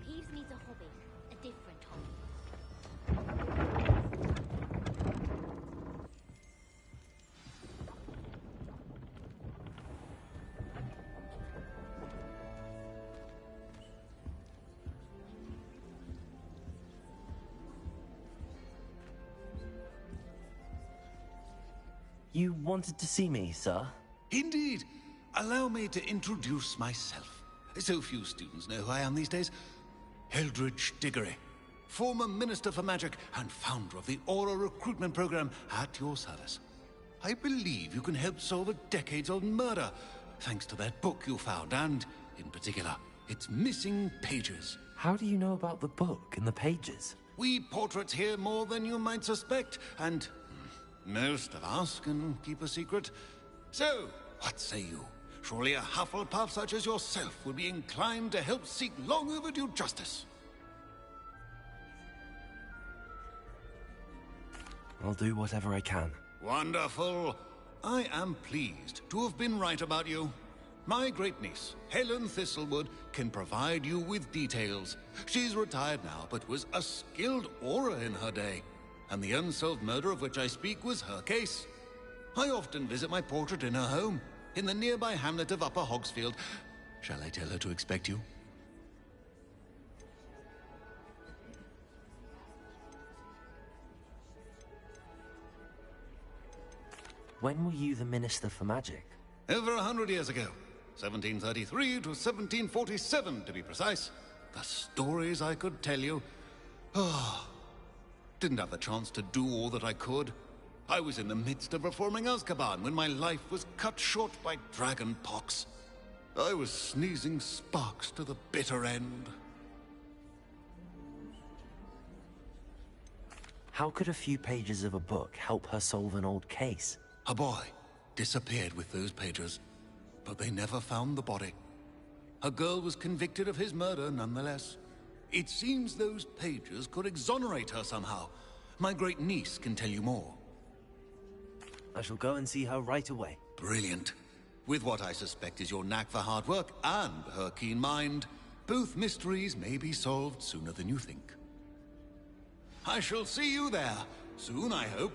Peeves needs a hobby, a different hobby. You wanted to see me, sir? Indeed. Allow me to introduce myself. So few students know who I am these days. Eldridge Diggory, former Minister for Magic and founder of the Aura recruitment program at your service. I believe you can help solve a decades-old murder, thanks to that book you found, and, in particular, its missing pages. How do you know about the book and the pages? We portraits hear more than you might suspect, and most of us can keep a secret. So, what say you? Surely a Hufflepuff such as yourself would be inclined to help seek long overdue justice. I'll do whatever I can. Wonderful. I am pleased to have been right about you. My great-niece, Helen Thistlewood, can provide you with details. She's retired now, but was a skilled aura in her day. And the unsolved murder of which I speak was her case. I often visit my portrait in her home, in the nearby hamlet of Upper Hogsfield. Shall I tell her to expect you? When were you the Minister for Magic? Over 100 years ago. 1733 to 1747, to be precise. The stories I could tell you. Oh, didn't have the chance to do all that I could. I was in the midst of reforming Azkaban when my life was cut short by dragon pox. I was sneezing sparks to the bitter end. How could a few pages of a book help her solve an old case? A boy disappeared with those pages, but they never found the body. A girl was convicted of his murder nonetheless. It seems those pages could exonerate her somehow. My great-niece can tell you more. I shall go and see her right away. Brilliant. With what I suspect is your knack for hard work and her keen mind, both mysteries may be solved sooner than you think. I shall see you there, soon I hope.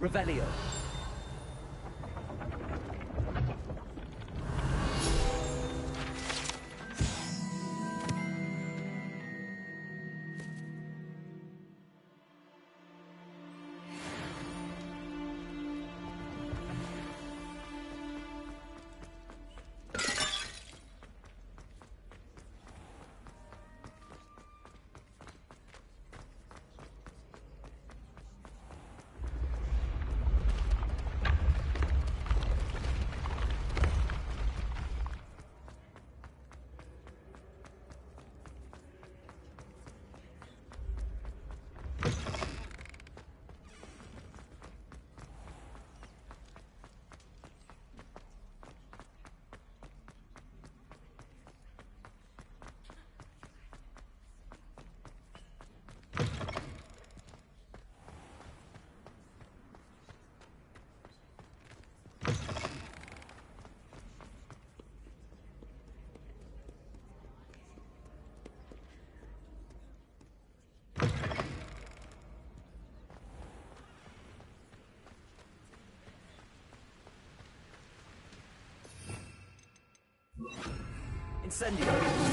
Revelio. Incendio.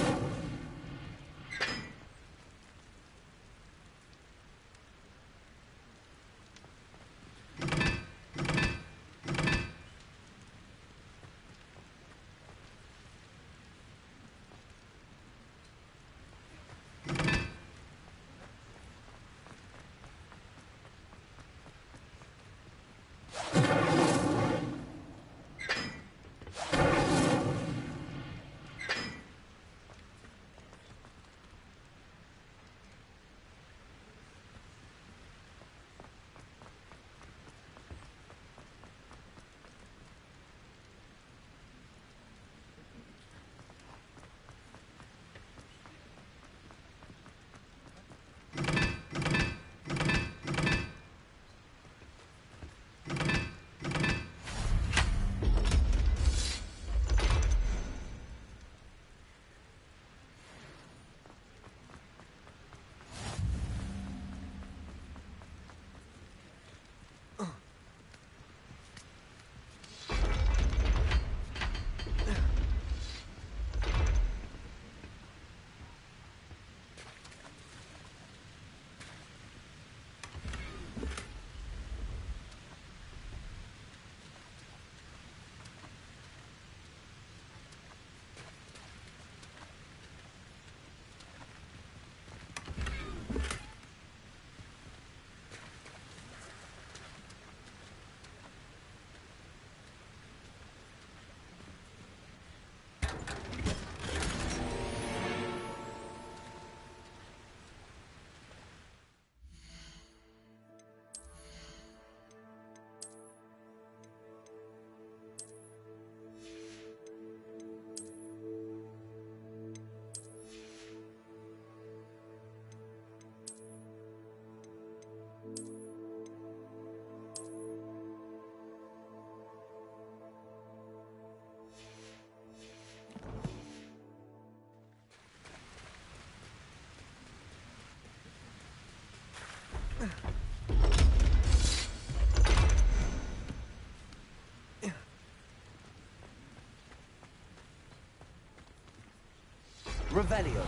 Revelio.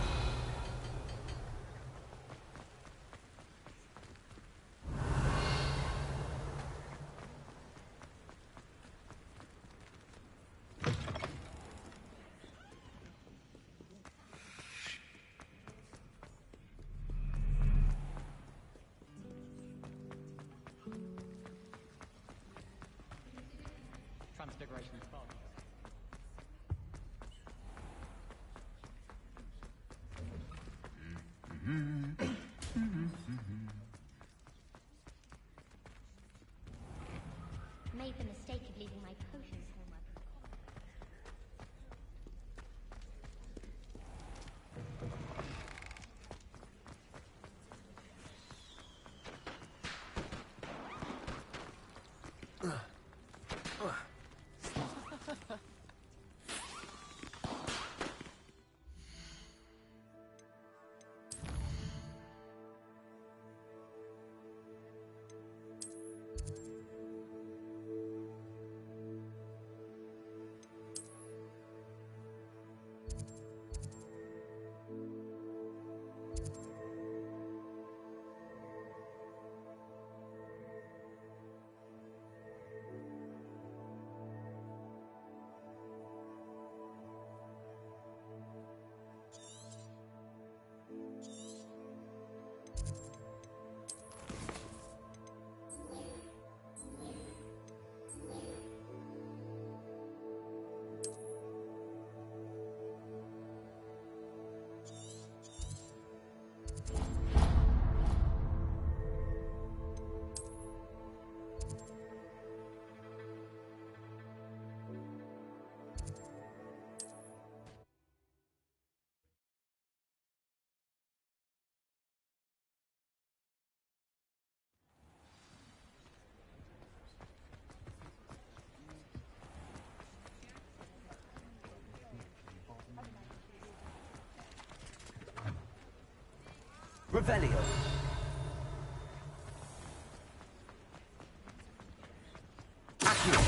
Transfiguration is fun. Made the mistake of leaving my potions homework. Revelio. Accio.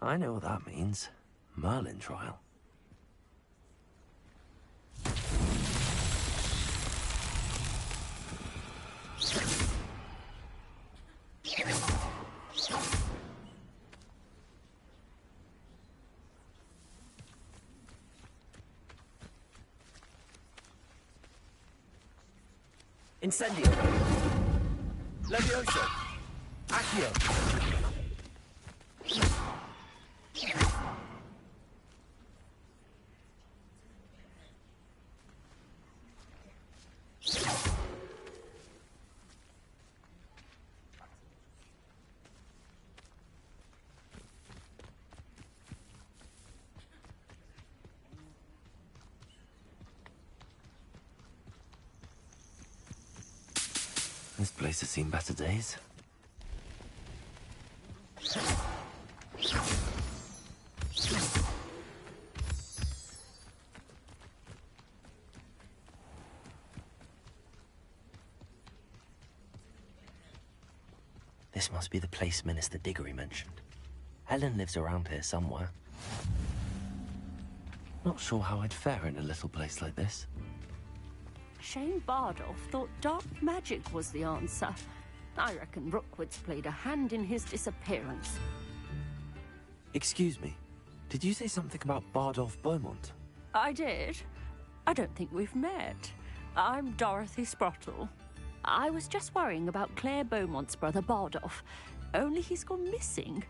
I know what that means. Merlin trial. Incendio. Levioso. Accio. This place has seen better days. This must be the place Minister Diggory mentioned. Helen lives around here somewhere. Not sure how I'd fare in a little place like this. Shane Bardolph thought dark magic was the answer. I reckon Rookwood's played a hand in his disappearance. Excuse me, did you say something about Bardolph Beaumont? I did. I don't think we've met. I'm Dorothy Sprottle. I was just worrying about Claire Beaumont's brother Bardolph, only he's gone missing.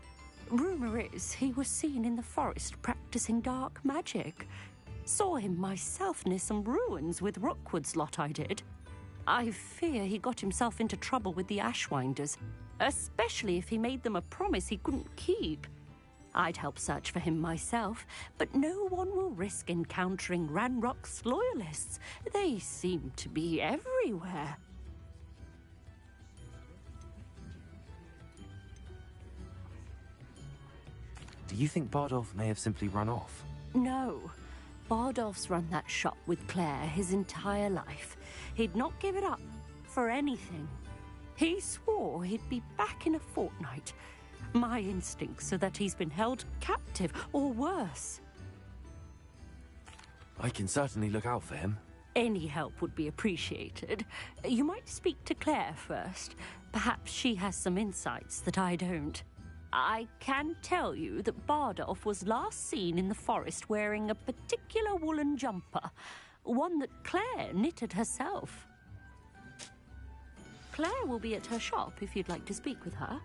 Rumour is he was seen in the forest practicing dark magic. Saw him myself near some ruins with Rookwood's lot I did. I fear he got himself into trouble with the Ashwinders, especially if he made them a promise he couldn't keep. I'd help search for him myself, but no one will risk encountering Ranrock's loyalists. They seem to be everywhere. Do you think Bardolph may have simply run off? No. Bardolph's run that shop with Claire his entire life. He'd not give it up for anything. He swore he'd be back in a fortnight. My instincts are that he's been held captive, or worse. I can certainly look out for him. Any help would be appreciated. You might speak to Claire first. Perhaps she has some insights that I don't. I can tell you that Bardolph was last seen in the forest wearing a particular woolen jumper, one that Claire knitted herself. Claire will be at her shop if you'd like to speak with her.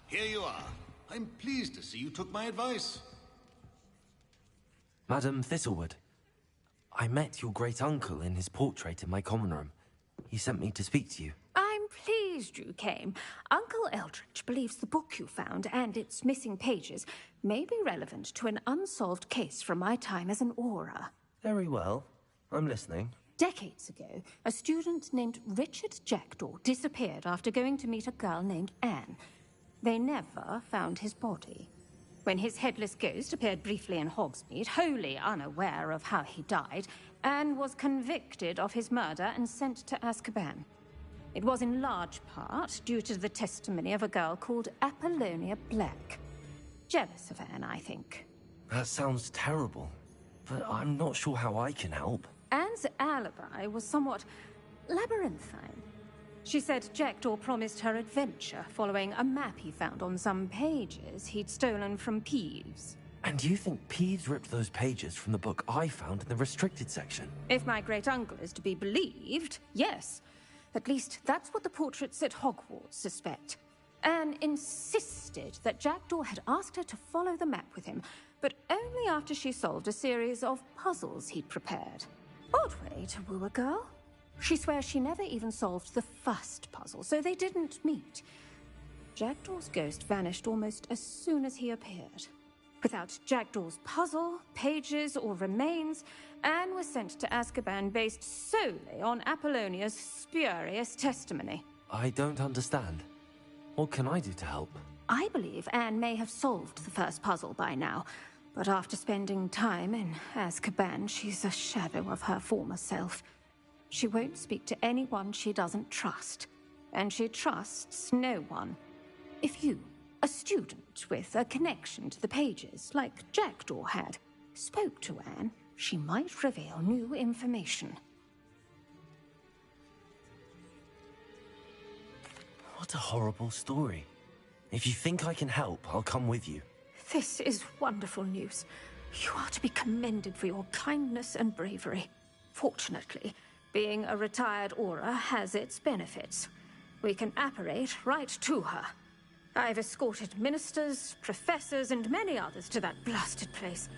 Here you are. I'm pleased to see you took my advice. Madam Thistlewood, I met your great-uncle in his portrait in my common room. He sent me to speak to you. I'm pleased you came. Uncle Eldritch believes the book you found and its missing pages may be relevant to an unsolved case from my time as an Auror. Very well. I'm listening. Decades ago, a student named Richard Jackdaw disappeared after going to meet a girl named Anne. They never found his body. When his headless ghost appeared briefly in Hogsmeade, wholly unaware of how he died, Anne was convicted of his murder and sent to Azkaban. It was in large part due to the testimony of a girl called Apollonia Black. Jealous of Anne, I think. That sounds terrible, but I'm not sure how I can help. Anne's alibi was somewhat labyrinthine. She said Jackdaw promised her adventure following a map he found on some pages he'd stolen from Peeves. And you think Peeves ripped those pages from the book I found in the restricted section? If my great-uncle is to be believed, yes. At least that's what the portraits at Hogwarts suspect. Anne insisted that Jackdaw had asked her to follow the map with him, but only after she solved a series of puzzles he'd prepared. Odd way to woo a girl. She swears she never even solved the first puzzle, so they didn't meet. Jackdaw's ghost vanished almost as soon as he appeared. Without Jackdaw's puzzle, pages, or remains, Anne was sent to Azkaban based solely on Apollonia's spurious testimony. I don't understand. What can I do to help? I believe Anne may have solved the first puzzle by now, but after spending time in Azkaban, she's a shadow of her former self. She won't speak to anyone she doesn't trust, and she trusts no one. If you, a student with a connection to the pages, like Jackdaw had, spoke to Anne, she might reveal new information. What a horrible story. If you think I can help, I'll come with you. This is wonderful news. You are to be commended for your kindness and bravery. Fortunately, being a retired Auror has its benefits. We can apparate right to her. I've escorted ministers, professors, and many others to that blasted place.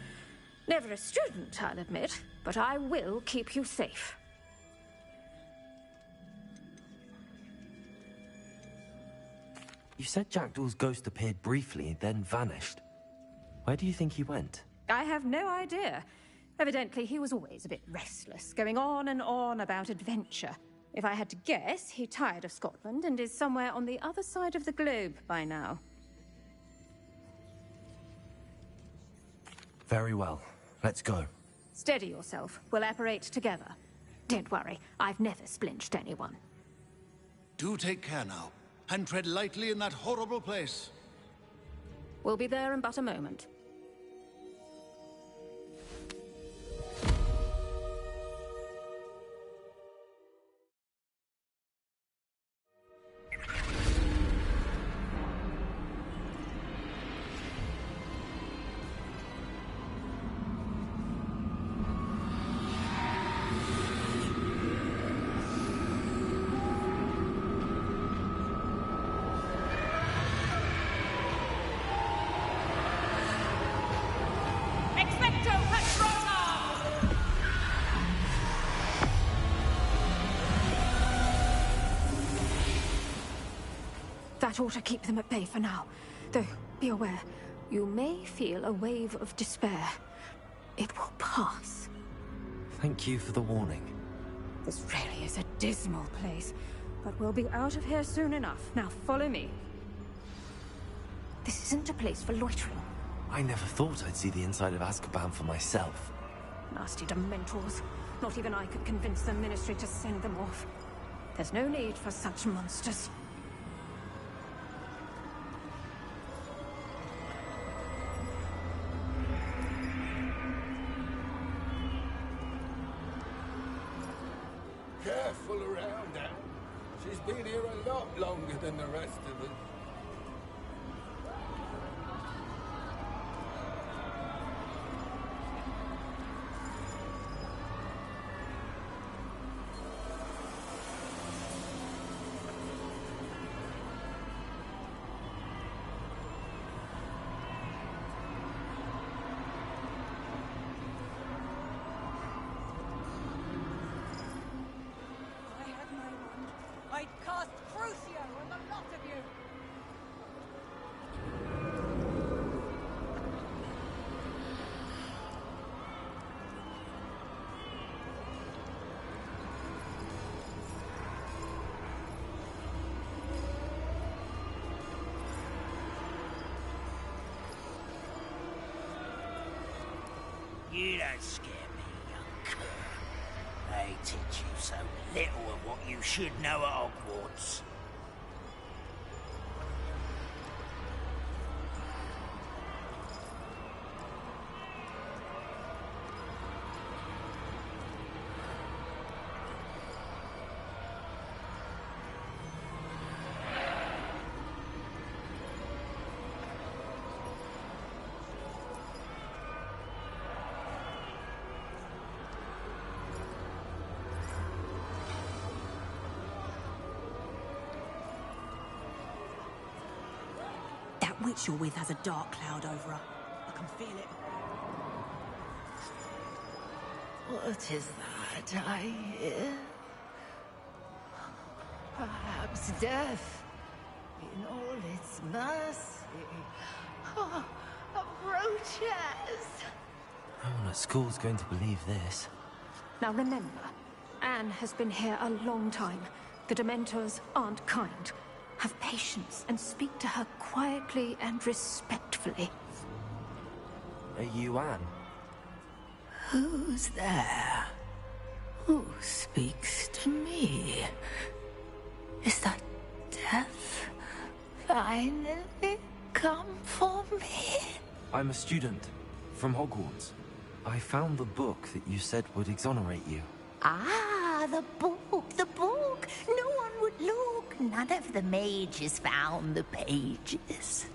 Never a student, I'll admit, but I will keep you safe. You said Jackdaw's ghost appeared briefly, then vanished. Where do you think he went? I have no idea. Evidently, he was always a bit restless, going on and on about adventure. If I had to guess, he tired of Scotland and is somewhere on the other side of the globe by now. Very well. Let's go. Steady yourself. We'll apparate together. Don't worry, I've never splinched anyone. Do take care now, and tread lightly in that horrible place. We'll be there in but a moment. That ought to keep them at bay for now. Though, be aware, you may feel a wave of despair. It will pass. Thank you for the warning. This really is a dismal place, but we'll be out of here soon enough. Now follow me. This isn't a place for loitering. I never thought I'd see the inside of Azkaban for myself. Nasty Dementors. Not even I could convince the Ministry to send them off. There's no need for such monsters. full around her. She's been here a lot longer than the rest of us. I'd cast Crucio on the lot of you! You don't scare me, young cur. They teach you so little of what you should know at Hogwarts. That witch you're with has a dark cloud over her. I can feel it. What is that I hear? Perhaps death in all its mercy. Oh, approaches. No one at school's going to believe this. Now remember, Anne has been here a long time. The Dementors aren't kind. Have patience and speak to her quietly and respectfully. Are you Anne? Who's there? Who speaks to me? Is that death finally come for me? I'm a student from Hogwarts. I found the book that you said would exonerate you. Ah, the book, the book. No one would look. None of the mages found the pages.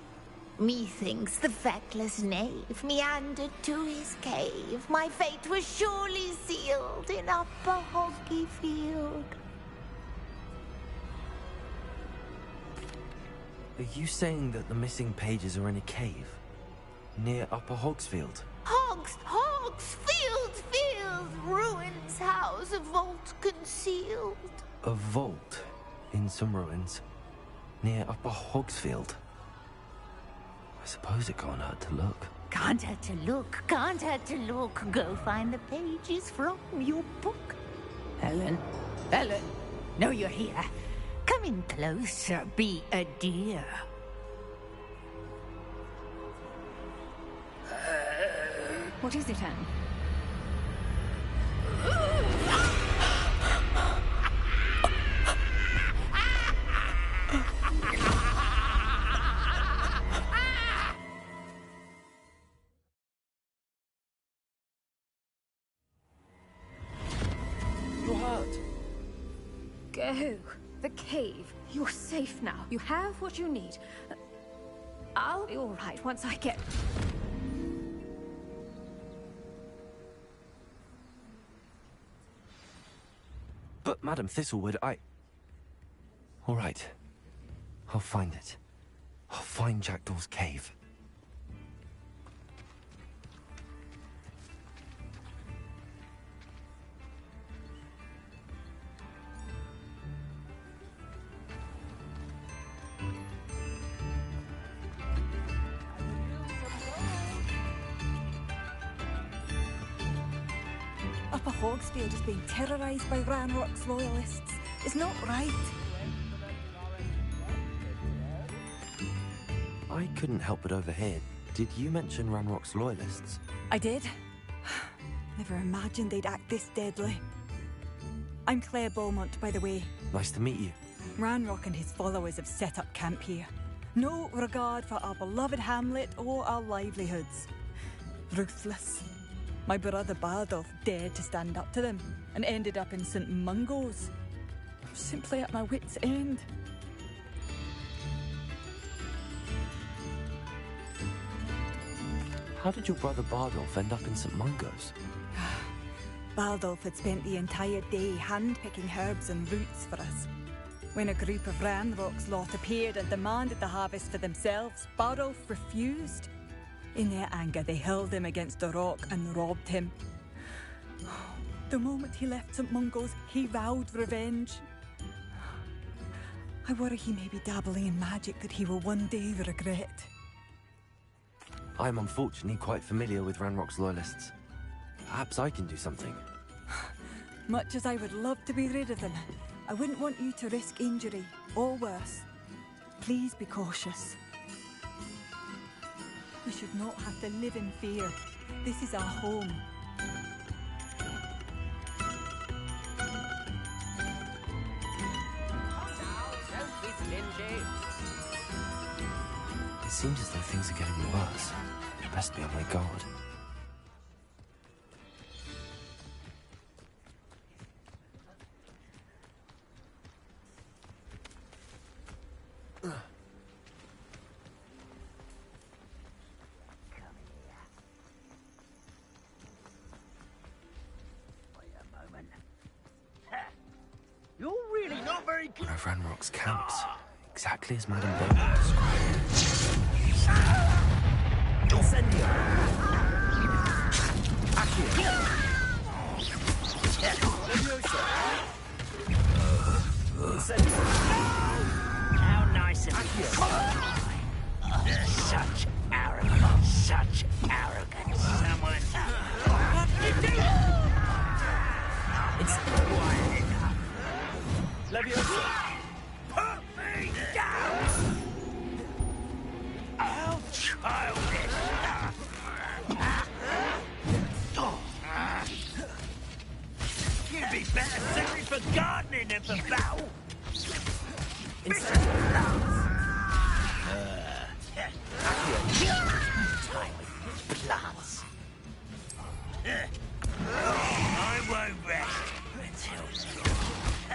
Methinks the feckless knave meandered to his cave. My fate was surely sealed in Upper Hoggyfield. Are you saying that the missing pages are in a cave? Near Upper Hogsfield? Hogsfield, ruins house, a vault concealed. A vault in some ruins near Upper Hogsfield. I suppose it can't hurt to look. Can't hurt to look, can't hurt to look. Go find the pages from your book. Helen, know you're here. Come in closer, be a dear. What is it, Anne? You're hurt. Go. The cave. You're safe now. You have what you need. I'll be all right once I get... But, Madam Thistlewood, All right. I'll find it. I'll find Jackdaw's cave. Upper Hogsfield is being terrorised by Ranrock's loyalists. It's not right. I couldn't help but overhear. Did you mention Ranrock's loyalists? I did. Never imagined they'd act this deadly. I'm Claire Beaumont, by the way. Nice to meet you. Ranrock and his followers have set up camp here. No regard for our beloved hamlet or our livelihoods. Ruthless. My brother Bardolph dared to stand up to them and ended up in St. Mungo's. simply at my wit's end. How did your brother Bardolph end up in St. Mungo's? Baldolf had spent the entire day hand-picking herbs and roots for us. When a group of Ranrock's lot appeared and demanded the harvest for themselves, Bardolph refused. In their anger, they hurled him against a rock and robbed him. The moment he left St. Mungo's, he vowed revenge. I worry he may be dabbling in magic that he will one day regret. I'm unfortunately quite familiar with Ranrock's loyalists. Perhaps I can do something. Much as I would love to be rid of them, I wouldn't want you to risk injury, or worse. Please be cautious. We should not have to live in fear. This is our home. Don't be stingy. It seems as though things are getting worse. Best be on my guard. You're really not very good. One of Ranrock's camps. Exactly as Madame Bowman described. Incendio. Incendio. How nice of you. Such arrogance, such arrogance. Someone... What you do? It's quiet enough. Leviosa. Put me down! How childish! You'd be better suited for gardening than for battle. Plants. I won't rest until you're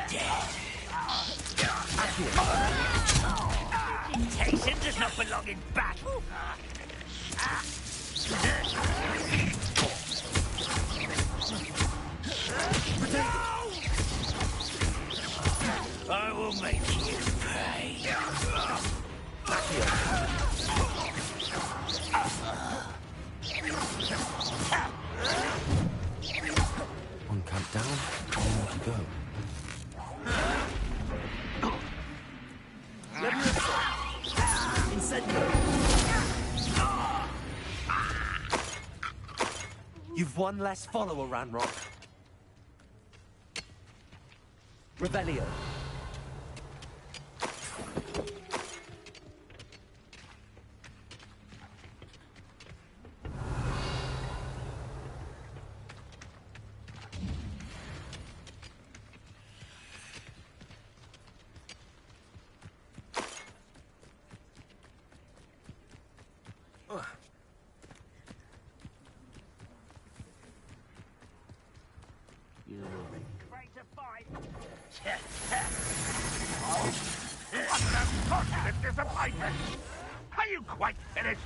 dead. Agitation does not belong in battle. I will make you pay. One camp down, one more to go. You've one less follower, Ranrock. Revelio. Disappointment! Are you quite finished?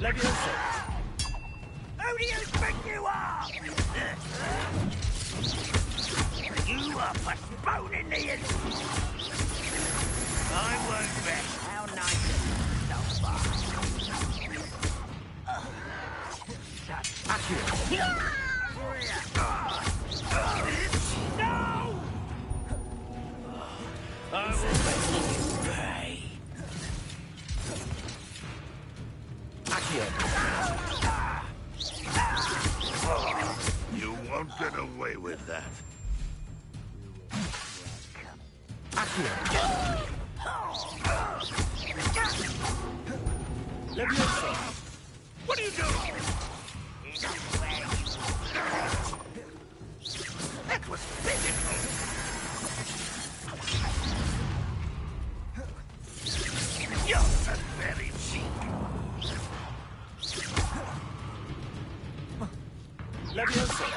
Leviosa! Who do you think you are? You are postponing the interview. I won't rest. How nice of you so far. Accio! Over here. No! I will make you pay. Accio! You won't get away with that. Accio! Leviosa! What are you doing? That was physical. You're so very cheap. Leviosa!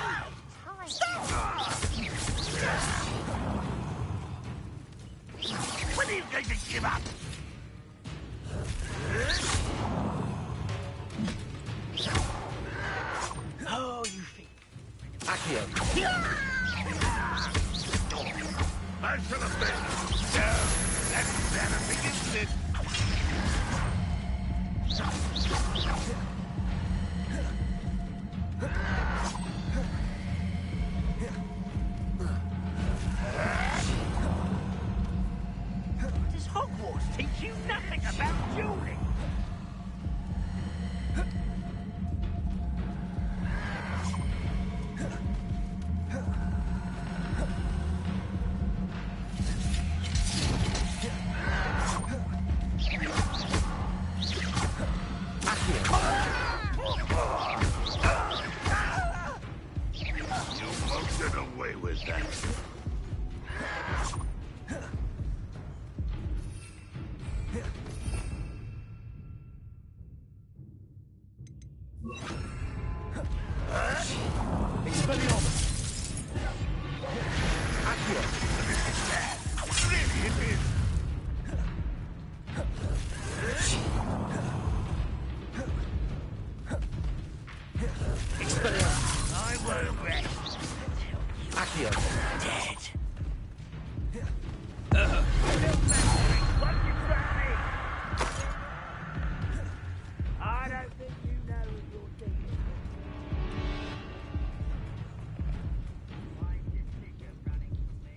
When are you going to give up? Oh, you think? Accio! I should have been. No, that's embarrassing, isn't it? Does Hogwarts teach you nothing about dueling? You won't get away with that. Expelliarmus! Accio! Really, it is. Expelliarmus! I won't rest. Accio! Dead. What you trying? I don't think you know what you're thinking. Why is this figure running from me?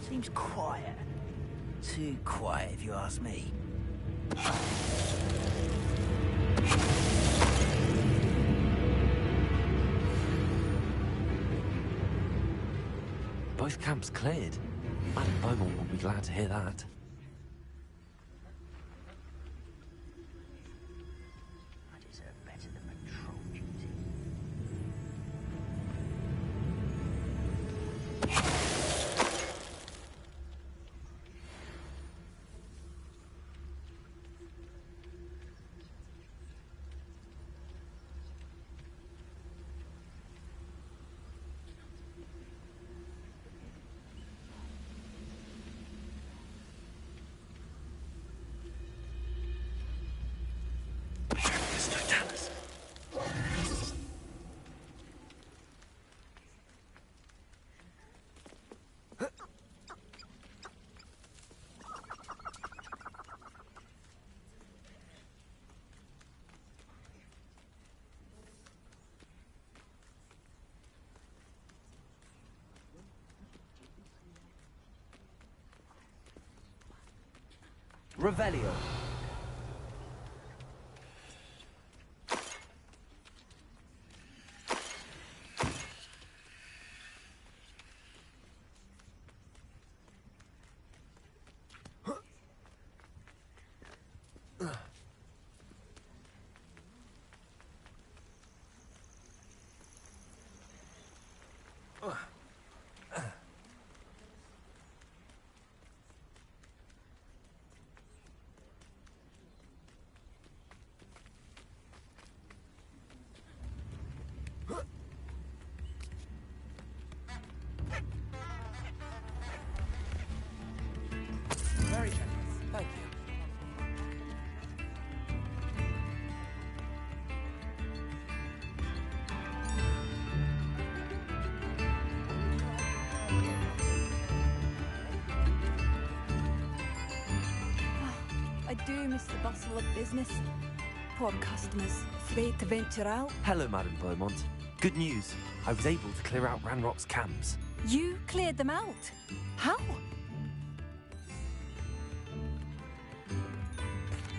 Seems quiet. Too quiet, if you ask me. Both camps cleared. Madam Beaumont will be glad to hear that. I deserve better than patrol duty. Revelio. do miss the bustle of business. Poor customers, afraid to venture out. Hello, Madam Beaumont. Good news. I was able to clear out Ranrock's camps. You cleared them out? How?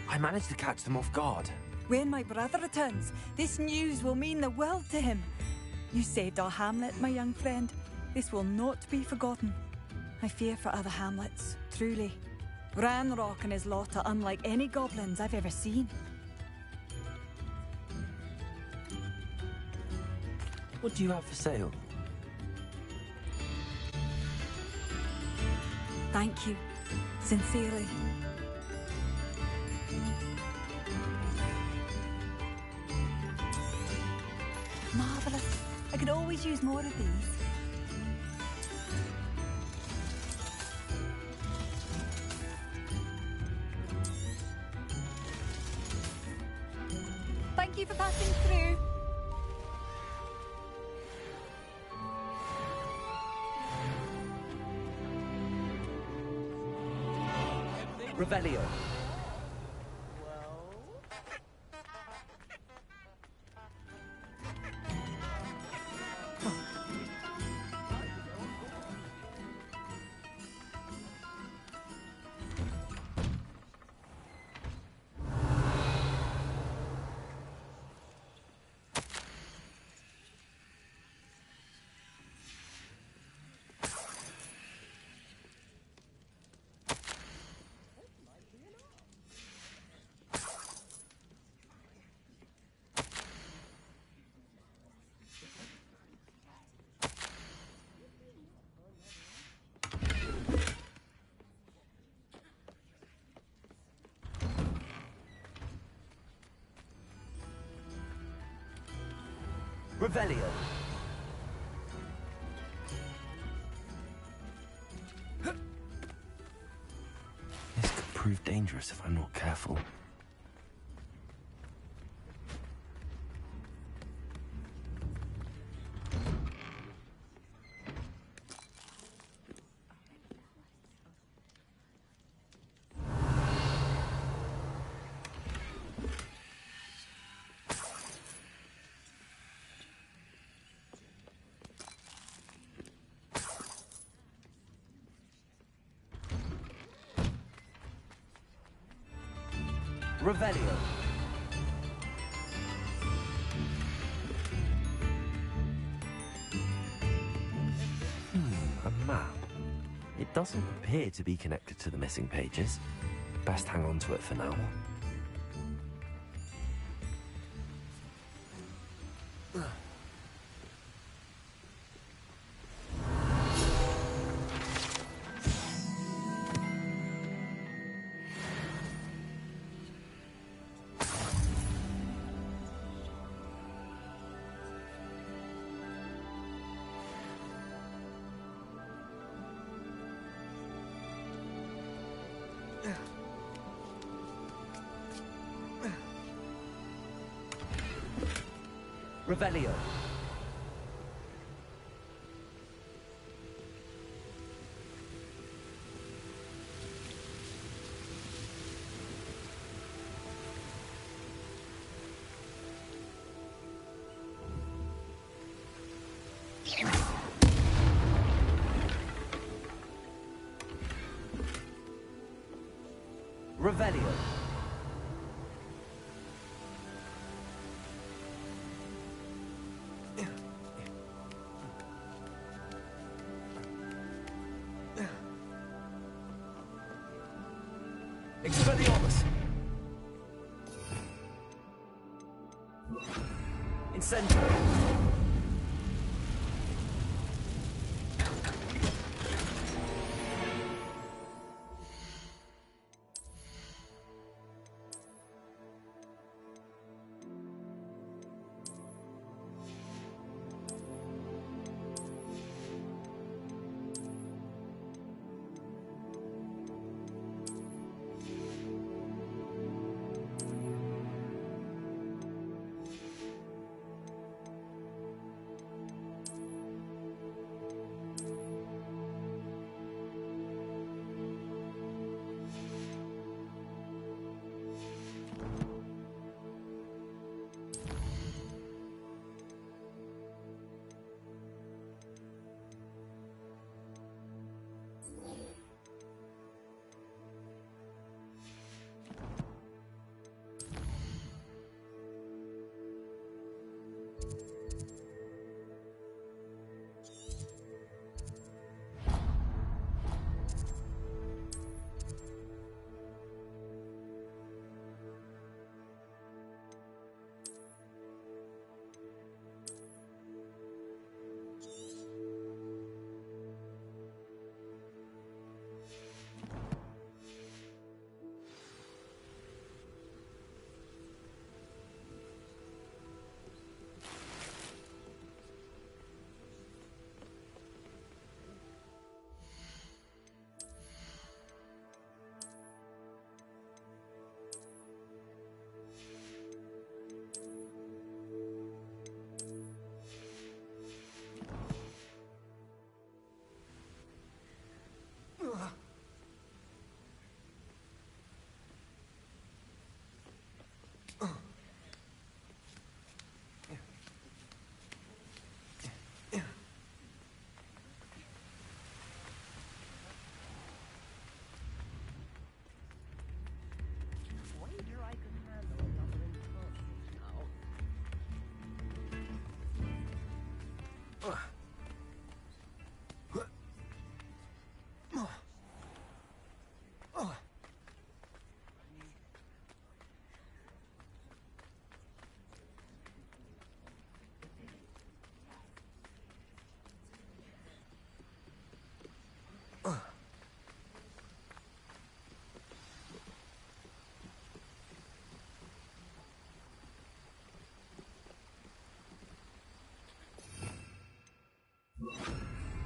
I managed to catch them off guard. When my brother returns, this news will mean the world to him. You saved our hamlet, my young friend. This will not be forgotten. I fear for other hamlets, truly. Ranrock and his lot are unlike any goblins I've ever seen. What do you have for sale? Thank you. Sincerely. Marvellous. I could always use more of these. Thank you for passing through. Revelio. Revelio. This could prove dangerous if I'm not careful. Revelio. A map. It doesn't appear to be connected to the missing pages. Best hang on to it for now. Revelio. Revelio. Expelliarmus! Incendio!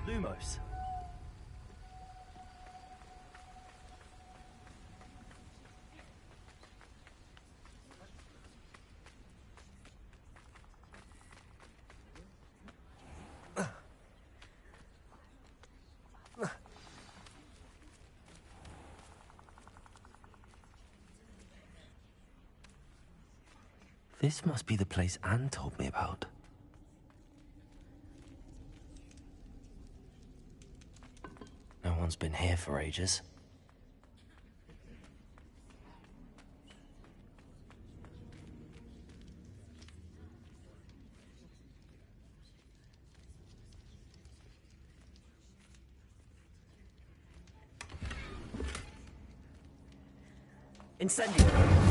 Lumos. This must be the place Anne told me about. No one's been here for ages. Incendio.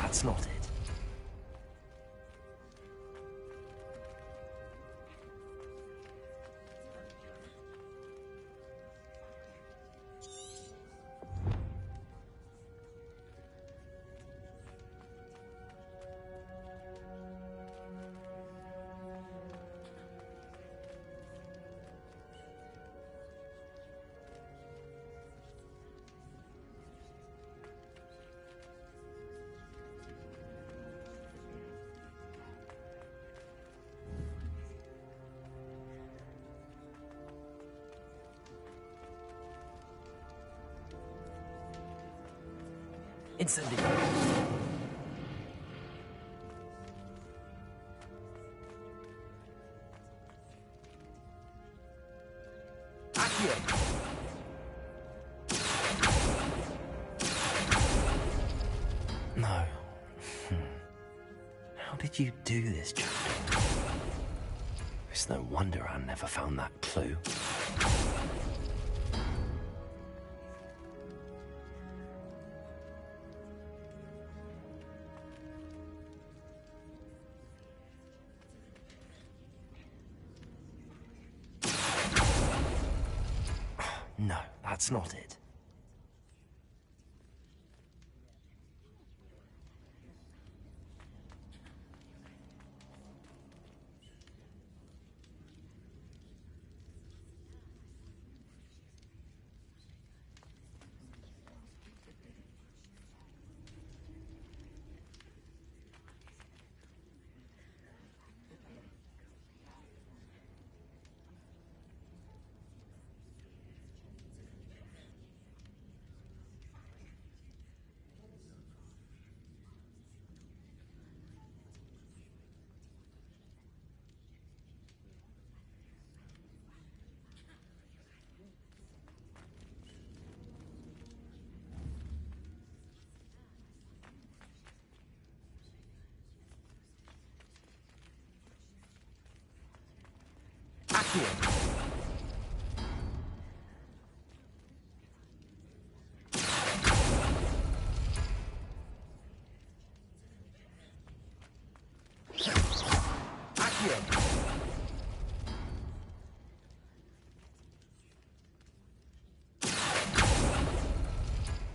That's not it. Incendio. No. How did you do this, Jack? It's no wonder I never found that clue. No, that's not it.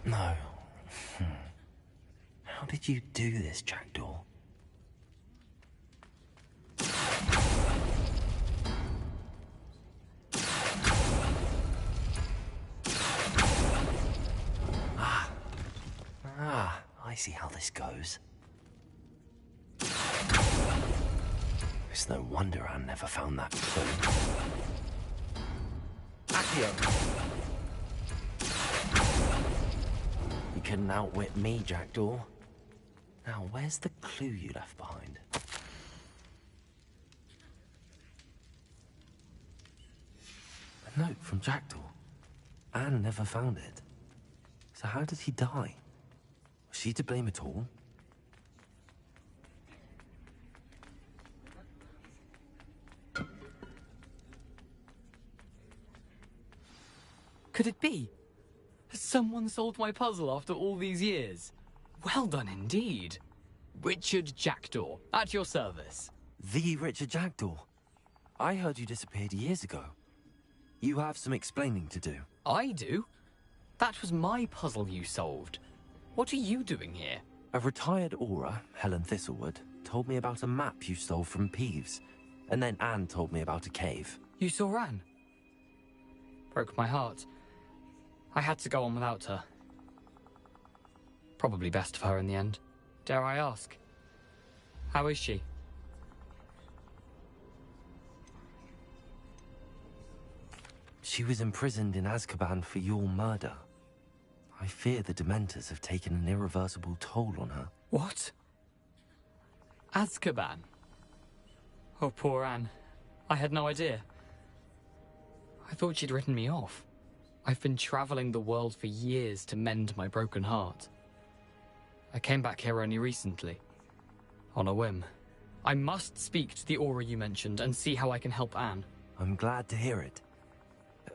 No. How did you do this, Jackdaw? I see how this goes. It's no wonder Anne never found that clue. Accio! You couldn't outwit me, Jackdaw. Now, where's the clue you left behind? A note from Jackdaw. Anne never found it. So how did he die? Was she to blame at all? Could it be? Has someone solved my puzzle after all these years? Well done indeed. Richard Jackdaw, at your service. The Richard Jackdaw? I heard you disappeared years ago. You have some explaining to do. I do? That was my puzzle you solved. What are you doing here? A retired Aura, Helen Thistlewood, told me about a map you stole from Peeves. And then Anne told me about a cave. You saw Anne? Broke my heart. I had to go on without her. Probably best for her in the end. Dare I ask? How is she? She was imprisoned in Azkaban for your murder. I fear the Dementors have taken an irreversible toll on her. What? Azkaban? Oh, poor Anne. I had no idea. I thought she'd written me off. I've been traveling the world for years to mend my broken heart. I came back here only recently. On a whim. I must speak to the Aura you mentioned and see how I can help Anne. I'm glad to hear it.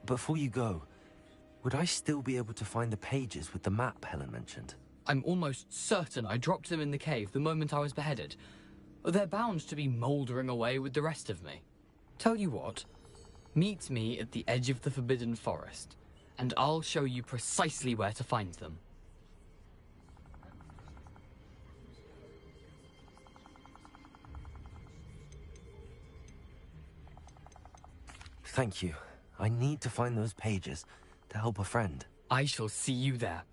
Before you go, would I still be able to find the pages with the map Helen mentioned? I'm almost certain I dropped them in the cave the moment I was beheaded. They're bound to be mouldering away with the rest of me. Tell you what, meet me at the edge of the Forbidden Forest, and I'll show you precisely where to find them. Thank you. I need to find those pages to help a friend. I shall see you there.